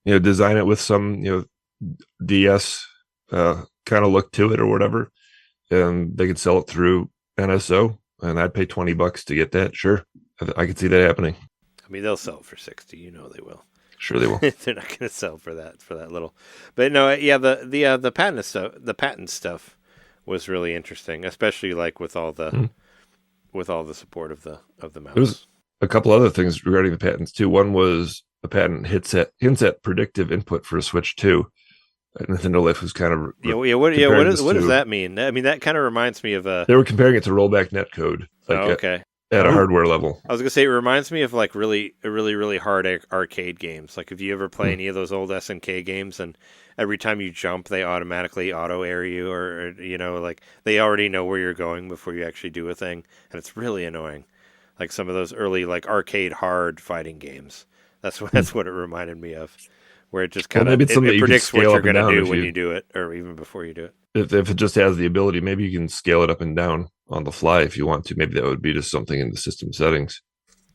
Design it with some DS kind of look to it or whatever, and they could sell it through NSO. And I'd pay $20 to get that. Sure, I could see that happening. I mean, they'll sell it for $60. They will. Sure, they will. They're not going to sell for that little. But no, yeah, the patent stuff was really interesting, especially like with all the support of the mouse. There was a couple other things regarding the patents too. One was a patent hints at predictive input for a Switch 2. Nintendo Life was kind of what does that mean? I mean, that kind of reminds me of they were comparing it to rollback netcode. Okay. At a hardware level. I was gonna say it reminds me of like really hard arcade games. Like if you ever play any of those old SNK games, and every time you jump, they automatically auto air you, or like they already know where you're going before you actually do a thing, and it's really annoying. Like some of those early like arcade hard fighting games. That's what it reminded me of. Where it just kind of it predicts what you're going to do when you do it, or even before you do it. If it just has the ability, maybe you can scale it up and down on the fly if you want to. Maybe that would be just something in the system settings.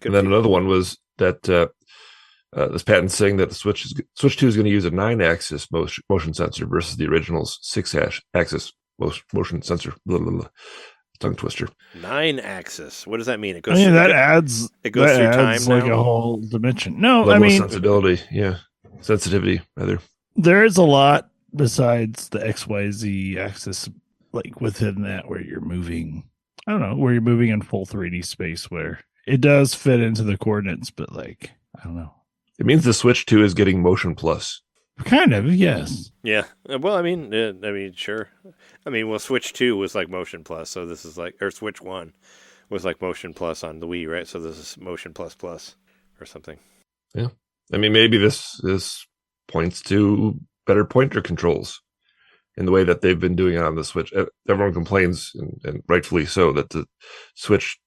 And then another one was that this patent saying that the Switch 2 is going to use a 9-axis motion sensor versus the original's 6-axis motion sensor. Blah, blah, blah. Tongue twister. 9-axis. What does that mean? It goes. It goes through time like now? A whole dimension. No, level of sensibility. Yeah. Sensitivity, rather. There is a lot besides the XYZ axis, like within that, where you're moving. I don't know, where you're moving in full 3D space, where it does fit into the coordinates, but like I don't know. It means the Switch 2 is getting Motion Plus. Kind of, yes. Yeah. Well, I mean, sure. I mean, Switch 2 was like Motion Plus, so this is like, or Switch 1 was like Motion Plus on the Wii, right? So this is Motion Plus Plus or something. Yeah. I mean, maybe this points to better pointer controls in the way that they've been doing it on the Switch. Everyone complains, and rightfully so, that the Switch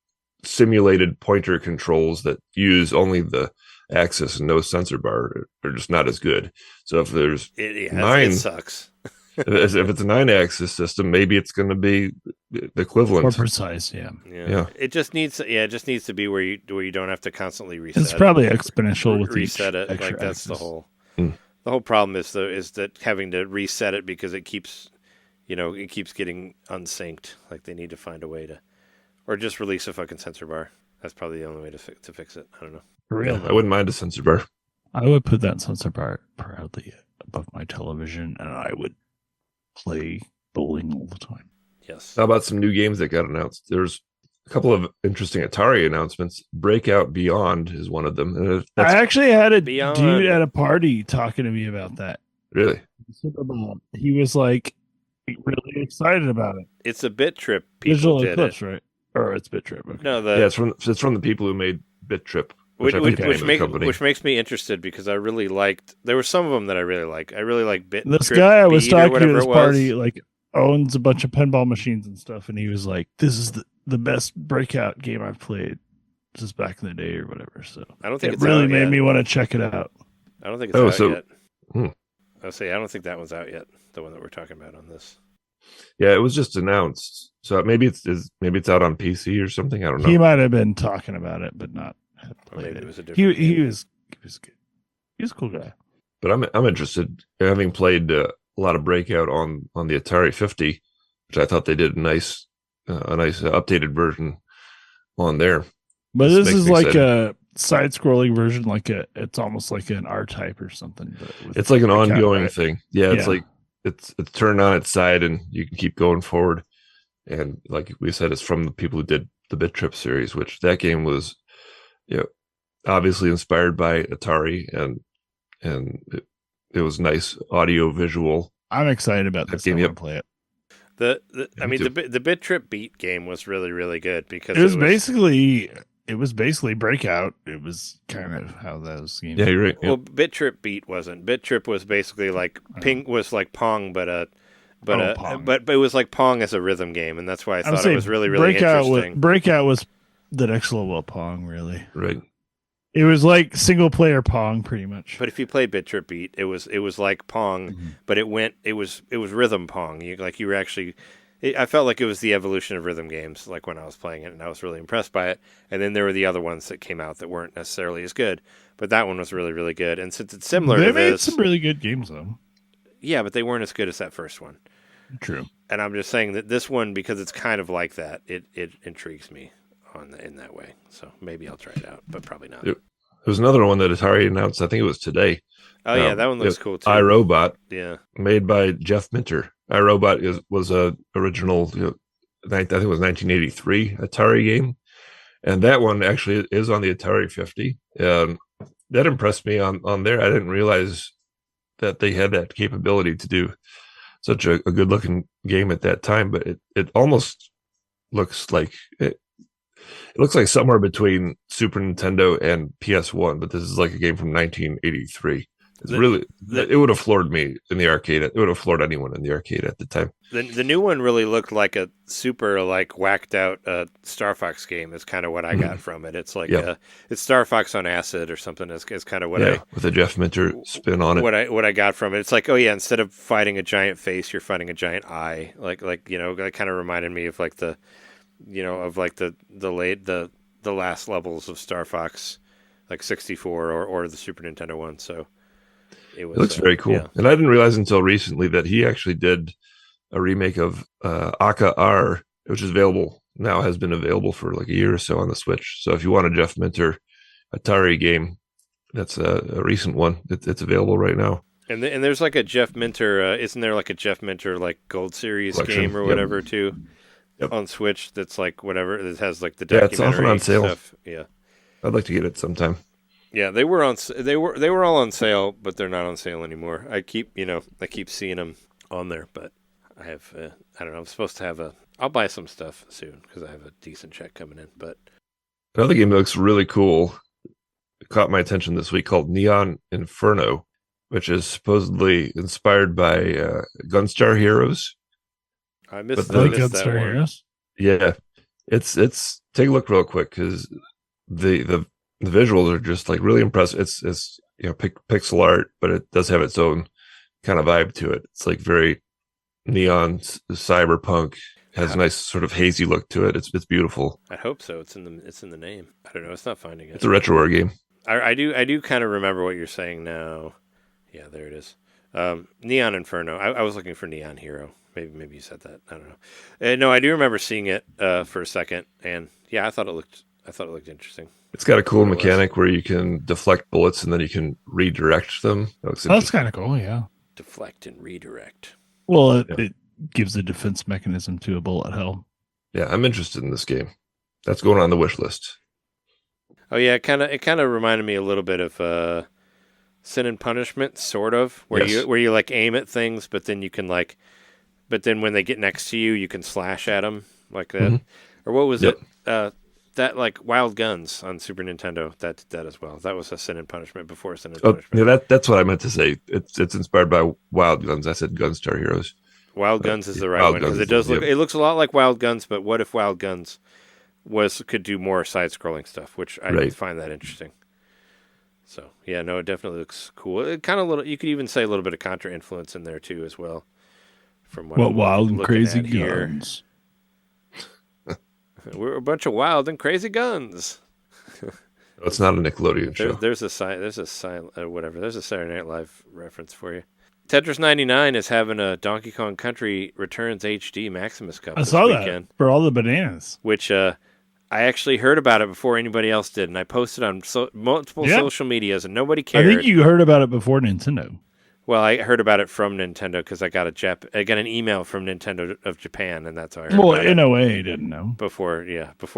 simulated pointer controls that use only the axis and no sensor bar are just not as good. So if there's it sucks. if it's a 9-axis system, maybe it's going to be the equivalent, more precise. Yeah. It just needs to be where you don't have to constantly reset. It's probably exponential with reset it. Like that's the whole. The whole problem is that having to reset it because it keeps getting unsynced. Like they need to find a way to, or just release a fucking sensor bar. That's probably the only way to fix it. I don't know. For real, I wouldn't mind a sensor bar. I would put that sensor bar proudly above my television, and I would play bowling all the time. Yes. How about some new games that got announced? There's a couple of interesting Atari announcements. Breakout Beyond is one of them. I actually had a dude at a party talking to me about that. Really? He was like really excited about it. It's a Bit Trip. Visual Eclipse, right? Or it's Bit Trip. Okay. No, it's from the people who made Bit Trip. Which makes me interested because I really liked. There were some of them that I really like. I really like Bit. This guy I was talking to at this party like owns a bunch of pinball machines and stuff, and he was like, "This is the best Breakout game I've played since back in the day or whatever." So I don't think it really made me want to check it out. I don't think it's out yet. I'll say I don't think that one's out yet. The one that we're talking about on this. Yeah, it was just announced, so maybe it's out on PC or something. I don't know. He might have been talking about it, but not. Played it. Was a different he was good. He was a cool guy. But I'm interested, having played a lot of Breakout on the Atari 50, which I thought they did a nice updated version on there. But this is like a side-scrolling version, it's almost like an R-Type or something. But it's like an ongoing thing. Yeah, it's like it's turned on its side and you can keep going forward. And like we said, it's from the people who did the Bit Trip series, which that game was. Obviously inspired by Atari, and it was nice audio visual. I'm excited about this game. I want to play it. The Bit Trip Beat game was really, really good because it was basically Breakout. It was kind of how those games. Yeah, you're right. Well, Bit Trip Beat wasn't. Bit Trip was basically like was like Pong, but it was like Pong as a rhythm game, and that's why I thought it was really, really interesting. Breakout was the next level of Pong, really. Right. It was like single player Pong, pretty much. But if you played Bit Trip Beat, it was like Pong, but it was rhythm Pong. You were actually. I felt like it was the evolution of rhythm games, like when I was playing it, and I was really impressed by it. And then there were the other ones that came out that weren't necessarily as good, but that one was really, really good. And since it's similar to this, they made some really good games, though. Yeah, but they weren't as good as that first one. True. And I'm just saying that this one, because it's kind of like that, it intrigues me in that way. So maybe I'll try it out, but probably not. There's another one that Atari announced. I think it was today. Oh yeah, that one looks cool too. iRobot. Yeah, made by Jeff Minter. iRobot was a original. I think it was 1983 Atari game, and that one actually is on the Atari 50. The that impressed me on there. I didn't realize that they had that capability to do such a good looking game at that time, but it almost looks like it looks like somewhere between Super Nintendo and PS1, but this is like a game from 1983. It would have floored me in the arcade. It would have floored anyone in the arcade at the time. The new one really looked like a super like whacked out Star Fox game. Is kind of what I got from it. It's like it's Star Fox on acid or something. Is kind of what I with a Jeff Minter spin on it. What I got from it. It's like, oh yeah, instead of fighting a giant face, you're fighting a giant eye. Like that kind of reminded me of like the last levels of Star Fox, like 64 or the Super Nintendo one. So. It looks very cool. Yeah. And I didn't realize until recently that he actually did a remake of Aka R, which is has been available for like a year or so on the Switch. So if you want a Jeff Minter Atari game, that's a recent one. It's available right now. And there's like a Jeff Minter, isn't there like a Jeff Minter like Gold Series game or whatever too on Switch that's like whatever, that has like the documentary it's often on sale. Stuff. Yeah. I'd like to get it sometime. Yeah, they were all on sale, but they're not on sale anymore. I keep seeing them on there, but I have I don't know. I'm supposed to have I'll buy some stuff soon because I have a decent check coming in. But another game that looks really cool caught my attention this week called Neon Inferno, which is supposedly inspired by Gunstar Heroes. I missed that one. Heroes? Yeah, it's take a look real quick because the visuals are just like really impressive. It's pixel art, but it does have its own kind of vibe to it. It's like very neon cyberpunk. Has a nice sort of hazy look to it. It's beautiful. I hope so. It's in the name. I don't know. It's not finding it. It's a retroware game. I do kind of remember what you're saying now. Yeah, there it is. Neon Inferno. I was looking for Neon Hero. Maybe you said that. I don't know. No, I do remember seeing it for a second, and yeah, I thought it looked interesting. It's got a cool mechanic where you can deflect bullets and then you can redirect them. That's kind of cool, yeah. Deflect and redirect. Well, it gives a defense mechanism to a bullet hell. Yeah, I'm interested in this game. That's going on the wish list. Oh yeah, it kind of reminded me a little bit of Sin and Punishment, sort of, where you like aim at things, but then when they get next to you, you can slash at them like that. Mm-hmm. Or what was it? That like Wild Guns on Super Nintendo, that did that as well. That was a Sin and Punishment before Sin and Punishment. Yeah, that's what I meant to say. It's inspired by Wild Guns. I said Gunstar Heroes. Wild Guns is the right one because it looks a lot like Wild Guns, but what if Wild Guns could do more side-scrolling stuff, which I find that interesting. So yeah, no, it definitely looks cool. It kind of you could even say a little bit of Contra influence in there too as well. From what wild and crazy guns. We're a bunch of wild and crazy guns. It's not a Nickelodeon show. There's a Saturday Night Live reference for you. Tetris 99 is having a Donkey Kong Country Returns HD Maximus Cup. I saw that for all the bananas. Which I actually heard about it before anybody else did, and I posted on multiple social medias, and nobody cared. I think you heard about it before Nintendo. Well, I heard about it from Nintendo because I got an email from Nintendo of Japan, and that's how I heard about it. NOA didn't know before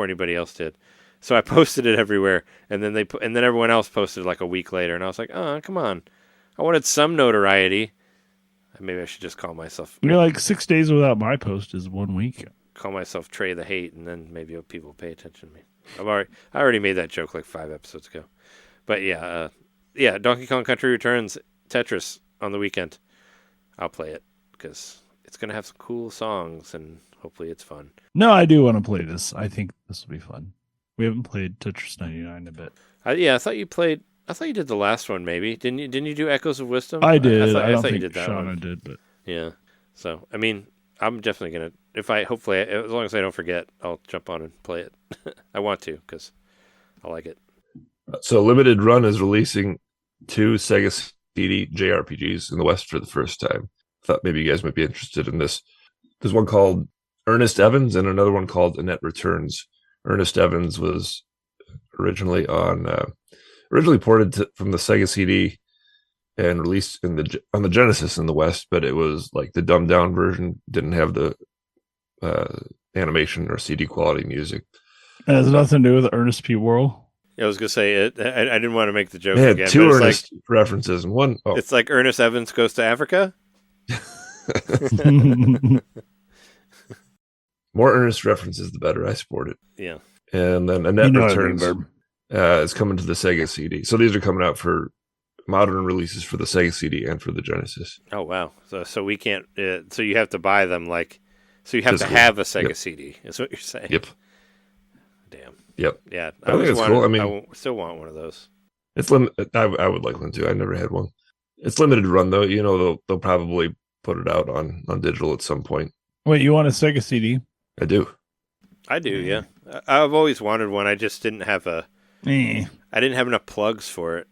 anybody else did. So I posted it everywhere, and then then everyone else posted like a week later, and I was like, oh, come on, I wanted some notoriety. Maybe I should just call myself. You're like 6 days without my post is 1 week. Call myself Trey the Hate, and then maybe people pay attention to me. I already made that joke like 5 episodes ago, but yeah, Donkey Kong Country Returns Tetris on the weekend. I'll play it because it's going to have some cool songs and hopefully it's fun. No, I do want to play this. I think this will be fun. We haven't played Tetris 99 in a bit. I thought you did the last one maybe. Didn't you do Echoes of Wisdom? I did. I thought you did that Shauna one. did, but yeah. So, I mean, I'm definitely going to, hopefully, as long as I don't forget, I'll jump on and play it. I want to because I like it. So Limited Run is releasing 2 Sega CD JRPGs in the West for the first time. Thought maybe you guys might be interested in this. There's one called Ernest Evans and another one called Annette Returns. Ernest Evans was originally ported from the Sega CD and released on the Genesis in the West, but it was like the dumbed down version, didn't have the animation or CD quality music. It has nothing to do with Ernest P. Worrell. I was gonna say it. I didn't want to make the joke They had again. two but Ernest references and one. Oh, it's like Ernest Evans Goes to Africa. more Ernest references, the better. I support it. Yeah. And then Annette Returns is coming to the Sega CD. So these are coming out for modern releases for the Sega CD and for the Genesis. Oh wow! So we can't. So you have to buy them like. So you have Physical. to have a Sega Yep. CD. Is what you're saying? Yep. Damn. Yep. Yeah. I think it's cool. I mean, I still want one of those. It's I would like one too. I never had one. It's limited run though. You know, they'll probably put it out on digital at some point. Wait, you want a Sega CD? I do. I do. Yeah. I've always wanted one. I just didn't have I didn't have enough plugs for it.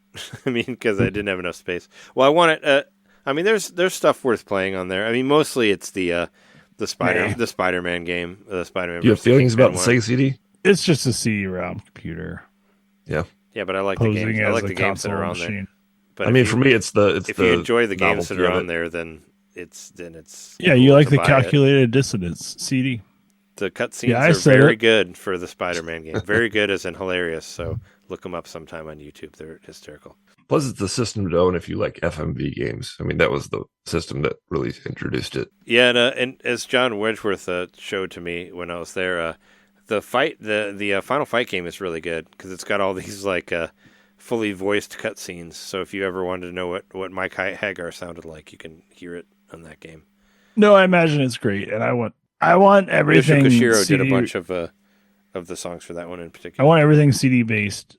I mean, because I didn't have enough space. Well, I want it. I mean, there's stuff worth playing on there. I mean, mostly it's the Spider-Man game. The Spider-Man. You have feelings about the Sega CD? It's just a CD-ROM computer. Yeah. Yeah, but I like the games. I like the games that are on machine. there. But I mean, for me, if you enjoy the games that are on there, then it's yeah. You like the calculated dissonance CD? The cutscenes are very good for the Spider-Man game. Very good as in hilarious. So look them up sometime on YouTube. They're hysterical. Plus, it's the system to own if you like FMV games. I mean, that was the system that really introduced it. Yeah, and as John Wedgeworth showed to me when I was there, the Final Fight game is really good because it's got all these like fully voiced cutscenes. So if you ever wanted to know what Mike Hagar sounded like, you can hear it on that game. No, I imagine it's great, and I want everything. Yoshiko Koshiro did a bunch of the songs for that one in particular. I want everything CD based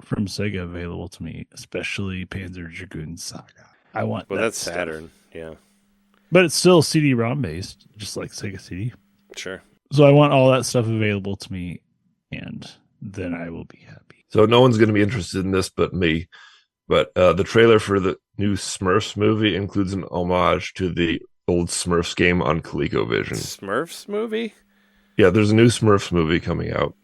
from Sega available to me, especially Panzer Dragoon Saga. I want. Well, that's stuff. Saturn, yeah, but it's still CD-ROM based, just like Sega CD. Sure. So I want all that stuff available to me, and then I will be happy. So no one's going to be interested in this but me. But the trailer for the new Smurfs movie includes an homage to the old Smurfs game on ColecoVision. Smurfs movie? Yeah, there's a new Smurfs movie coming out.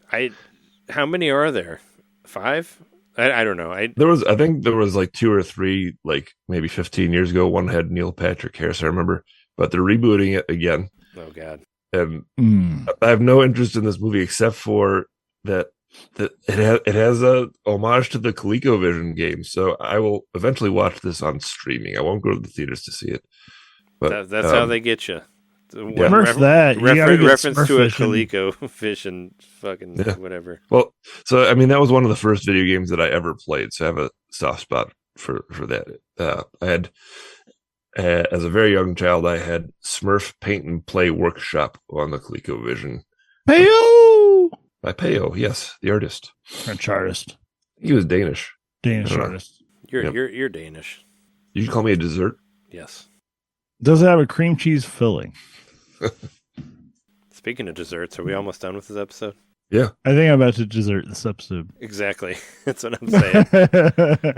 How many are there? 5? I don't know. I think there was like 2 or 3, like maybe 15 years ago. One had Neil Patrick Harris, I remember. But they're rebooting it again. Oh God. And I have no interest in this movie except for that it has a homage to the ColecoVision game. So I will eventually watch this on streaming. I won't go to the theaters to see it. But that's how they get you. Reference to a ColecoVision fucking whatever. Well, so I mean that was one of the first video games that I ever played, so I have a soft spot for that. I had as a very young child, I had Smurf Paint and Play Workshop on the ColecoVision. Peyo! By Peyo, yes, the artist, French artist. He was Danish artist. You're Danish. You should call me a dessert. Yes. Does it have a cream cheese filling? Speaking of desserts, are we almost done with this episode? Yeah. I think I'm about to dessert this episode. Exactly. That's what I'm saying.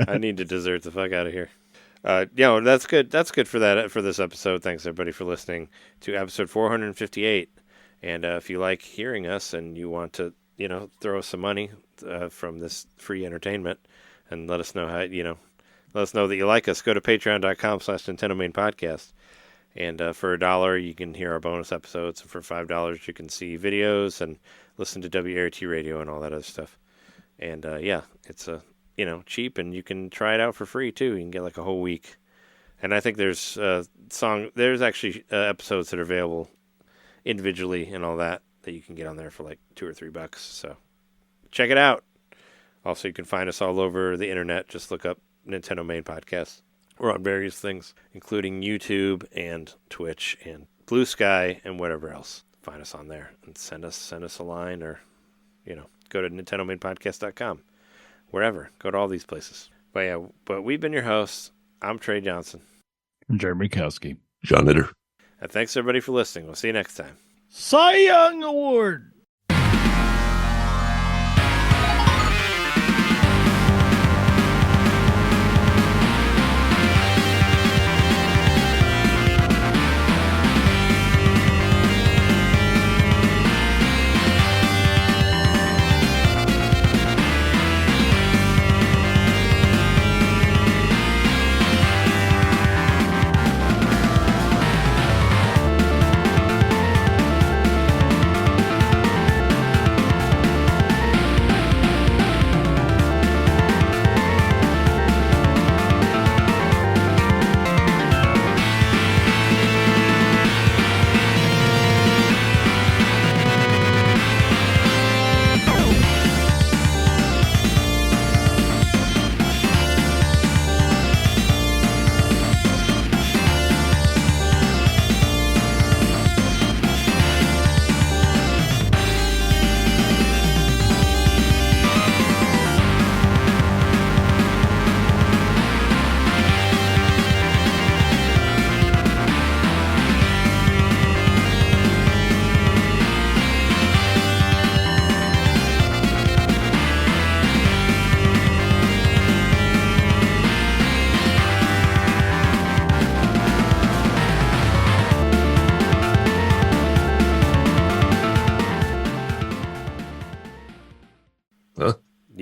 I need to dessert the fuck out of here. That's good. That's good for this episode. Thanks everybody for listening to episode 458. And if you like hearing us and you want to, throw us some money from this free entertainment and let us know let us know that you like us, go to patreon.com/NintenDomain podcast. And for $1, you can hear our bonus episodes. And for $5, you can see videos and listen to WART radio and all that other stuff. And it's cheap, and you can try it out for free too. You can get like a whole week. And I think there's actually episodes that are available individually and all that you can get on there for like $2 or $3. So check it out. Also, you can find us all over the internet. Just look up NintenDomain podcast. We're on various things, including YouTube and Twitch and Blue Sky and whatever else. Find us on there and send us a line, or go to NintenDomainPodcast.com. Wherever, go to all these places. But we've been your hosts. I'm Trey Johnson, Jeremy Kowski, John Nitter, and thanks everybody for listening. We'll see you next time. Cy Young Award.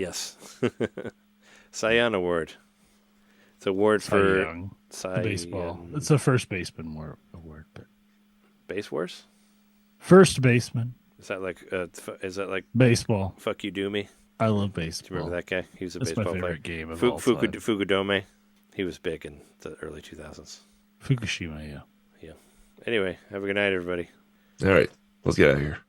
Yes. Cy Young Award. It's a award Cy for Young, the baseball. It's a first baseman award, but Base Wars. First baseman. Is that like baseball? Fuck You Do Me. I love baseball. Do you remember that guy? He was a That's baseball my favorite player. game of all time. Fukudome. He was big in the early 2000s. Fukushima, yeah. Yeah. Anyway, have a good night, everybody. All right, let's get out of here.